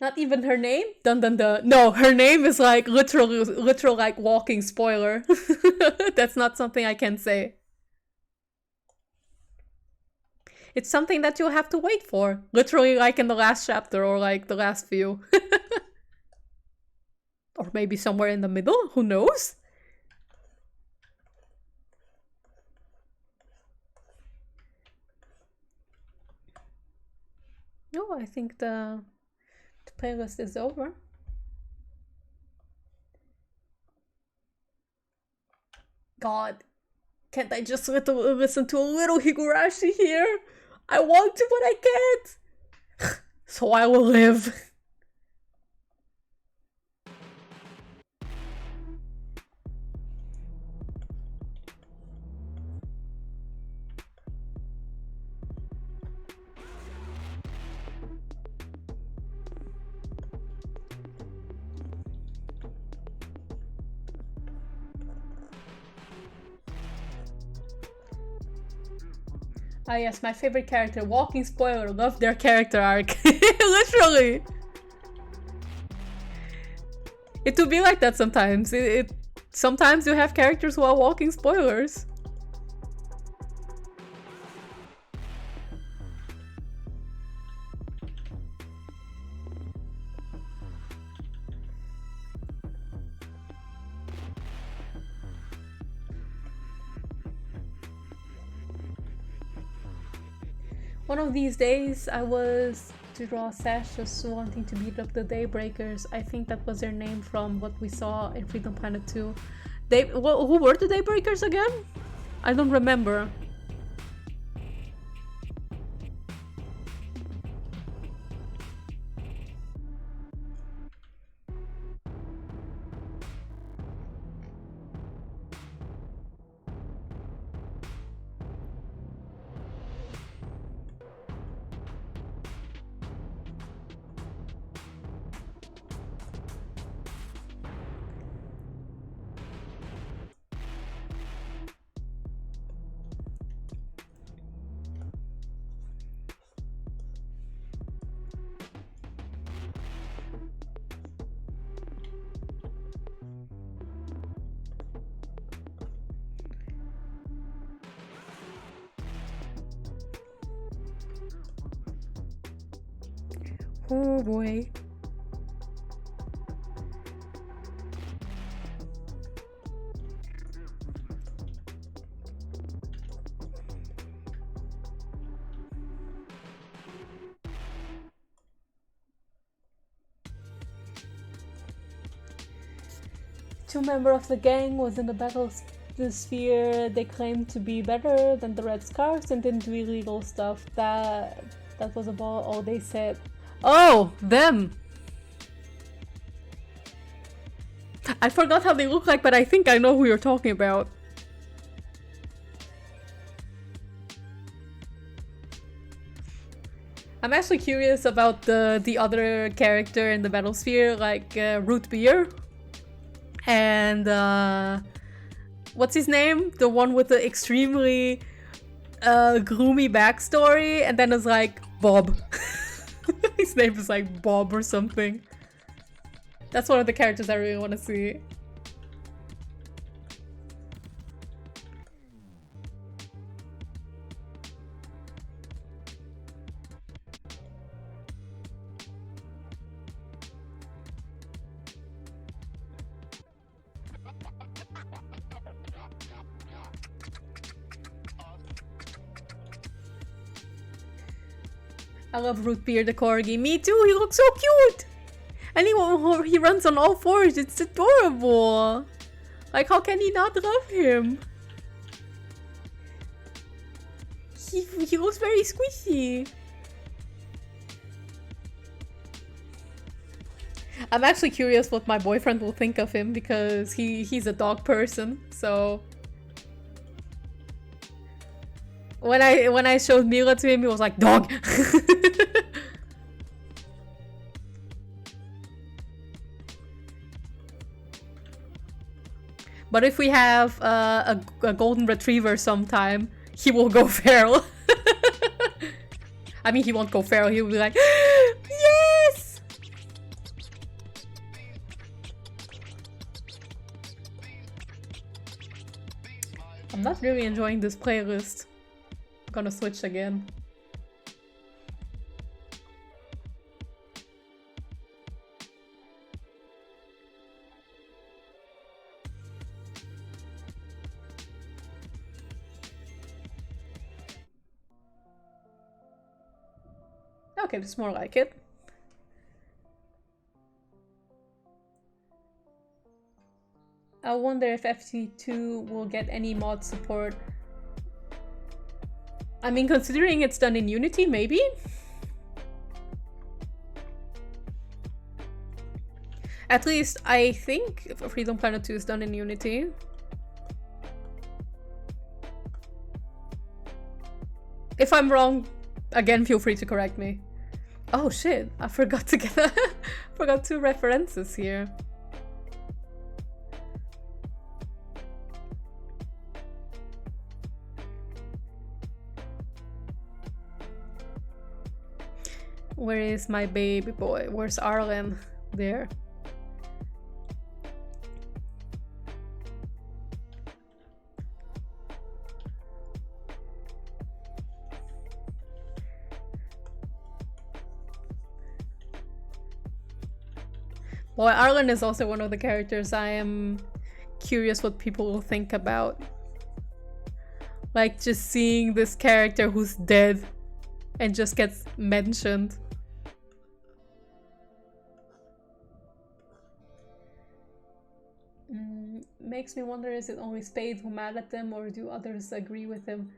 Not even her name? Dun dun dun. No, her name is like literal like walking spoiler. That's not something I can say. It's something that you'll have to wait for. Literally like in the last chapter or like the last few. Or maybe somewhere in the middle, who knows? No, I think the playlist is over. God, can't I just listen to a little Higurashi here? I want to, but I can't. So I will live. Ah yes, my favorite character, walking spoiler, love their character arc. Literally! It would be like that sometimes. Sometimes you have characters who are walking spoilers. One of these days, I was to draw Sash just wanting to beat up the Daybreakers. I think that was their name from what we saw in Freedom Planet 2. Who were the Daybreakers again? I don't remember. Oh boy. Two members of the gang was in the battlesphere. They claimed to be better than the Red Scarves and didn't do illegal stuff. That was about all they said. Oh, them! I forgot how they look like, but I think I know who you're talking about. I'm actually curious about the other character in the battlesphere, like Root Beer. And what's his name? The one with the extremely gloomy backstory, and then it's like Bob. His name is like Bob or something. That's one of the characters I really want to see. I love Root Beer the corgi. Me too, he looks so cute! And he runs on all fours, it's adorable! Like, how can he not love him? He looks very squishy. I'm actually curious what my boyfriend will think of him because he's a dog person, so... When I showed Mila to him, he was like, dog! But if we have a golden retriever sometime, he will go feral. I mean, he won't go feral, he'll be like, yes! I'm not really enjoying this playlist. I'm gonna switch again. Okay, that's more like it. I wonder if FT2 will get any mod support. I mean, considering it's done in Unity, maybe? At least, I think Freedom Planet 2 is done in Unity. If I'm wrong, again, feel free to correct me. Oh shit, I forgot to get forgot 2 references here. Where is my baby boy? Where's Arlen? There. Boy, Arlen is also one of the characters I am curious what people will think about. Like, just seeing this character who's dead and just gets mentioned. Makes me wonder, is it only Spade who mad at them, or do others agree with him?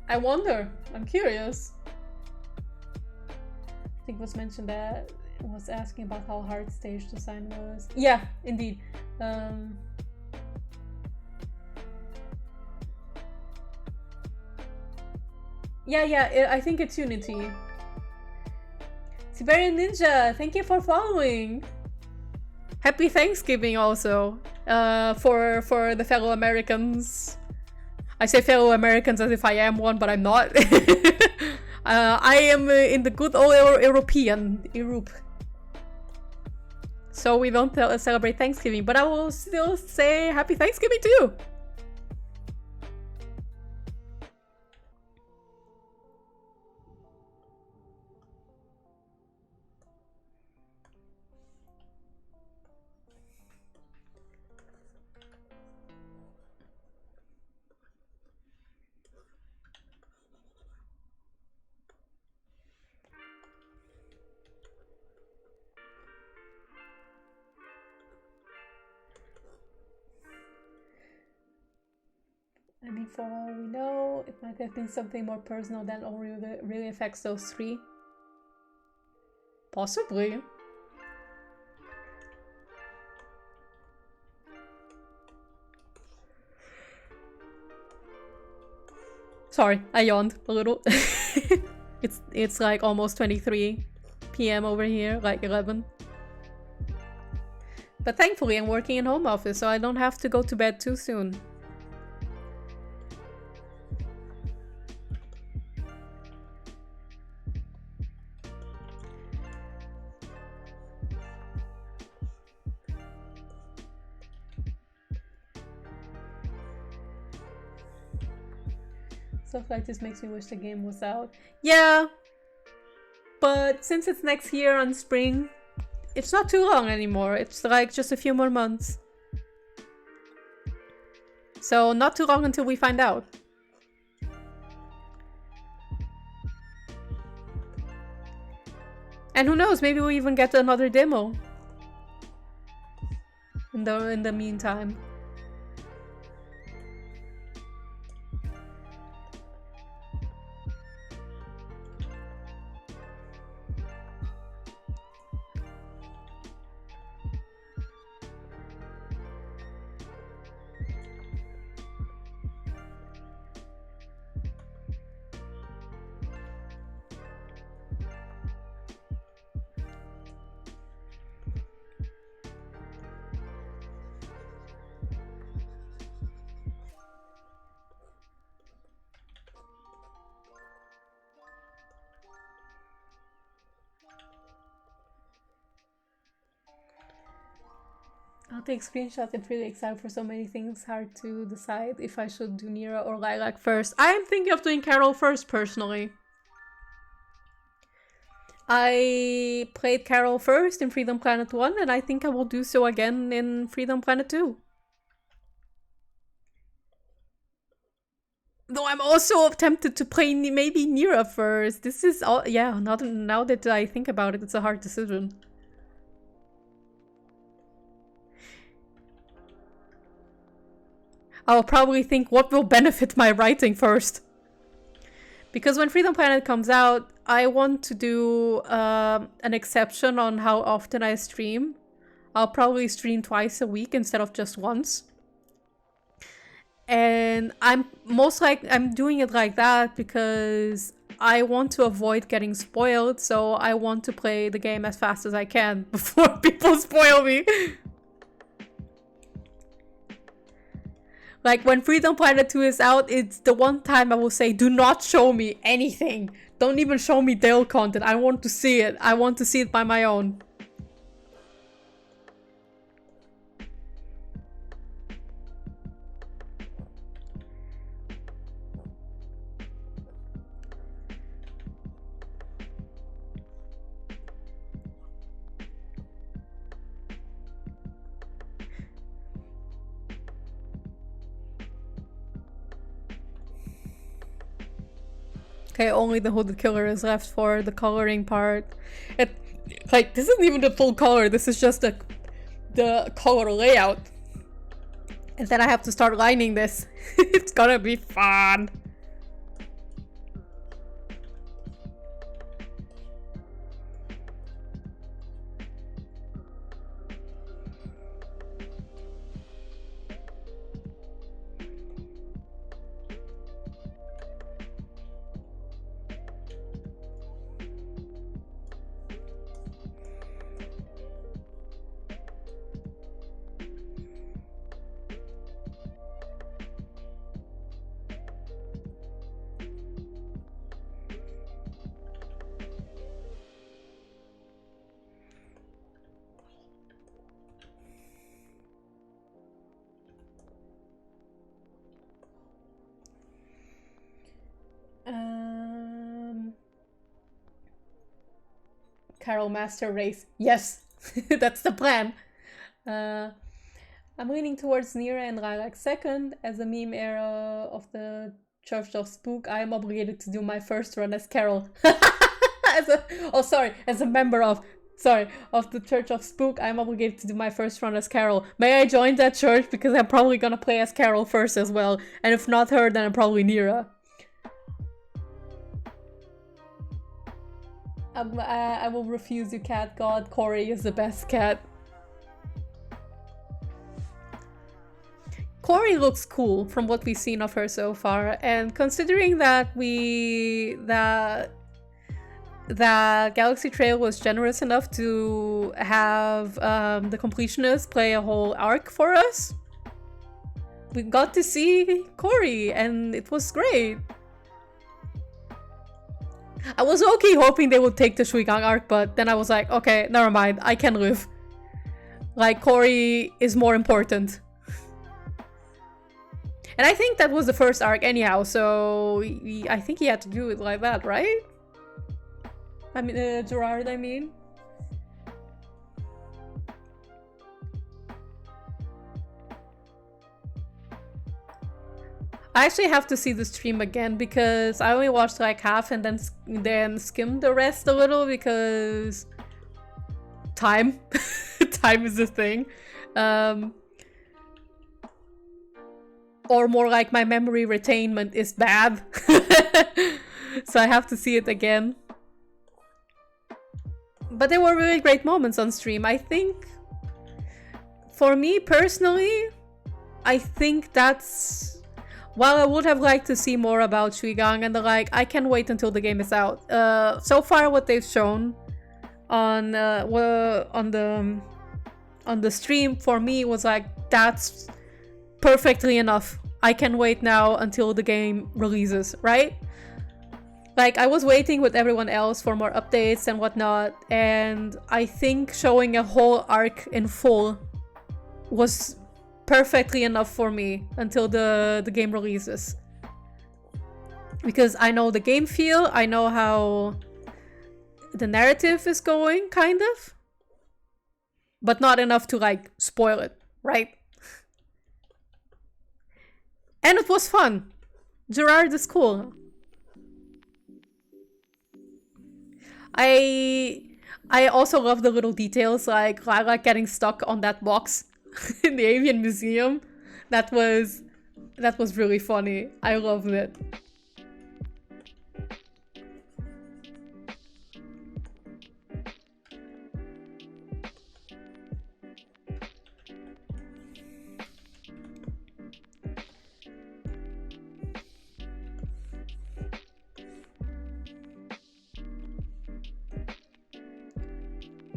I wonder. I'm curious. I think it was mentioned that it was asking about how hard stage design was. Yeah, indeed. Yeah, I think it's Unity. Siberian Ninja, thank you for following. Happy Thanksgiving also for the fellow Americans. I say fellow Americans as if I am one, but I'm not. I am in the good old Europe. So we don't celebrate Thanksgiving, but I will still say Happy Thanksgiving to you. I mean, for all we know, it might have been something more personal than all really affects those three. Possibly. Sorry, I yawned a little. It's like almost 23 p.m. over here, like 11. But thankfully I'm working in home office, so I don't have to go to bed too soon. Stuff like this makes me wish the game was out. Yeah, but since it's next year on spring, it's not too long anymore. It's like just a few more months. So not too long until we find out. And who knows, maybe we'll even get another demo in the meantime. I'll take screenshots and really excited for so many things. Hard to decide if I should do Nira or Lilac first. I am thinking of doing Carol first, personally. I played Carol first in Freedom Planet 1, and I think I will do so again in Freedom Planet 2. Though I'm also tempted to play maybe Nira first. This is all, yeah, now that I think about it, it's a hard decision. I'll probably think what will benefit my writing first. Because when Freedom Planet comes out, I want to do an exception on how often I stream. I'll probably stream twice a week instead of just once. And I'm doing it like that because I want to avoid getting spoiled, so I want to play the game as fast as I can before people spoil me. Like, when Freedom Planet 2 is out, it's the one time I will say, do not show me anything. Don't even show me Dale content. I want to see it. I want to see it by my own. Okay, only the hooded killer is left for the coloring part. Like, this isn't even the full color, this is just the color layout. And then I have to start lining this. It's gonna be fun. Carol Master Race. Yes, that's the plan. I'm leaning towards Nira and Lilac second. As a meme era of the Church of Spook, I am obligated to do my first run as Carol. As a member of the Church of Spook, I'm obligated to do my first run as Carol. May I join that church? Because I'm probably gonna play as Carol first as well. And if not her, then I'm probably Nira. I will refuse you, cat god. Corey is the best cat. Corey looks cool from what we've seen of her so far, and considering that that Galaxy Trail was generous enough to have the completionist play a whole arc for us, we got to see Corey, and it was great. I was okay hoping they would take the Shuigang arc, but then I was like, okay, never mind, I can live. Like, Corey is more important. And I think that was the first arc anyhow, so I think he had to do it like that, right? I mean, Gerard, I mean. I actually have to see the stream again because I only watched like half and then skimmed the rest a little because time. Time is the thing. Or more like my memory retainment is bad. So I have to see it again. But there were really great moments on stream. I think, for me personally, I think that's... While I would have liked to see more about Shuigang and the like, I can't wait until the game is out. So far what they've shown on the stream for me was like, that's perfectly enough. I can wait now until the game releases, right? Like, I was waiting with everyone else for more updates and whatnot, and I think showing a whole arc in full was perfectly enough for me until the game releases. Because I know the game feel, I know how the narrative is going, kind of. But not enough to, like, spoil it, right? And it was fun. Gerard is cool. I also love the little details, like Lila getting stuck on that box in the Avian Museum. That was really funny. I loved it.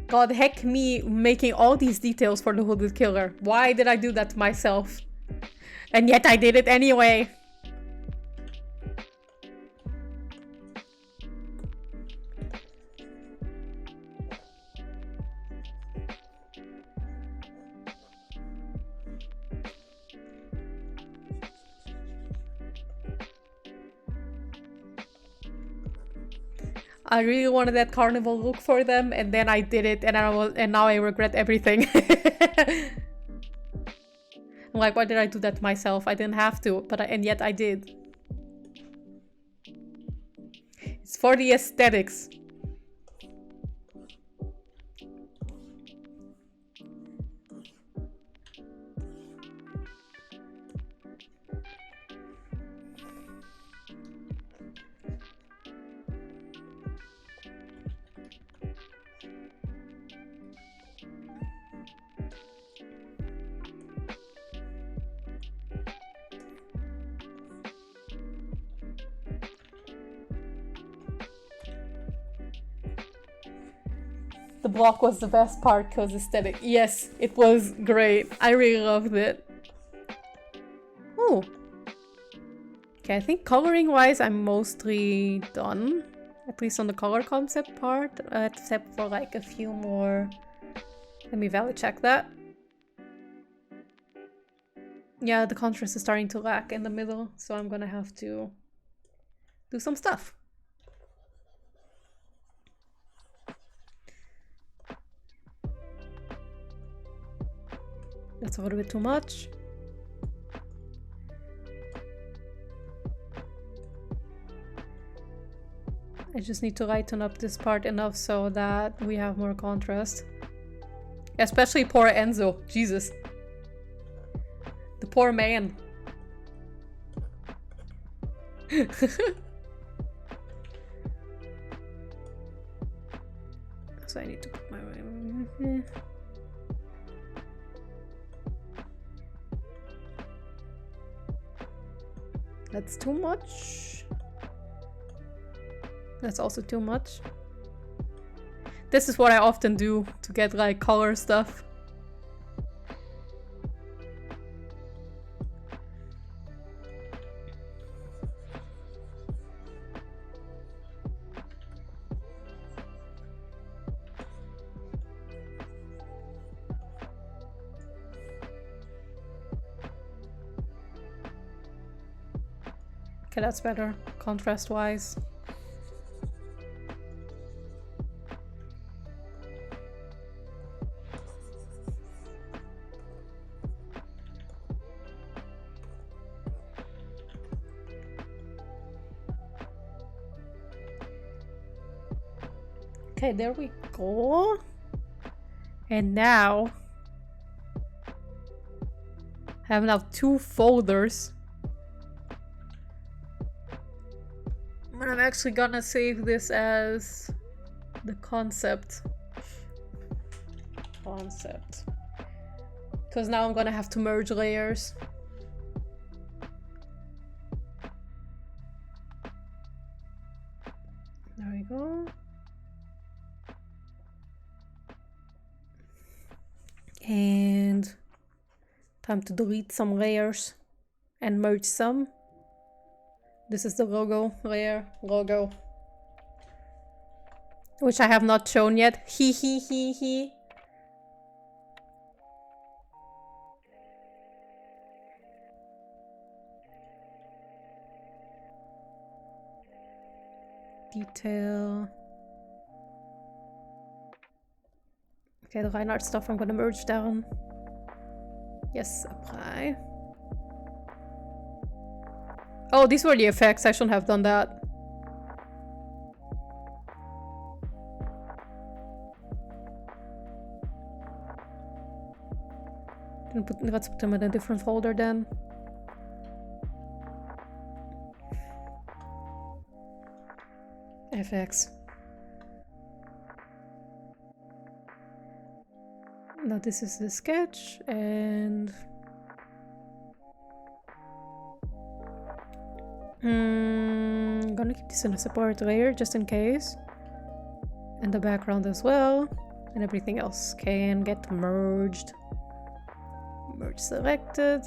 God, heck me making all these details for the Hooded Killer. Why did I do that to myself? And yet I did it anyway. I really wanted that carnival look for them, and then I did it, and now I regret everything. I'm like, why did I do that to myself? I didn't have to, and yet I did. It's for the aesthetics. The block was the best part because aesthetic. Yes, it was great. I really loved it. Oh. Okay, I think coloring wise I'm mostly done. At least on the color concept part. Except for like a few more. Let me valid check that. Yeah, the contrast is starting to lack in the middle. So I'm gonna have to do some stuff. That's a little bit too much. I just need to lighten up this part enough so that we have more contrast. Especially poor Enzo. Jesus. The poor man. So I need to put my... That's too much. That's also too much. This is what I often do to get like color stuff. Okay, that's better, contrast-wise. Okay, there we go. And now I have now 2 folders. But I'm actually gonna save this as the concept. Because now I'm gonna have to merge layers. There we go. And time to delete some layers and merge some. This is the logo layer, which I have not shown yet. He. Detail. Okay, the line art stuff I'm gonna merge down. Yes, apply. Oh, these were the effects. I shouldn't have done that. Let's put them in a different folder then. FX. Now this is the sketch and I'm gonna keep this in a separate layer just in case. And the background as well. And everything else can get merged. Merge selected.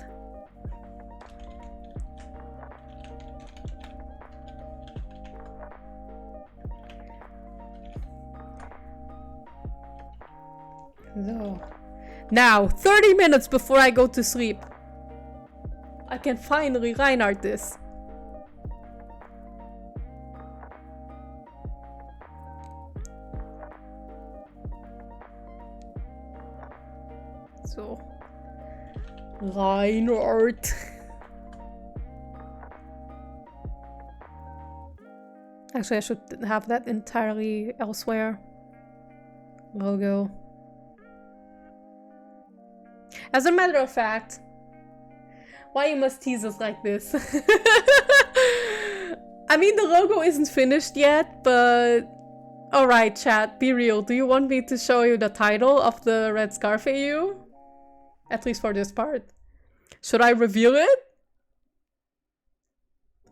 So, now 30 minutes before I go to sleep, I can finally line art this. So, line art. Actually, I should have that entirely elsewhere. Logo. As a matter of fact, why you must tease us like this? I mean, the logo isn't finished yet, but... Alright, chat, be real. Do you want me to show you the title of the red scarf AU? At least for this part. Should I reveal it?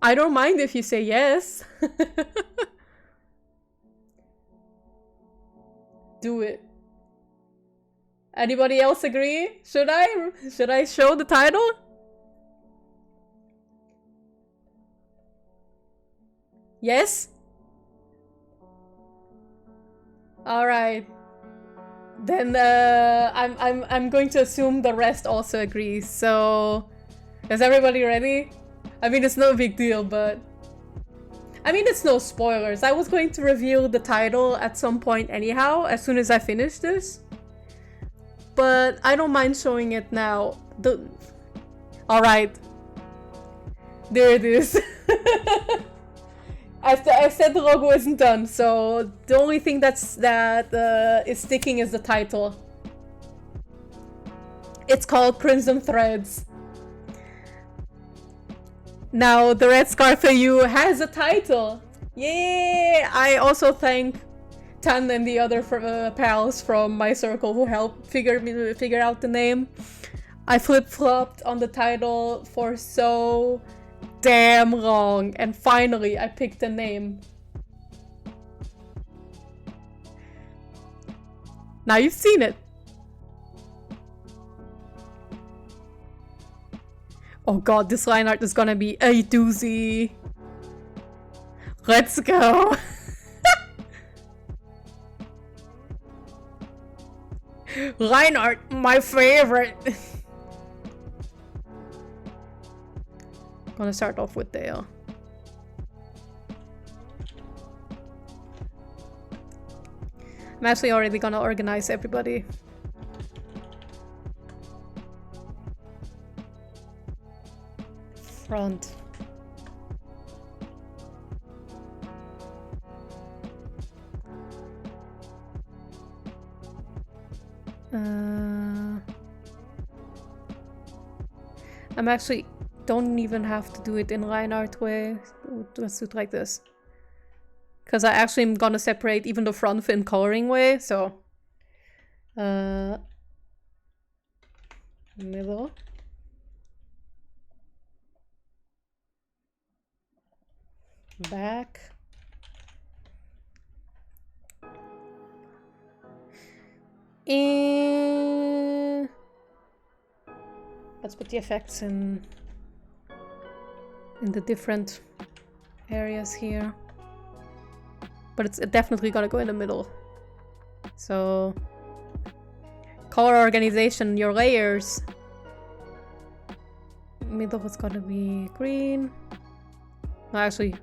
I don't mind if you say yes. Do it. Anybody else agree? Should I show the title? Yes? All right. Then I'm going to assume the rest also agrees. So, is everybody ready? I mean, it's no big deal, but I mean, it's no spoilers. I was going to reveal the title at some point anyhow, as soon as I finish this. But I don't mind showing it now. All right. There it is. I said the logo isn't done, so the only thing that is sticking is the title. It's called Crimson Threads. Now the Red Scarf AU has a title. Yay! I also thank Tan and the other pals from my circle who helped figure out the name. I flip-flopped on the title for so damn long, and finally I picked a name. Now you've seen it. Oh god, this line art is gonna be a doozy. Let's go. Line art, my favorite. Gonna start off with Dale. I'm actually already gonna organize everybody. Front. I'm actually don't even have to do it in line art way. Let's do it like this. Because I actually am gonna separate even the front fin coloring way, so middle. Back. And let's put the effects in the different areas here. But it's definitely gonna go in the middle. So color organization, your layers. Middle is gonna be green. No, actually,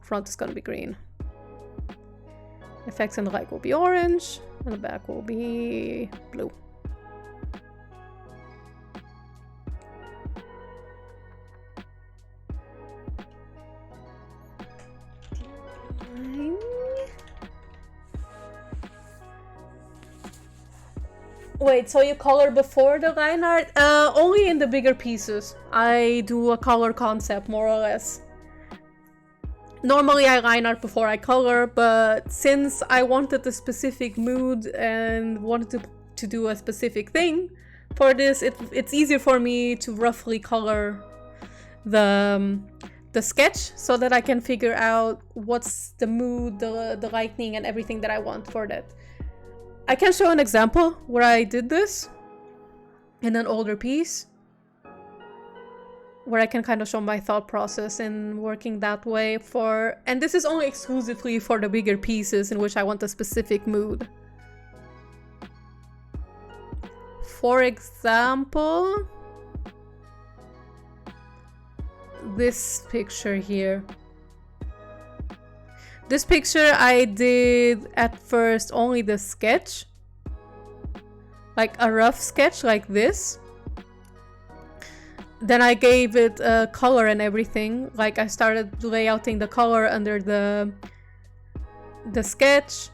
front is gonna be green. Effects in the right will be orange, and the back will be blue. Wait, so you color before the line art? Only in the bigger pieces. I do a color concept, more or less. Normally I line art before I color, but since I wanted a specific mood and wanted to do a specific thing for this, it's easier for me to roughly color the sketch so that I can figure out what's the mood, the lightning, and everything that I want for that. I can show an example where I did this in an older piece, where I can kind of show my thought process in working that way and this is only exclusively for the bigger pieces in which I want a specific mood. For example, this picture here. This picture I did at first only the sketch, like a rough sketch like this. then I gave it color and everything. Like I started layouting the color under the sketch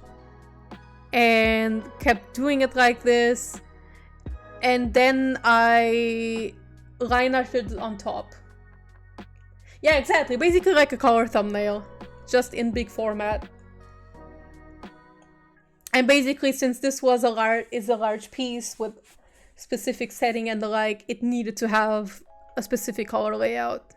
and kept doing it like this. And then I line arted it on top. Yeah, exactly. Basically like a color thumbnail, just in big format. And basically, since this was a large piece with specific setting and the like, it needed to have a specific color layout.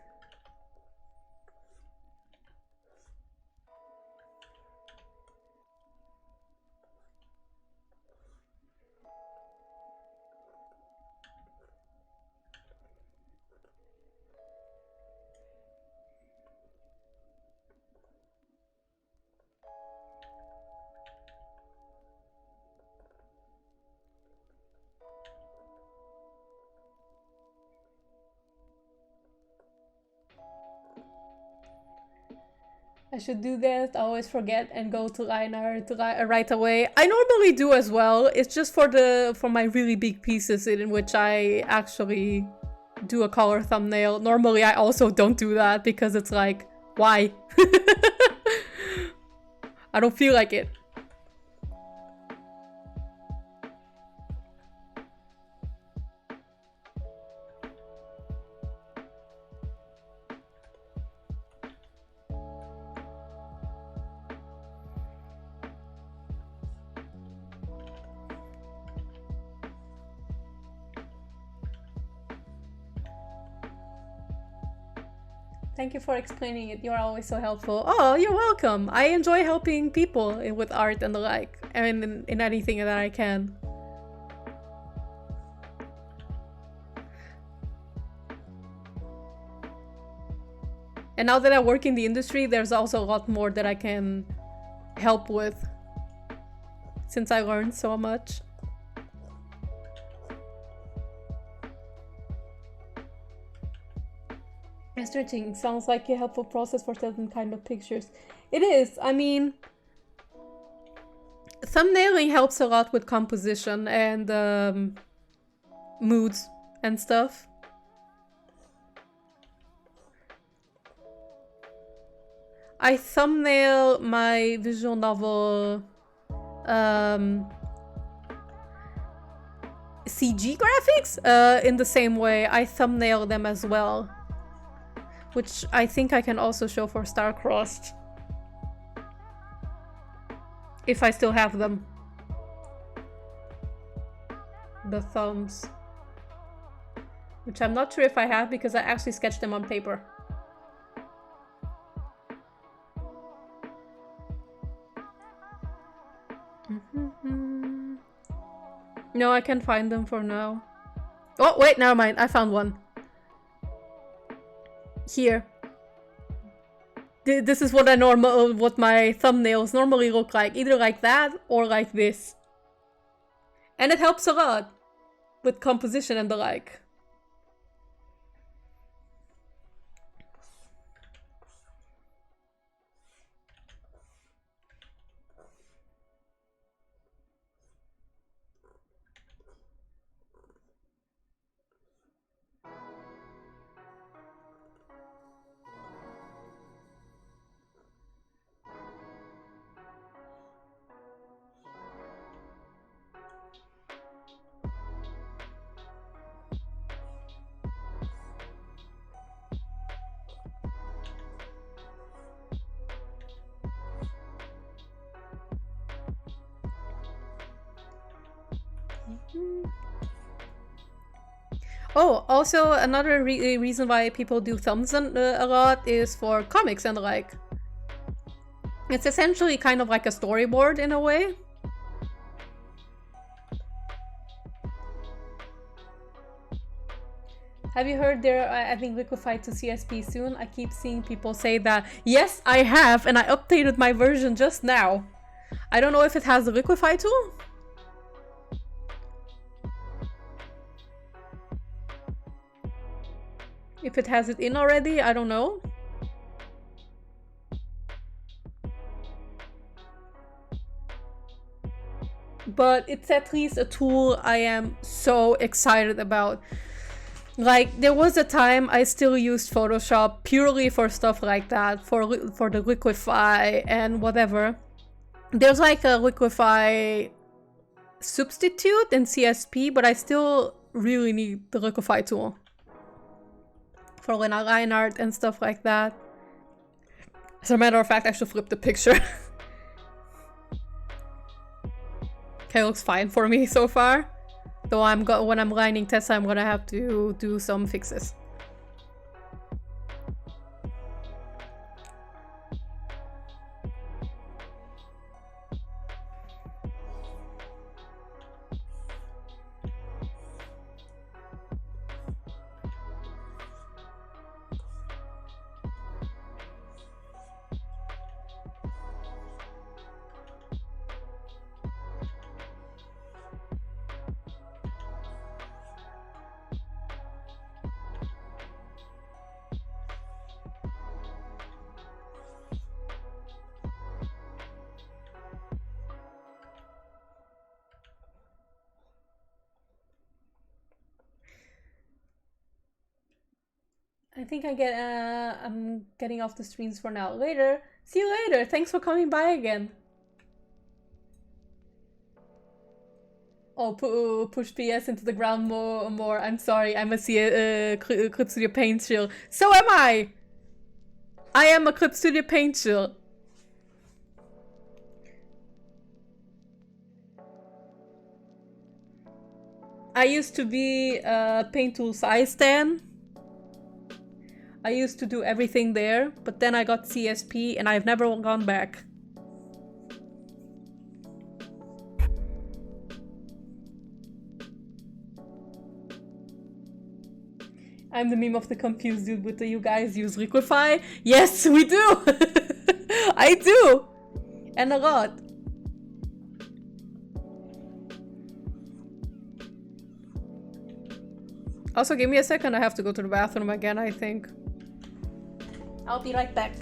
I should do that. I always forget and go to line art right away. I normally do as well. It's just for my really big pieces in which I actually do a color thumbnail. Normally I also don't do that because it's like, why? I don't feel like it. Thank you for explaining it. You're always so helpful. Oh, you're welcome. I enjoy helping people with art and the like. I mean, in anything that I can. And now that I work in the industry, there's also a lot more that I can help with. Since I learned so much. Stretching sounds like a helpful process for certain kind of pictures. It is. I mean, thumbnailing helps a lot with composition and moods and stuff. I thumbnail my visual novel CG graphics in the same way. I thumbnail them as well. Which I think I can also show for Star-Crossed. If I still have them. The thumbs. Which I'm not sure if I have because I actually sketched them on paper. No, I can't find them for now. Oh, wait, never mind. I found one. Here. This is what what my thumbnails normally look like. Either like that or like this. And it helps a lot with composition and the like. Oh, also another reason why people do thumbs a lot is for comics and the like. It's essentially kind of like a storyboard in a way. Have you heard they're adding Liquify to CSP soon? I keep seeing people say that. Yes, I have, and I updated my version just now. I don't know if it has the Liquify tool. If it has it in already, I don't know. But it's at least a tool I am so excited about. Like, there was a time I still used Photoshop purely for stuff like that, for the liquify and whatever. There's like a liquify substitute in CSP, but I still really need the liquify tool for when I line art and stuff like that. As a matter of fact, I should flip the picture. Okay, looks fine for me so far. Though when I'm lining Tessa, I'm gonna have to do some fixes. I think I'm getting off the streams for now. Later. See you later. Thanks for coming by again. Oh, push PS into the ground more. I'm sorry. I'm a Clip Studio Paint shill. So am I! I am a Clip Studio Paint shill. I used to be a Paint Tool size stan. I used to do everything there, but then I got CSP and I've never gone back. I'm the meme of the confused dude with the "you guys use liquify?" Yes, we do! I do! And a lot. Also, give me a second, I have to go to the bathroom again, I think. I'll be right back.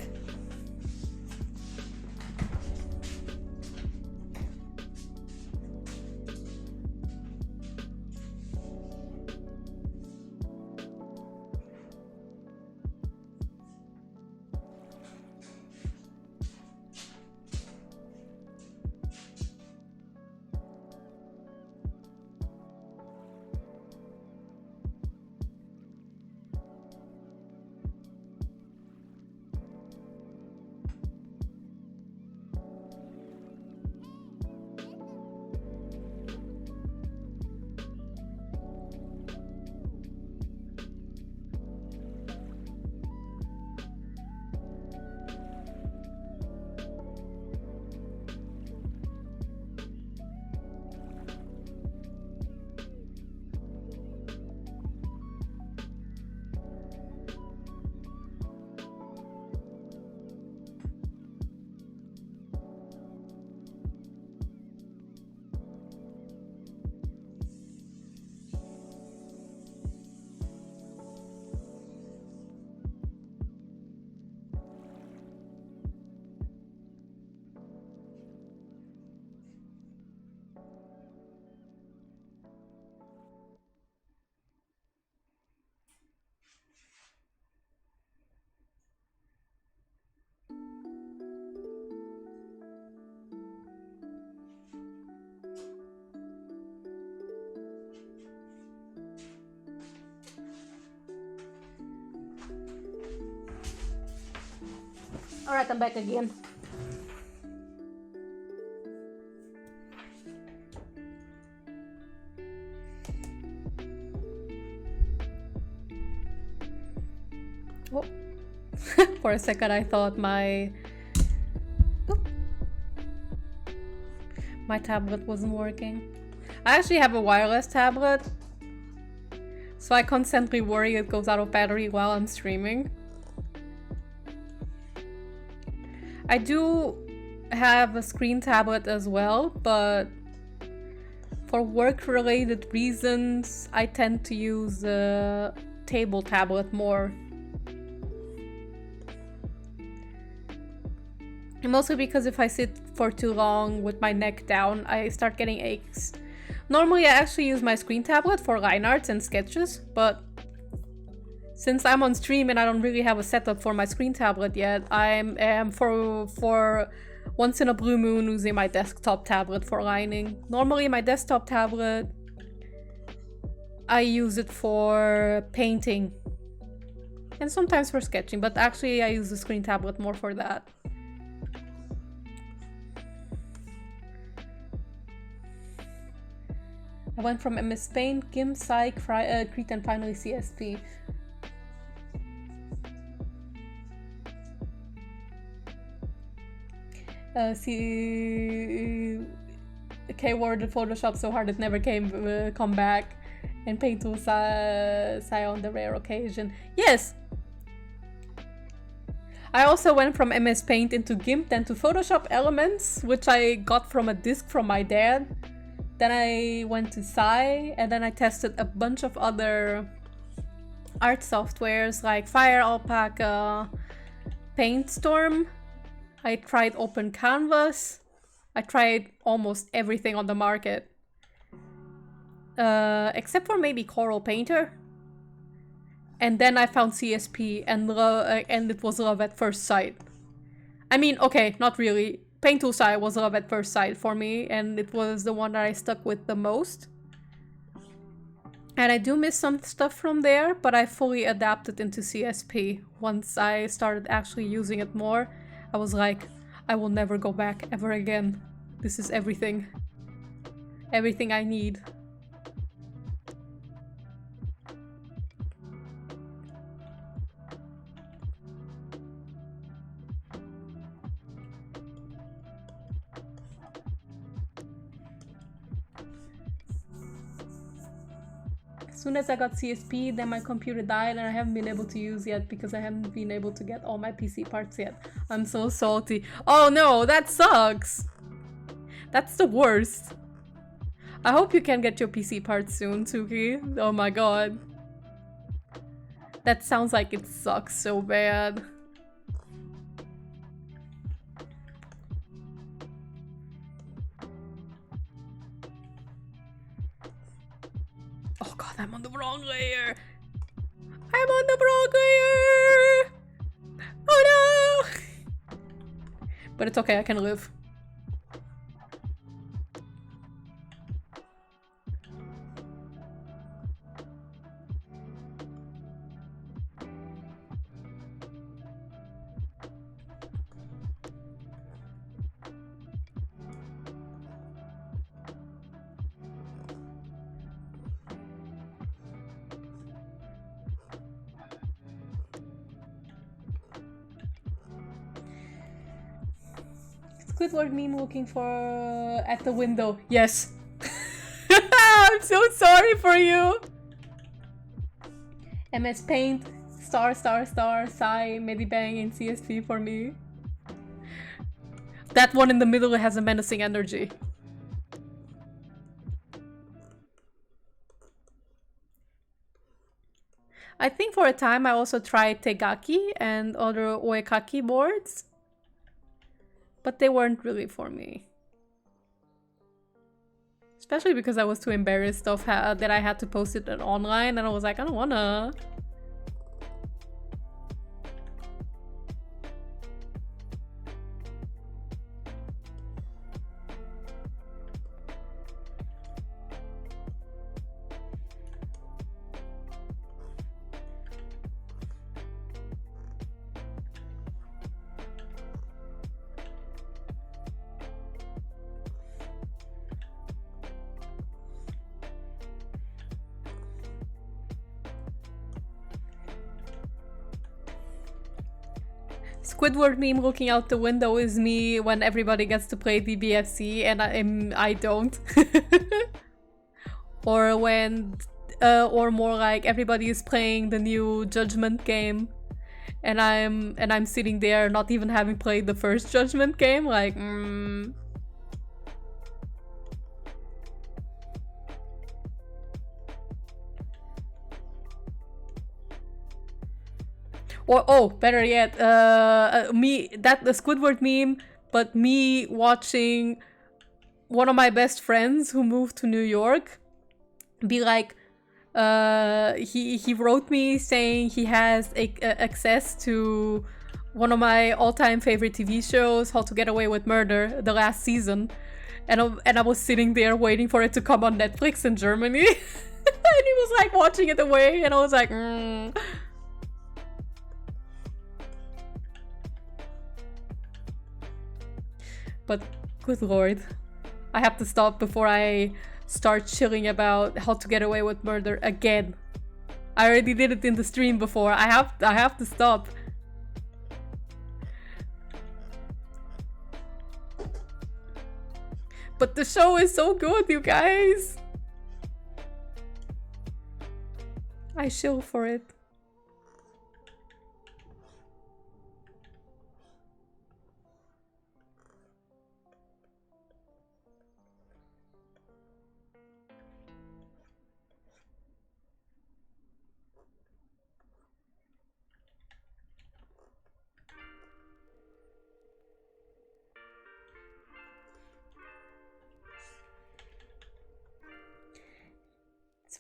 Alright, I'm back again. Oh. For a second I thought my tablet wasn't working. I actually have a wireless tablet, so I constantly worry it goes out of battery while I'm streaming. I do have a screen tablet as well, but for work-related reasons, I tend to use a table tablet more. And mostly because if I sit for too long with my neck down, I start getting aches. Normally I actually use my screen tablet for line arts and sketches, but Since I'm on stream and I don't really have a setup for my screen tablet yet, I am for once in a blue moon using my desktop tablet for lining. Normally my desktop tablet, I use it for painting and sometimes for sketching, but actually I use the screen tablet more for that. I went from MS Paint, GIMP, Psych, Crete, and finally CSP. K-word Photoshop so hard it never come back, and Paint Tool Sai on the rare occasion. Yes! I also went from MS Paint into GIMP, then to Photoshop Elements, which I got from a disc from my dad. Then I went to Sai, and then I tested a bunch of other art softwares like Fire Alpaca, Paintstorm. I tried Open Canvas. I tried almost everything on the market. Except for maybe Coral Painter. And then I found CSP and it was love at first sight. I mean, okay, not really. Paint Tool Sai was love at first sight for me, and it was the one that I stuck with the most. And I do miss some stuff from there, but I fully adapted into CSP. Once I started actually using it more, I was like, I will never go back ever again. This is everything. Everything I need. As soon as I got CSP, then my computer died and I haven't been able to use yet because I haven't been able to get all my PC parts yet. I'm so salty. Oh no, that sucks! That's the worst. I hope you can get your PC parts soon, Tsuki. Oh my god. That sounds like it sucks so bad. Oh god, I'm on the wrong layer! I'm on the wrong layer! Oh no! But it's okay, I can live. Squidward meme looking for at the window. Yes. I'm so sorry for you. MS Paint, star, Sai, Medibang, and CSP for me. That one in the middle has a menacing energy. I think for a time I also tried Tegaki and other Oekaki boards. But they weren't really for me. Especially because I was too embarrassed of that I had to post it online, and I was like, I don't wanna. Squidward meme looking out the window is me when everybody gets to play DBFC and I don't. Or when, or more like everybody is playing the new Judgment game, and I'm sitting there not even having played the first Judgment game, like. Or, oh, better yet, the Squidward meme, but me watching one of my best friends who moved to New York be like, He wrote me saying he has access to one of my all-time favorite TV shows, How to Get Away with Murder, the last season, and I was sitting there waiting for it to come on Netflix in Germany, and he was like watching it away, and I was like, But good lord, I have to stop before I start chilling about How to Get Away with Murder again. I already did it in the stream before. I have to stop. But the show is so good, you guys. I chill for it.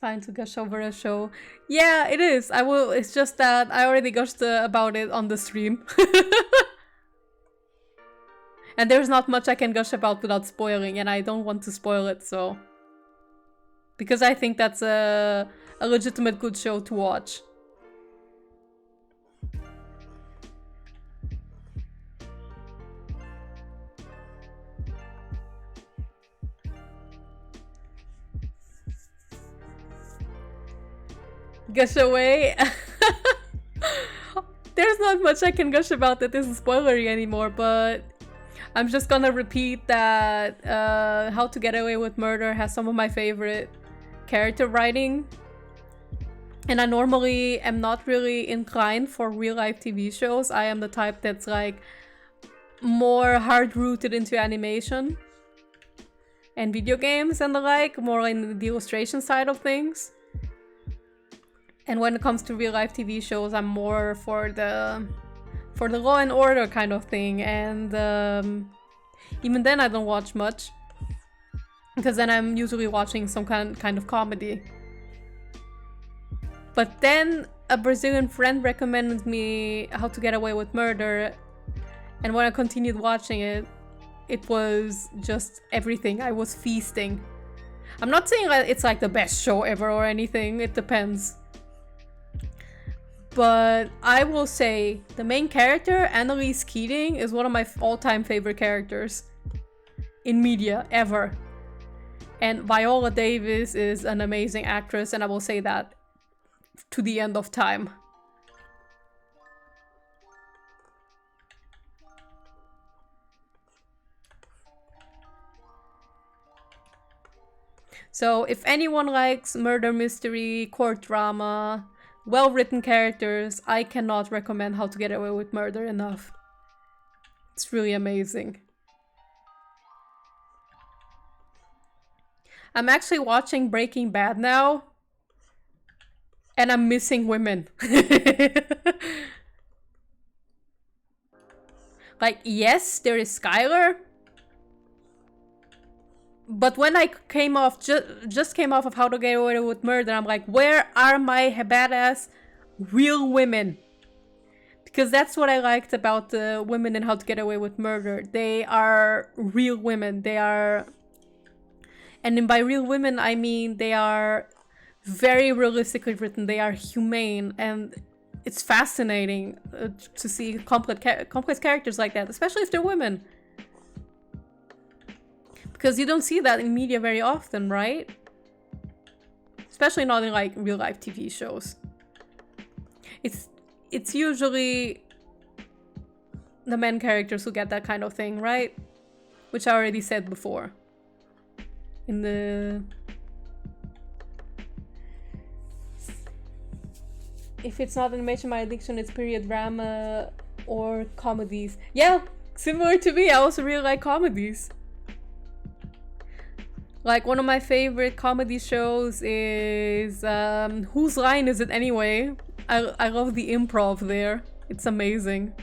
Fine to gush over a show. Yeah, it is. I will. It's just that I already gushed about it on the stream. And there's not much I can gush about without spoiling, and I don't want to spoil it, so... Because I think that's a legitimate good show to watch. Gush away. There's not much I can gush about that isn't spoilery anymore, but I'm just gonna repeat that How to Get Away with Murder has some of my favorite character writing, and I normally am not really inclined for real-life TV shows. I am the type that's like more hard-rooted into animation and video games and the like, more in the illustration side of things. And when it comes to real-life TV shows, I'm more for the Law and Order kind of thing, and even then I don't watch much, because then I'm usually watching some kind of comedy. But then a Brazilian friend recommended me How to Get Away with Murder, and when I continued watching it, it was just everything. I was feasting. I'm not saying that it's like the best show ever or anything, it depends. But I will say the main character, Annalise Keating, is one of my all-time favorite characters in media ever. And Viola Davis is an amazing actress, and I will say that to the end of time. So if anyone likes murder mystery, court drama, well-written characters, I cannot recommend How to Get Away with Murder enough. It's really amazing. I'm actually watching Breaking Bad now, and I'm missing women. Like, yes, there is Skylar, but when I came off, just came off of How to Get Away with Murder, I'm like, where are my badass real women? Because that's what I liked about the women in How to Get Away with Murder. They are real women. They are... And by real women, I mean they are very realistically written. They are humane, and it's fascinating to see complex characters like that, especially if they're women. Because you don't see that in media very often, right? Especially not in like real-life TV shows. It's usually the main characters who get that kind of thing, right? Which I already said before. In the... If it's not animation, my addiction is period drama or comedies. Yeah, similar to me, I also really like comedies. Like, one of my favorite comedy shows is... Whose Line Is It Anyway? I love the improv there. It's amazing.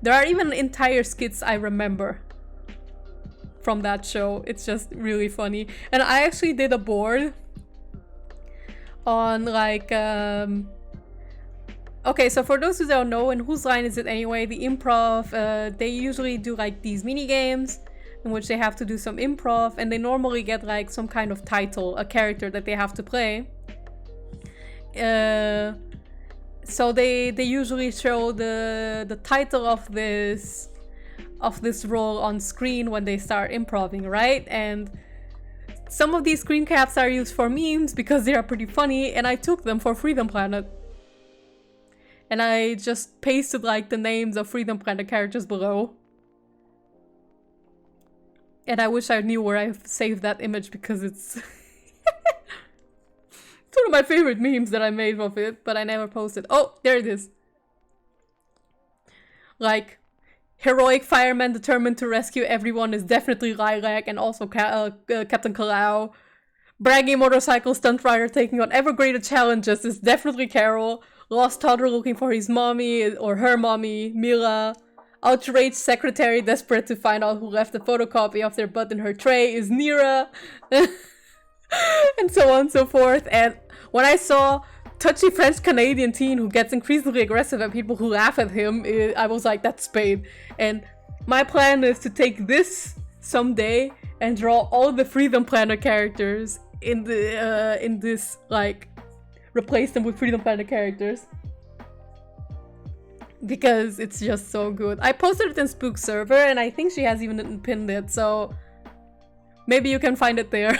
There are even entire skits I remember from that show. It's just really funny. And I actually did a board on like okay, so for those who don't know, and whose line is it anyway, the improv, they usually do like these mini games in which they have to do some improv, and they normally get like some kind of title, a character that they have to play. So they usually show the title of this role on screen when they start improving, right? And some of these screen caps are used for memes because they are pretty funny, and I took them for Freedom Planet. And I just pasted like the names of Freedom Planet characters below. And I wish I knew where I saved that image because it's it's one of my favorite memes that I made of it, but I never posted. Oh, there it is. Like, heroic fireman determined to rescue everyone is definitely Lilac and also Captain Kalau. Braggy motorcycle stunt rider taking on ever greater challenges is definitely Carol. Lost toddler looking for his mommy or her mommy, Mila. Outraged secretary desperate to find out who left the photocopy of their butt in her tray is Nira. And so on and so forth. And when I saw touchy French Canadian teen who gets increasingly aggressive at people who laugh at him, I was like, that's Spade. And my plan is to take this someday and draw all the Freedom Planet characters in this, like, replace them with Freedom Planet characters. Because it's just so good. I posted it in Spook server and I think she has even pinned it, so maybe you can find it there.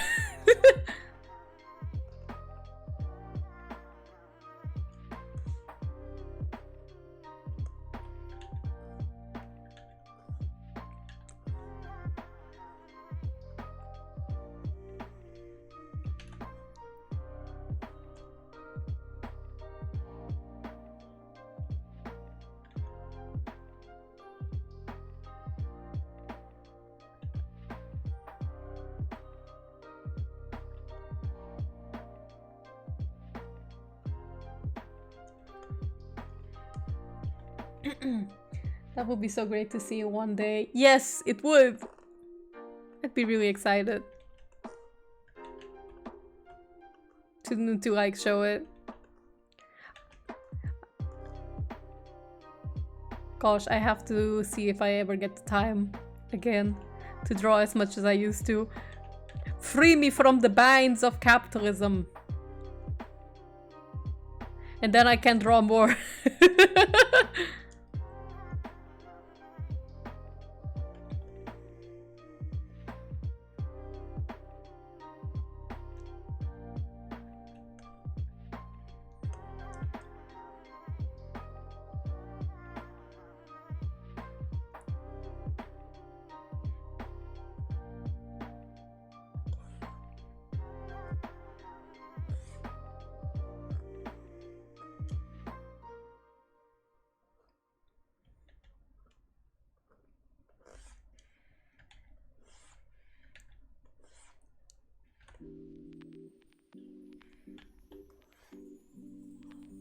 That would be so great to see one day. Yes, it would. I'd be really excited to like show it. Gosh, I have to see if I ever get the time again to draw as much as I used to. Free me from the binds of capitalism. And then I can draw more.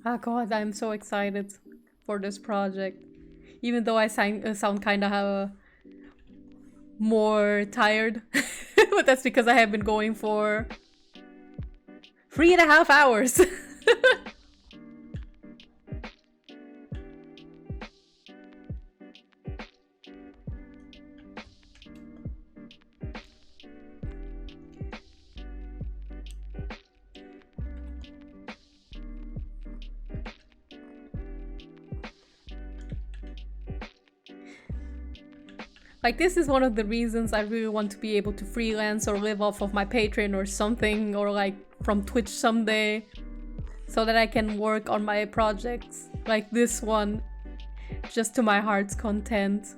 Oh god, I'm so excited for this project. Even though I sound kind of more tired. But that's because I have been going for 3.5 hours. Like, this is one of the reasons I really want to be able to freelance or live off of my Patreon or something, or like from Twitch someday, so that I can work on my projects like this one just to my heart's content.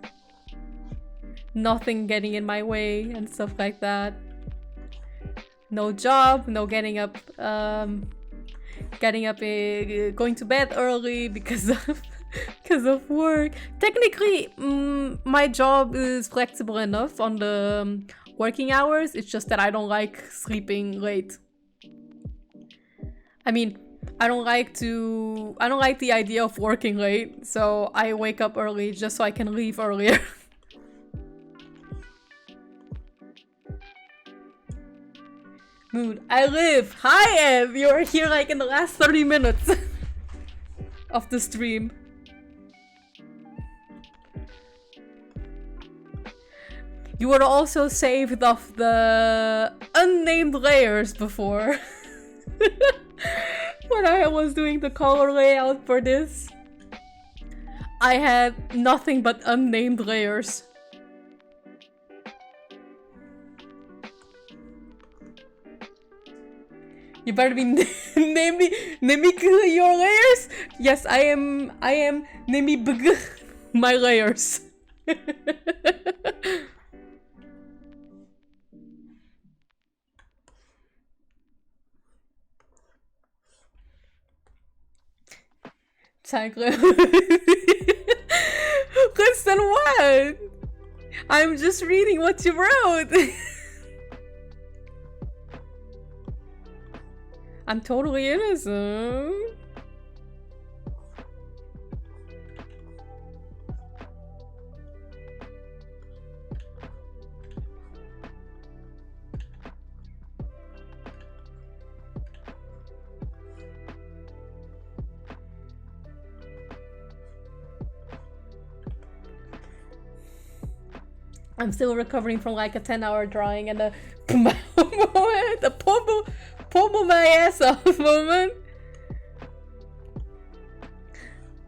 Nothing getting in my way and stuff like that. No job, no getting up, going to bed early because of work. Technically, my job is flexible enough on the working hours. It's just that I don't like sleeping late. I mean, I don't like the idea of working late, so I wake up early just so I can leave earlier. Mood. I live. Hi, Ev. You're here like in the last 30 minutes of the stream. You were also saved of the unnamed layers before. When I was doing the color layout for this, I had nothing but unnamed layers. You better be naming your layers. Yes, I am naming my layers. Listen, what? I'm just reading what you wrote. I'm totally innocent. I'm still recovering from like a 10-hour drawing and a moment, a pummel my ass off moment.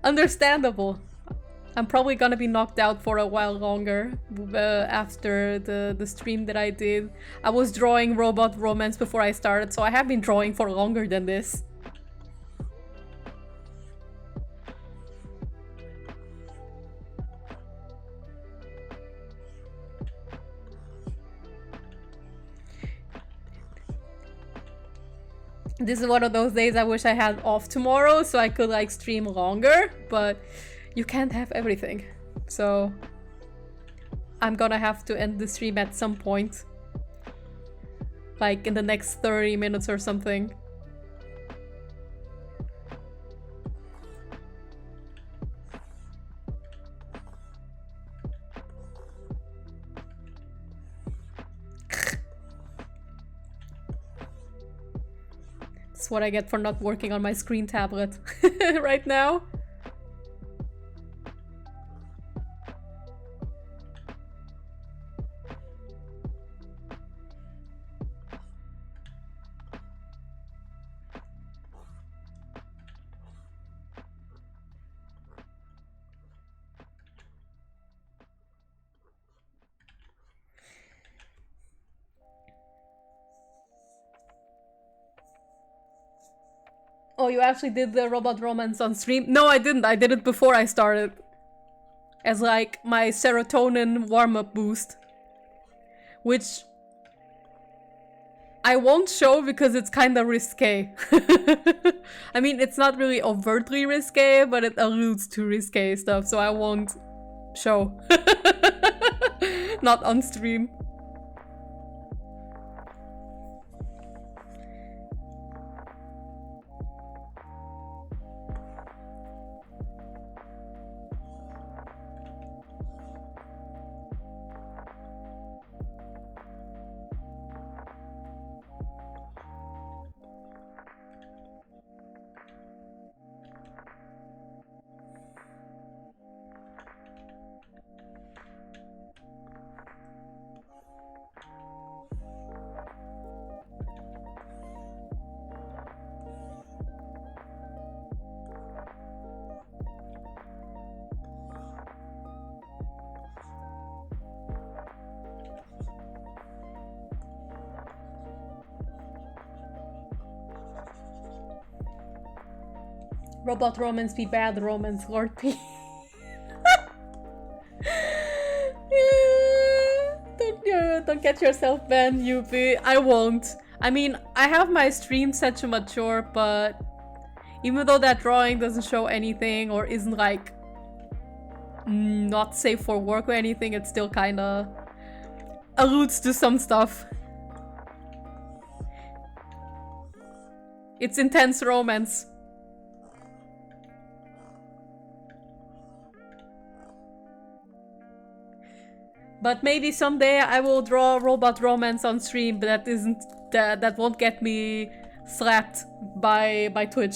Understandable. I'm probably gonna be knocked out for a while longer after the stream that I did. I was drawing Robot Romance before I started, so I have been drawing for longer than this. This is one of those days I wish I had off tomorrow so I could like stream longer, but you can't have everything. So I'm gonna have to end the stream at some point. Like in the next 30 minutes or something. That's what I get for not working on my screen tablet right now. Oh, you actually did the Robot Romance on stream? No, I didn't. I did it before I started. As like my serotonin warm-up boost. Which I won't show because it's kinda risque. I mean, it's not really overtly risque, but it alludes to risque stuff, so I won't show. Not on stream. Robot Romance be bad romance, Lord P. Don't get yourself banned, Yuppie. I won't. I mean, I have my stream set to mature, but even though that drawing doesn't show anything or isn't like not safe for work or anything, it still kinda alludes to some stuff. It's intense romance. But maybe someday I will draw Robot Romance on stream, but that isn't that won't get me slapped by Twitch.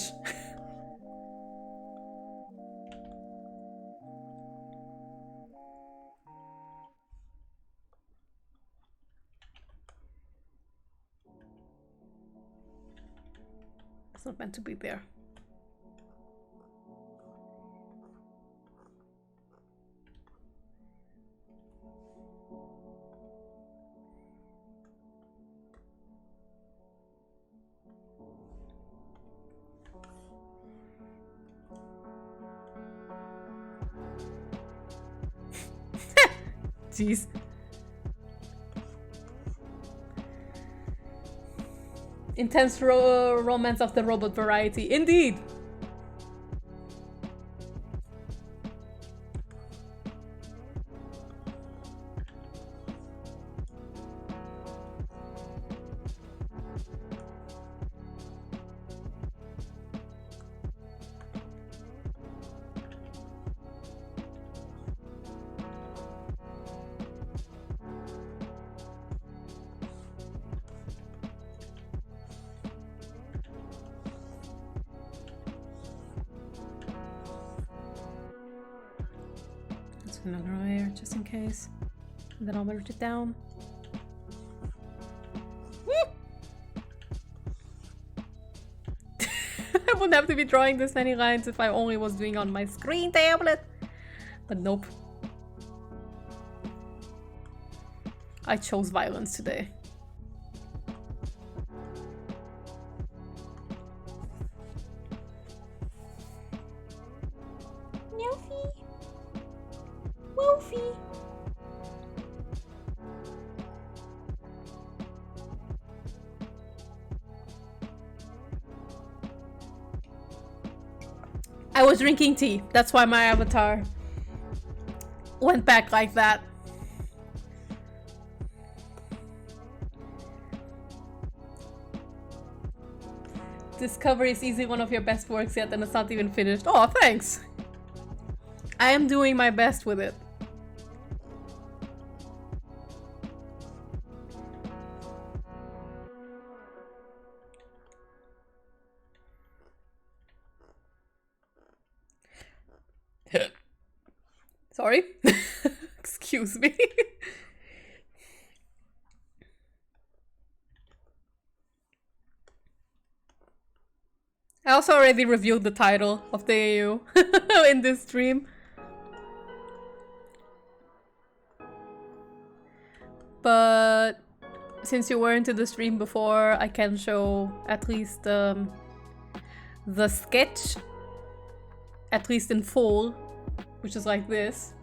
It's not meant to be there. Jeez. Intense romance of the robot variety. Indeed! Another layer, just in case. And then I'll merge it down. I wouldn't have to be drawing this many lines if I only was doing on my screen tablet. But nope. I chose violence today. I was drinking tea. That's why my avatar went back like that. Discovery is easily one of your best works yet, and it's not even finished. Oh, thanks. I am doing my best with it. Sorry. Excuse me. I also already reviewed the title of the AU in this stream. But since you weren't in the stream before, I can show at least the sketch, at least in full, which is like this.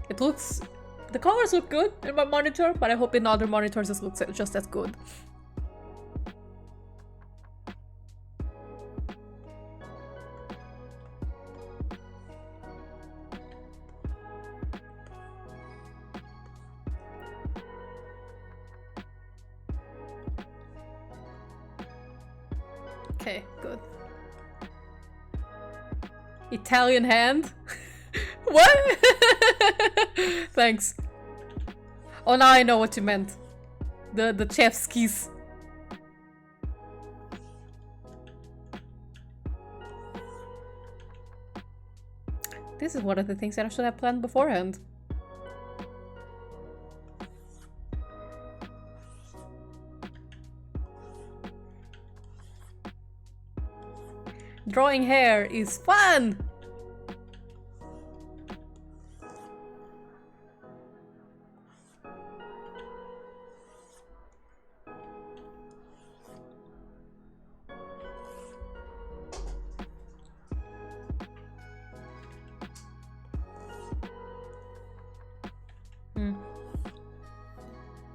It looks... the colors look good in my monitor, but I hope in other monitors it looks just as good. Okay, good. Italian hand? What? Thanks. Oh, now I know what you meant. The chef's kiss. This is one of the things that I should have planned beforehand. Drawing hair is fun!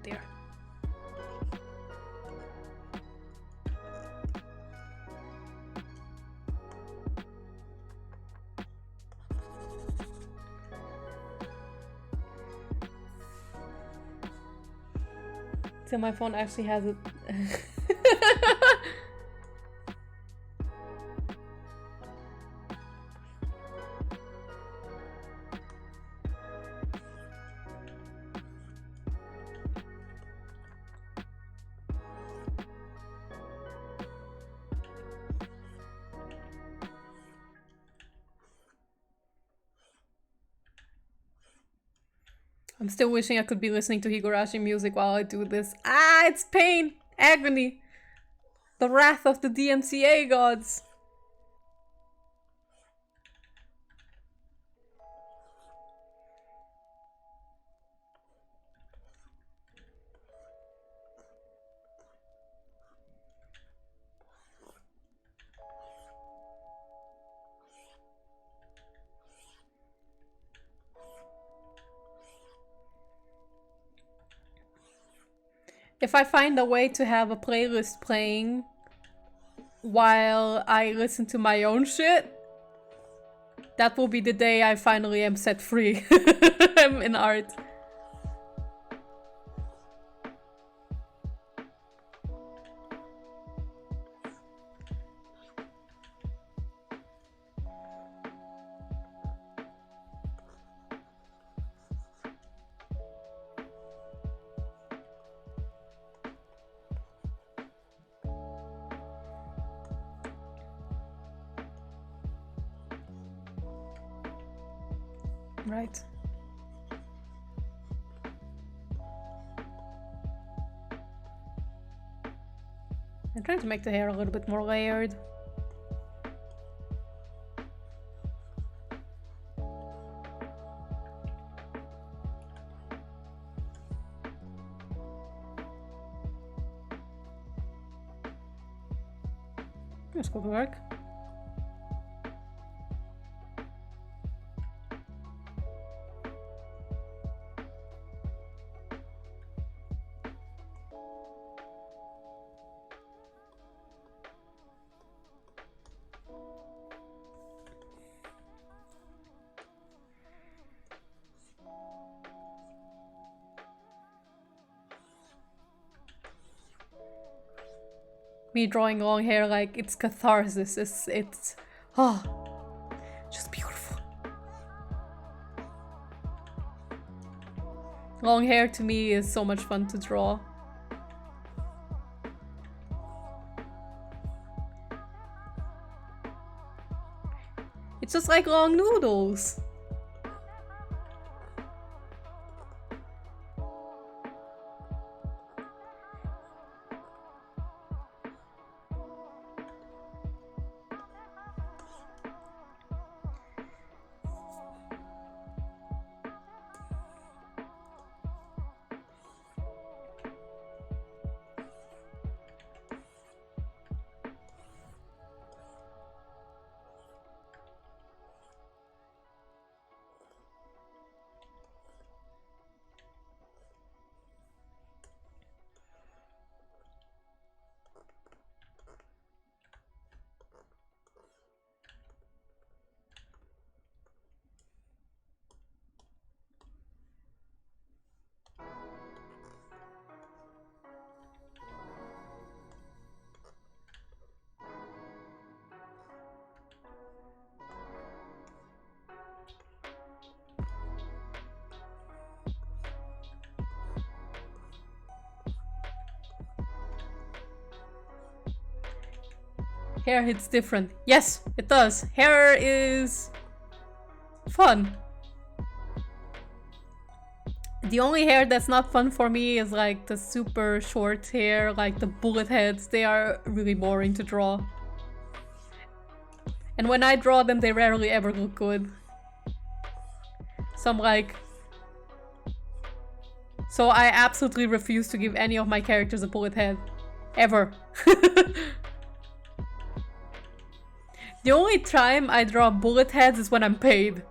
There. So my phone actually has it. I'm still wishing I could be listening to Higurashi music while I do this. Ah, it's pain! Agony! The wrath of the DMCA gods! If I find a way to have a playlist playing while I listen to my own shit, that will be the day I finally am set free in art. Right. I'm trying to make the hair a little bit more layered. This could work. Me drawing long hair like it's catharsis. It's just beautiful. Long hair to me is so much fun to draw. It's just like long noodles. Hair hits different. Yes, it does. Hair is fun. The only hair that's not fun for me is like the super short hair, like the bullet heads. They are really boring to draw. And when I draw them, they rarely ever look good. So I'm like... So I absolutely refuse to give any of my characters a bullet head. Ever. The only time I draw bullet heads is when I'm paid.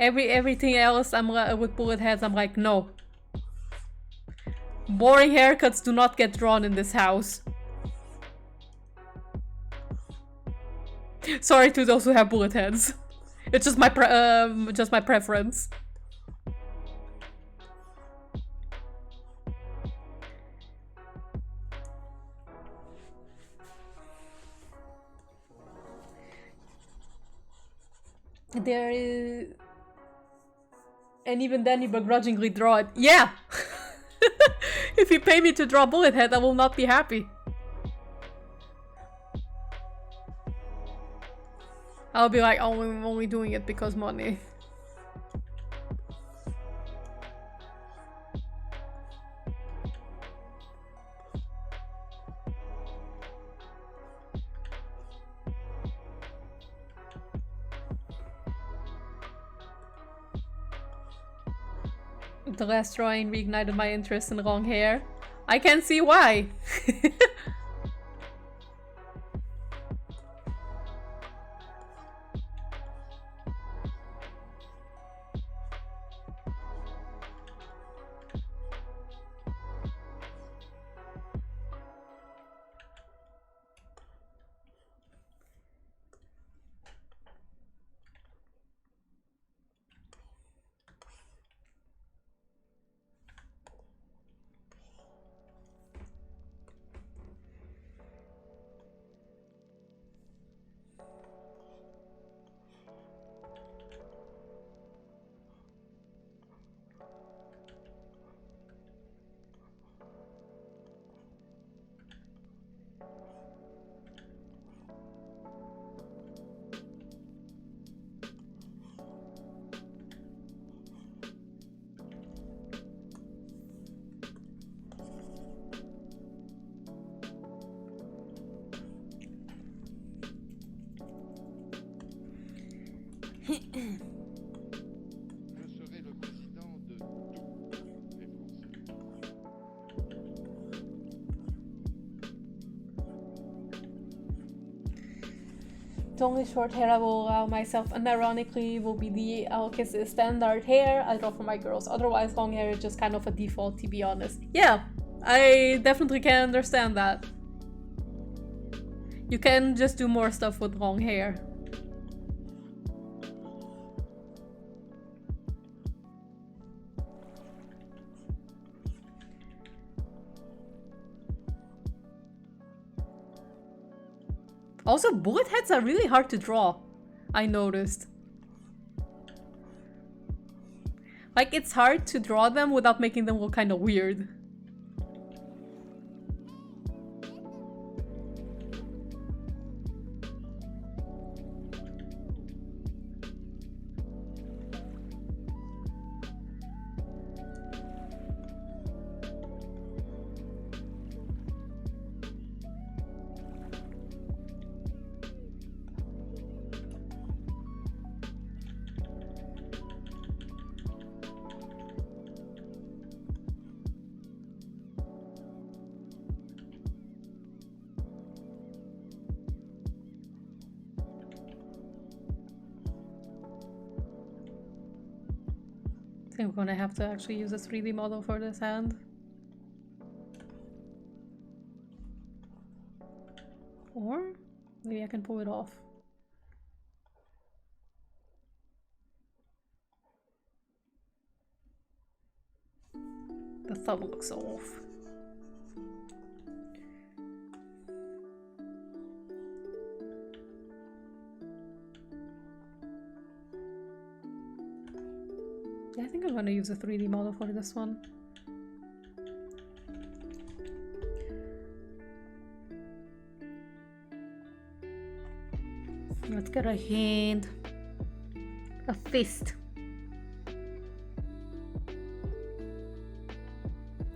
Everything else with bullet heads, I'm like, no. Boring haircuts do not get drawn in this house. Sorry to those who have bullet heads. It's just my preference. There is... And even then you begrudgingly draw it. Yeah! If you pay me to draw bullet head, I will not be happy. I'll be like, oh, I'm only doing it because money. The last drawing reignited my interest in long hair. I can see why. The only short hair I will allow myself unironically will be the Alkis standard hair I draw for my girls. Otherwise, long hair is just kind of a default, to be honest. Yeah, I definitely can understand that. You can just do more stuff with long hair. Also, bullet heads are really hard to draw, I noticed. Like, it's hard to draw them without making them look kind of weird. I think we're gonna have to actually use a 3D model for this hand. Or maybe I can pull it off. The thumb looks off. Yeah, I think I'm gonna use a 3D model for this one. Let's get a hand. A fist.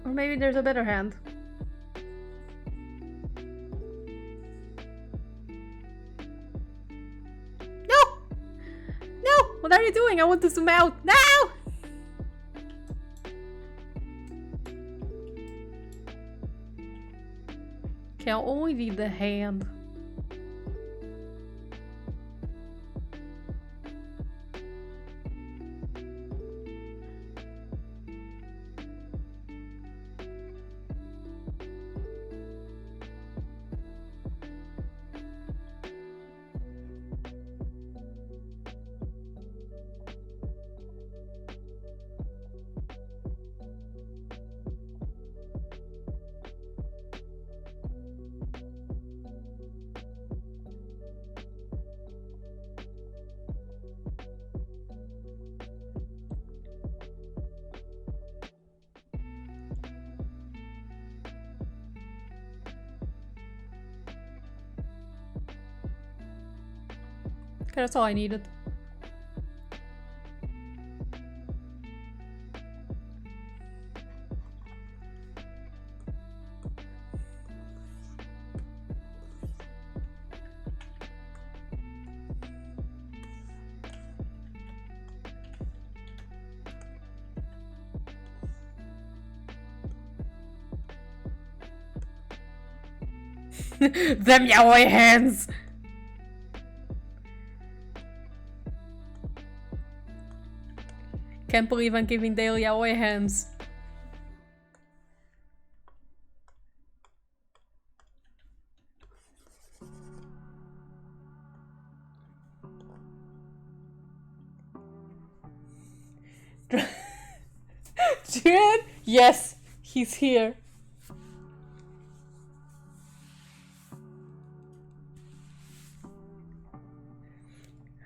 Or maybe there's a better hand. No! No! What are you doing? I want to zoom out. No! Okay, I'll only need the hand. Okay, that's all I needed. Them yaoi hands! Can't believe I'm giving Dale yaoi hands. Jiren? Yes, he's here.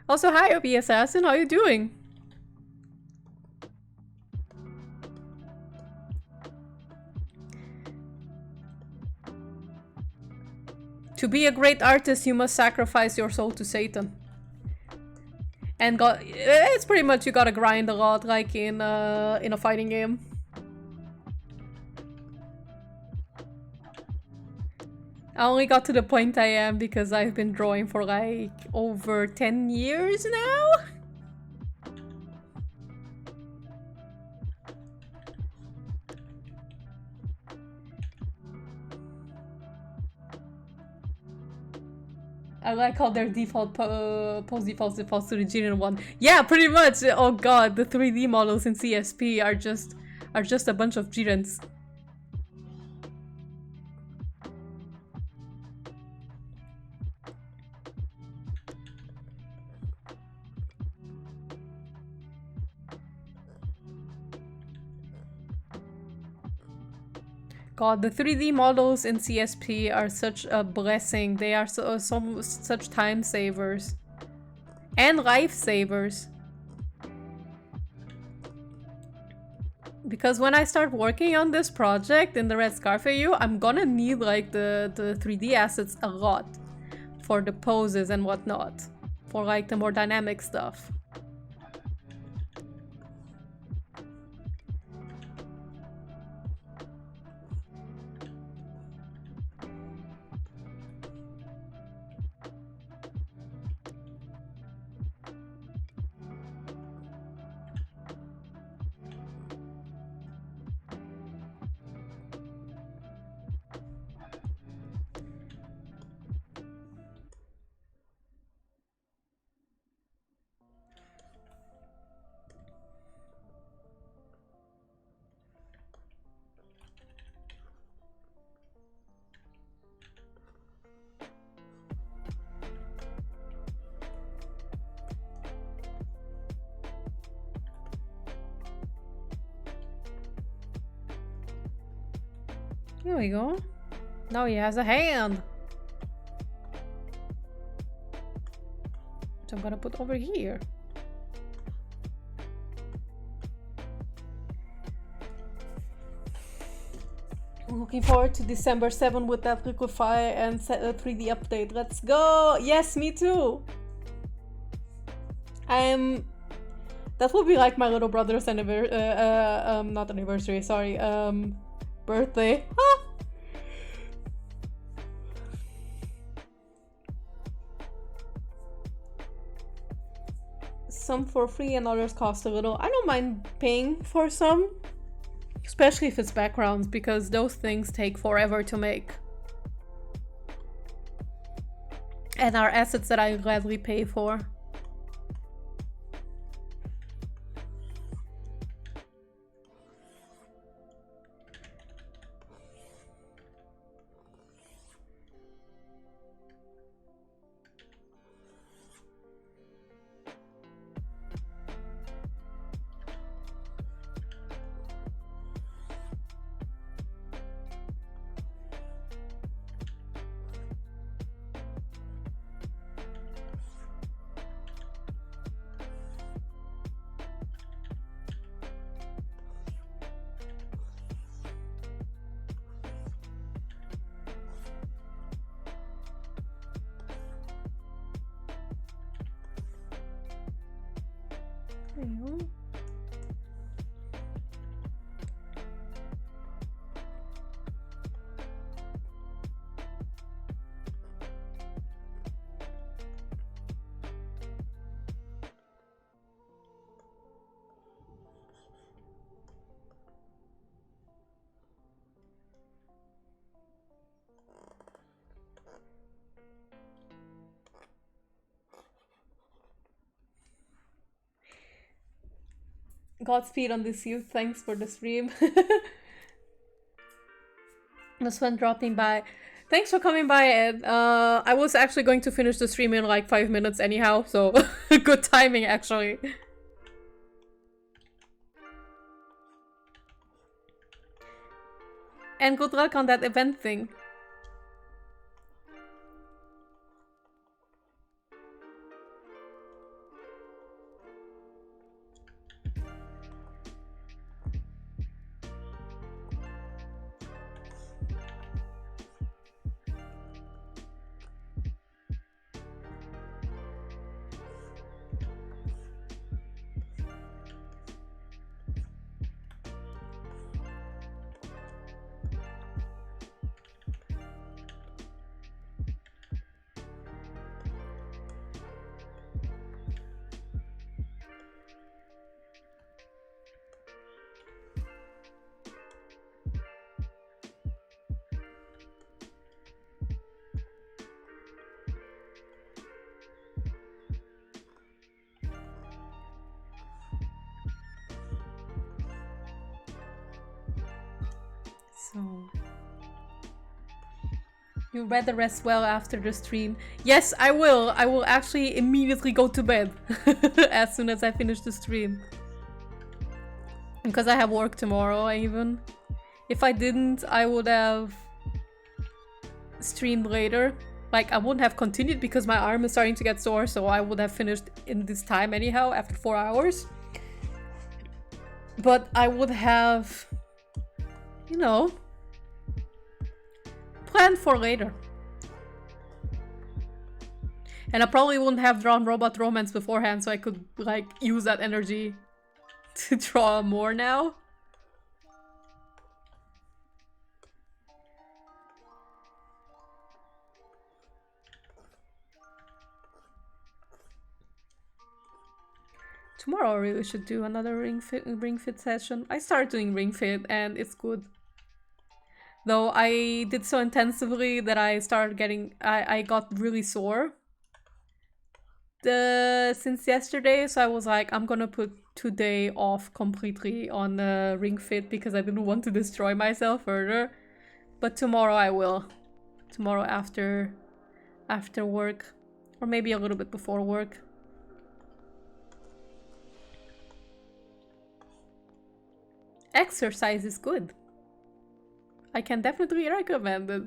Also, hi, OB Assassin, how you doing? To be a great artist, you must sacrifice your soul to Satan. And it's pretty much you gotta grind a lot, like in a fighting game. I only got to the point I am because I've been drawing for like over 10 years now? I like how their default pose defaults to the Jiren one. Yeah, pretty much. Oh god, the 3D models in CSP are just a bunch of Jirens. God, the 3D models in CSP are such a blessing. They are such time savers. And life savers. Because when I start working on this project in the Red Scarf AU, I'm gonna need like the 3D assets a lot. For the poses and whatnot. For like the more dynamic stuff. Here we go. Now he has a hand. Which I'm gonna put over here. I'm looking forward to December 7 with that liquefy and 3D update. Let's go! Yes, me too! That will be like my little brother's not anniversary, sorry, birthday. Ah! Some for free and others cost a little. I don't mind paying for some, especially if it's backgrounds, because those things take forever to make. And are assets that I gladly pay for. Godspeed on this youth. Thanks for the stream. This one dropping by. Thanks for coming by, Ed. I was actually going to finish the stream in like 5 minutes anyhow, so good timing actually. And good luck on that event thing. So, you rather rest well after the stream. Yes, I will. I will actually immediately go to bed as soon as I finish the stream. Because I have work tomorrow even. If I didn't, I would have streamed later. Like, I wouldn't have continued because my arm is starting to get sore, so I would have finished in this time anyhow, after 4 hours. But I would have, you know, planned for later. And I probably wouldn't have drawn Robot Romance beforehand, so I could, like, use that energy to draw more now. Tomorrow I really should do another ring fit session. I started doing ring fit and it's good. Though I did so intensively that I started getting... I got really sore since yesterday, so I was like, I'm gonna put today off completely on the ring fit because I didn't want to destroy myself further. But tomorrow I will. Tomorrow after work. Or maybe a little bit before work. Exercise is good. I can definitely recommend it.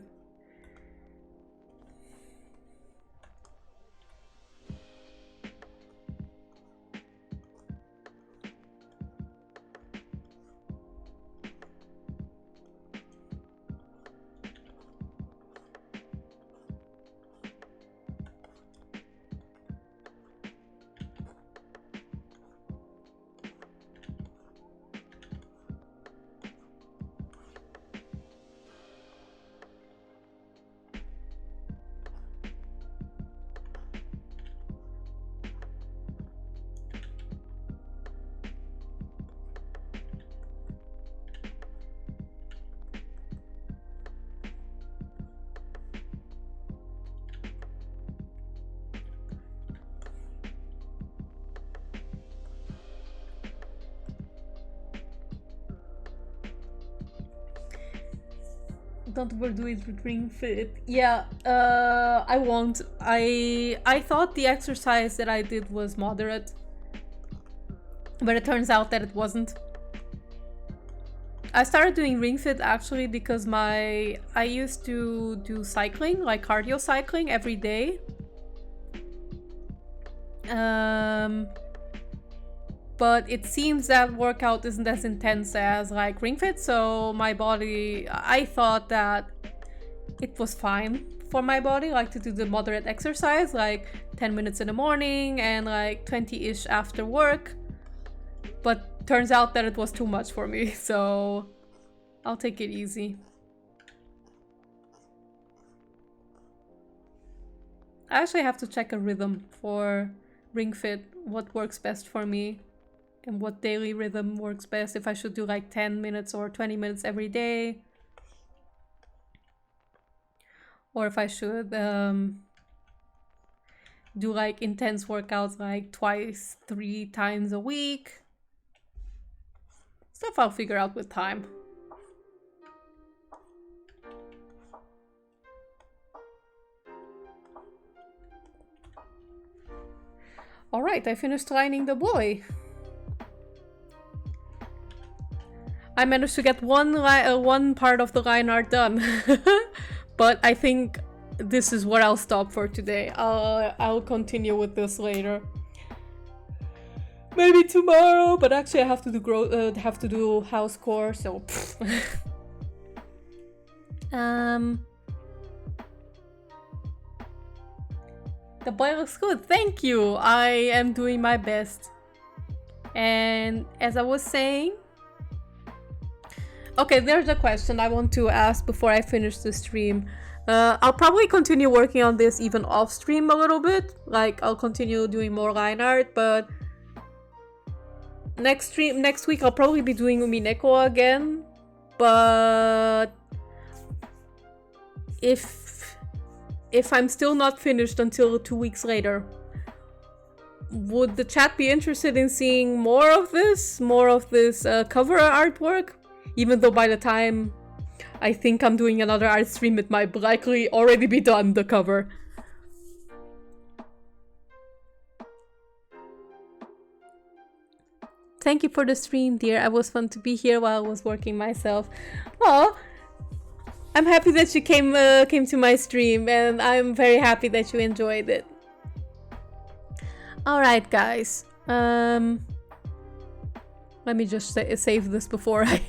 Don't overdo it with ring fit. Yeah, I won't. I thought the exercise that I did was moderate, but it turns out that it wasn't. I started doing ring fit actually because I used to do cycling, like cardio cycling every day. But it seems that workout isn't as intense as like ring fit, so my body, I thought that it was fine for my body, like to do the moderate exercise, like 10 minutes in the morning and like 20-ish after work. But turns out that it was too much for me, so I'll take it easy. I actually have to check a rhythm for Ring Fit, what works best for me and what daily rhythm works best, if I should do like 10 minutes or 20 minutes every day, or if I should do like intense workouts like twice, 3 times a week. Stuff I'll figure out with time. Alright, I finished lining the boy. I managed to get one part of the line art done. But I think this is where I'll stop for today. I'll continue with this later. Maybe tomorrow, but actually I have to do house chore, so The boy looks good, thank you! I am doing my best. And as I was saying... Okay, there's a question I want to ask before I finish the stream. I'll probably continue working on this even off stream a little bit. Like, I'll continue doing more line art, but... Next week I'll probably be doing Umineko again. But... If I'm still not finished until 2 weeks later, would the chat be interested in seeing more of this cover artwork? Even though by the time I think I'm doing another art stream, it might likely already be done, the cover. Thank you for the stream, dear. It was fun to be here while I was working myself. Oh. I'm happy that you came to my stream, and I'm very happy that you enjoyed it. Alright, guys. Let me just save this before I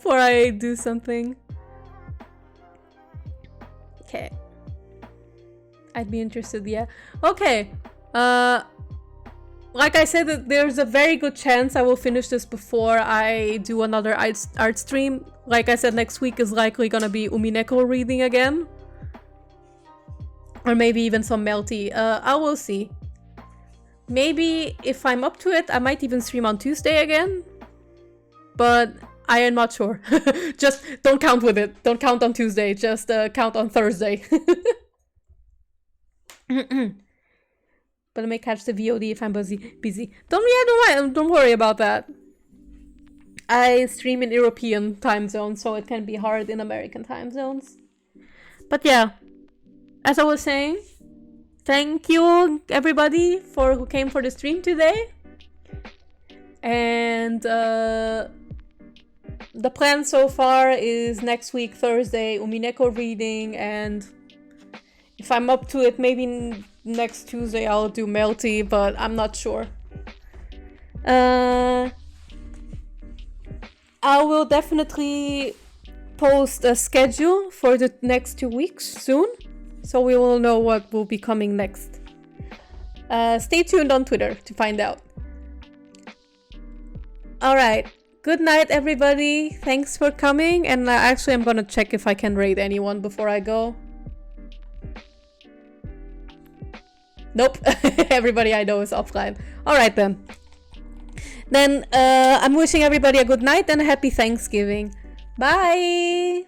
before I do something. Okay. I'd be interested, yeah. Okay. Like I said, that there's a very good chance I will finish this before I do another art stream. Like I said, next week is likely gonna be Umineko reading again. Or maybe even some Melty. I will see. Maybe if I'm up to it, I might even stream on Tuesday again. But I am not sure. Just don't count with it. Don't count on Tuesday. Just count on Thursday. But I may catch the VOD if I'm busy. Don't worry about that. I stream in European time zones, so it can be hard in American time zones. But yeah, as I was saying, thank you everybody who came for the stream today. And the plan so far is next week Thursday Umineko reading, and if I'm up to it, maybe next Tuesday I'll do Melty, but I'm not sure. I will definitely post a schedule for the next 2 weeks soon, so we will know what will be coming next. Stay tuned on Twitter to find out. Alright, good night everybody, thanks for coming, and actually I'm gonna check if I can raid anyone before I go. Nope, everybody I know is offline. Alright then. Then I'm wishing everybody a good night and a happy Thanksgiving. Bye!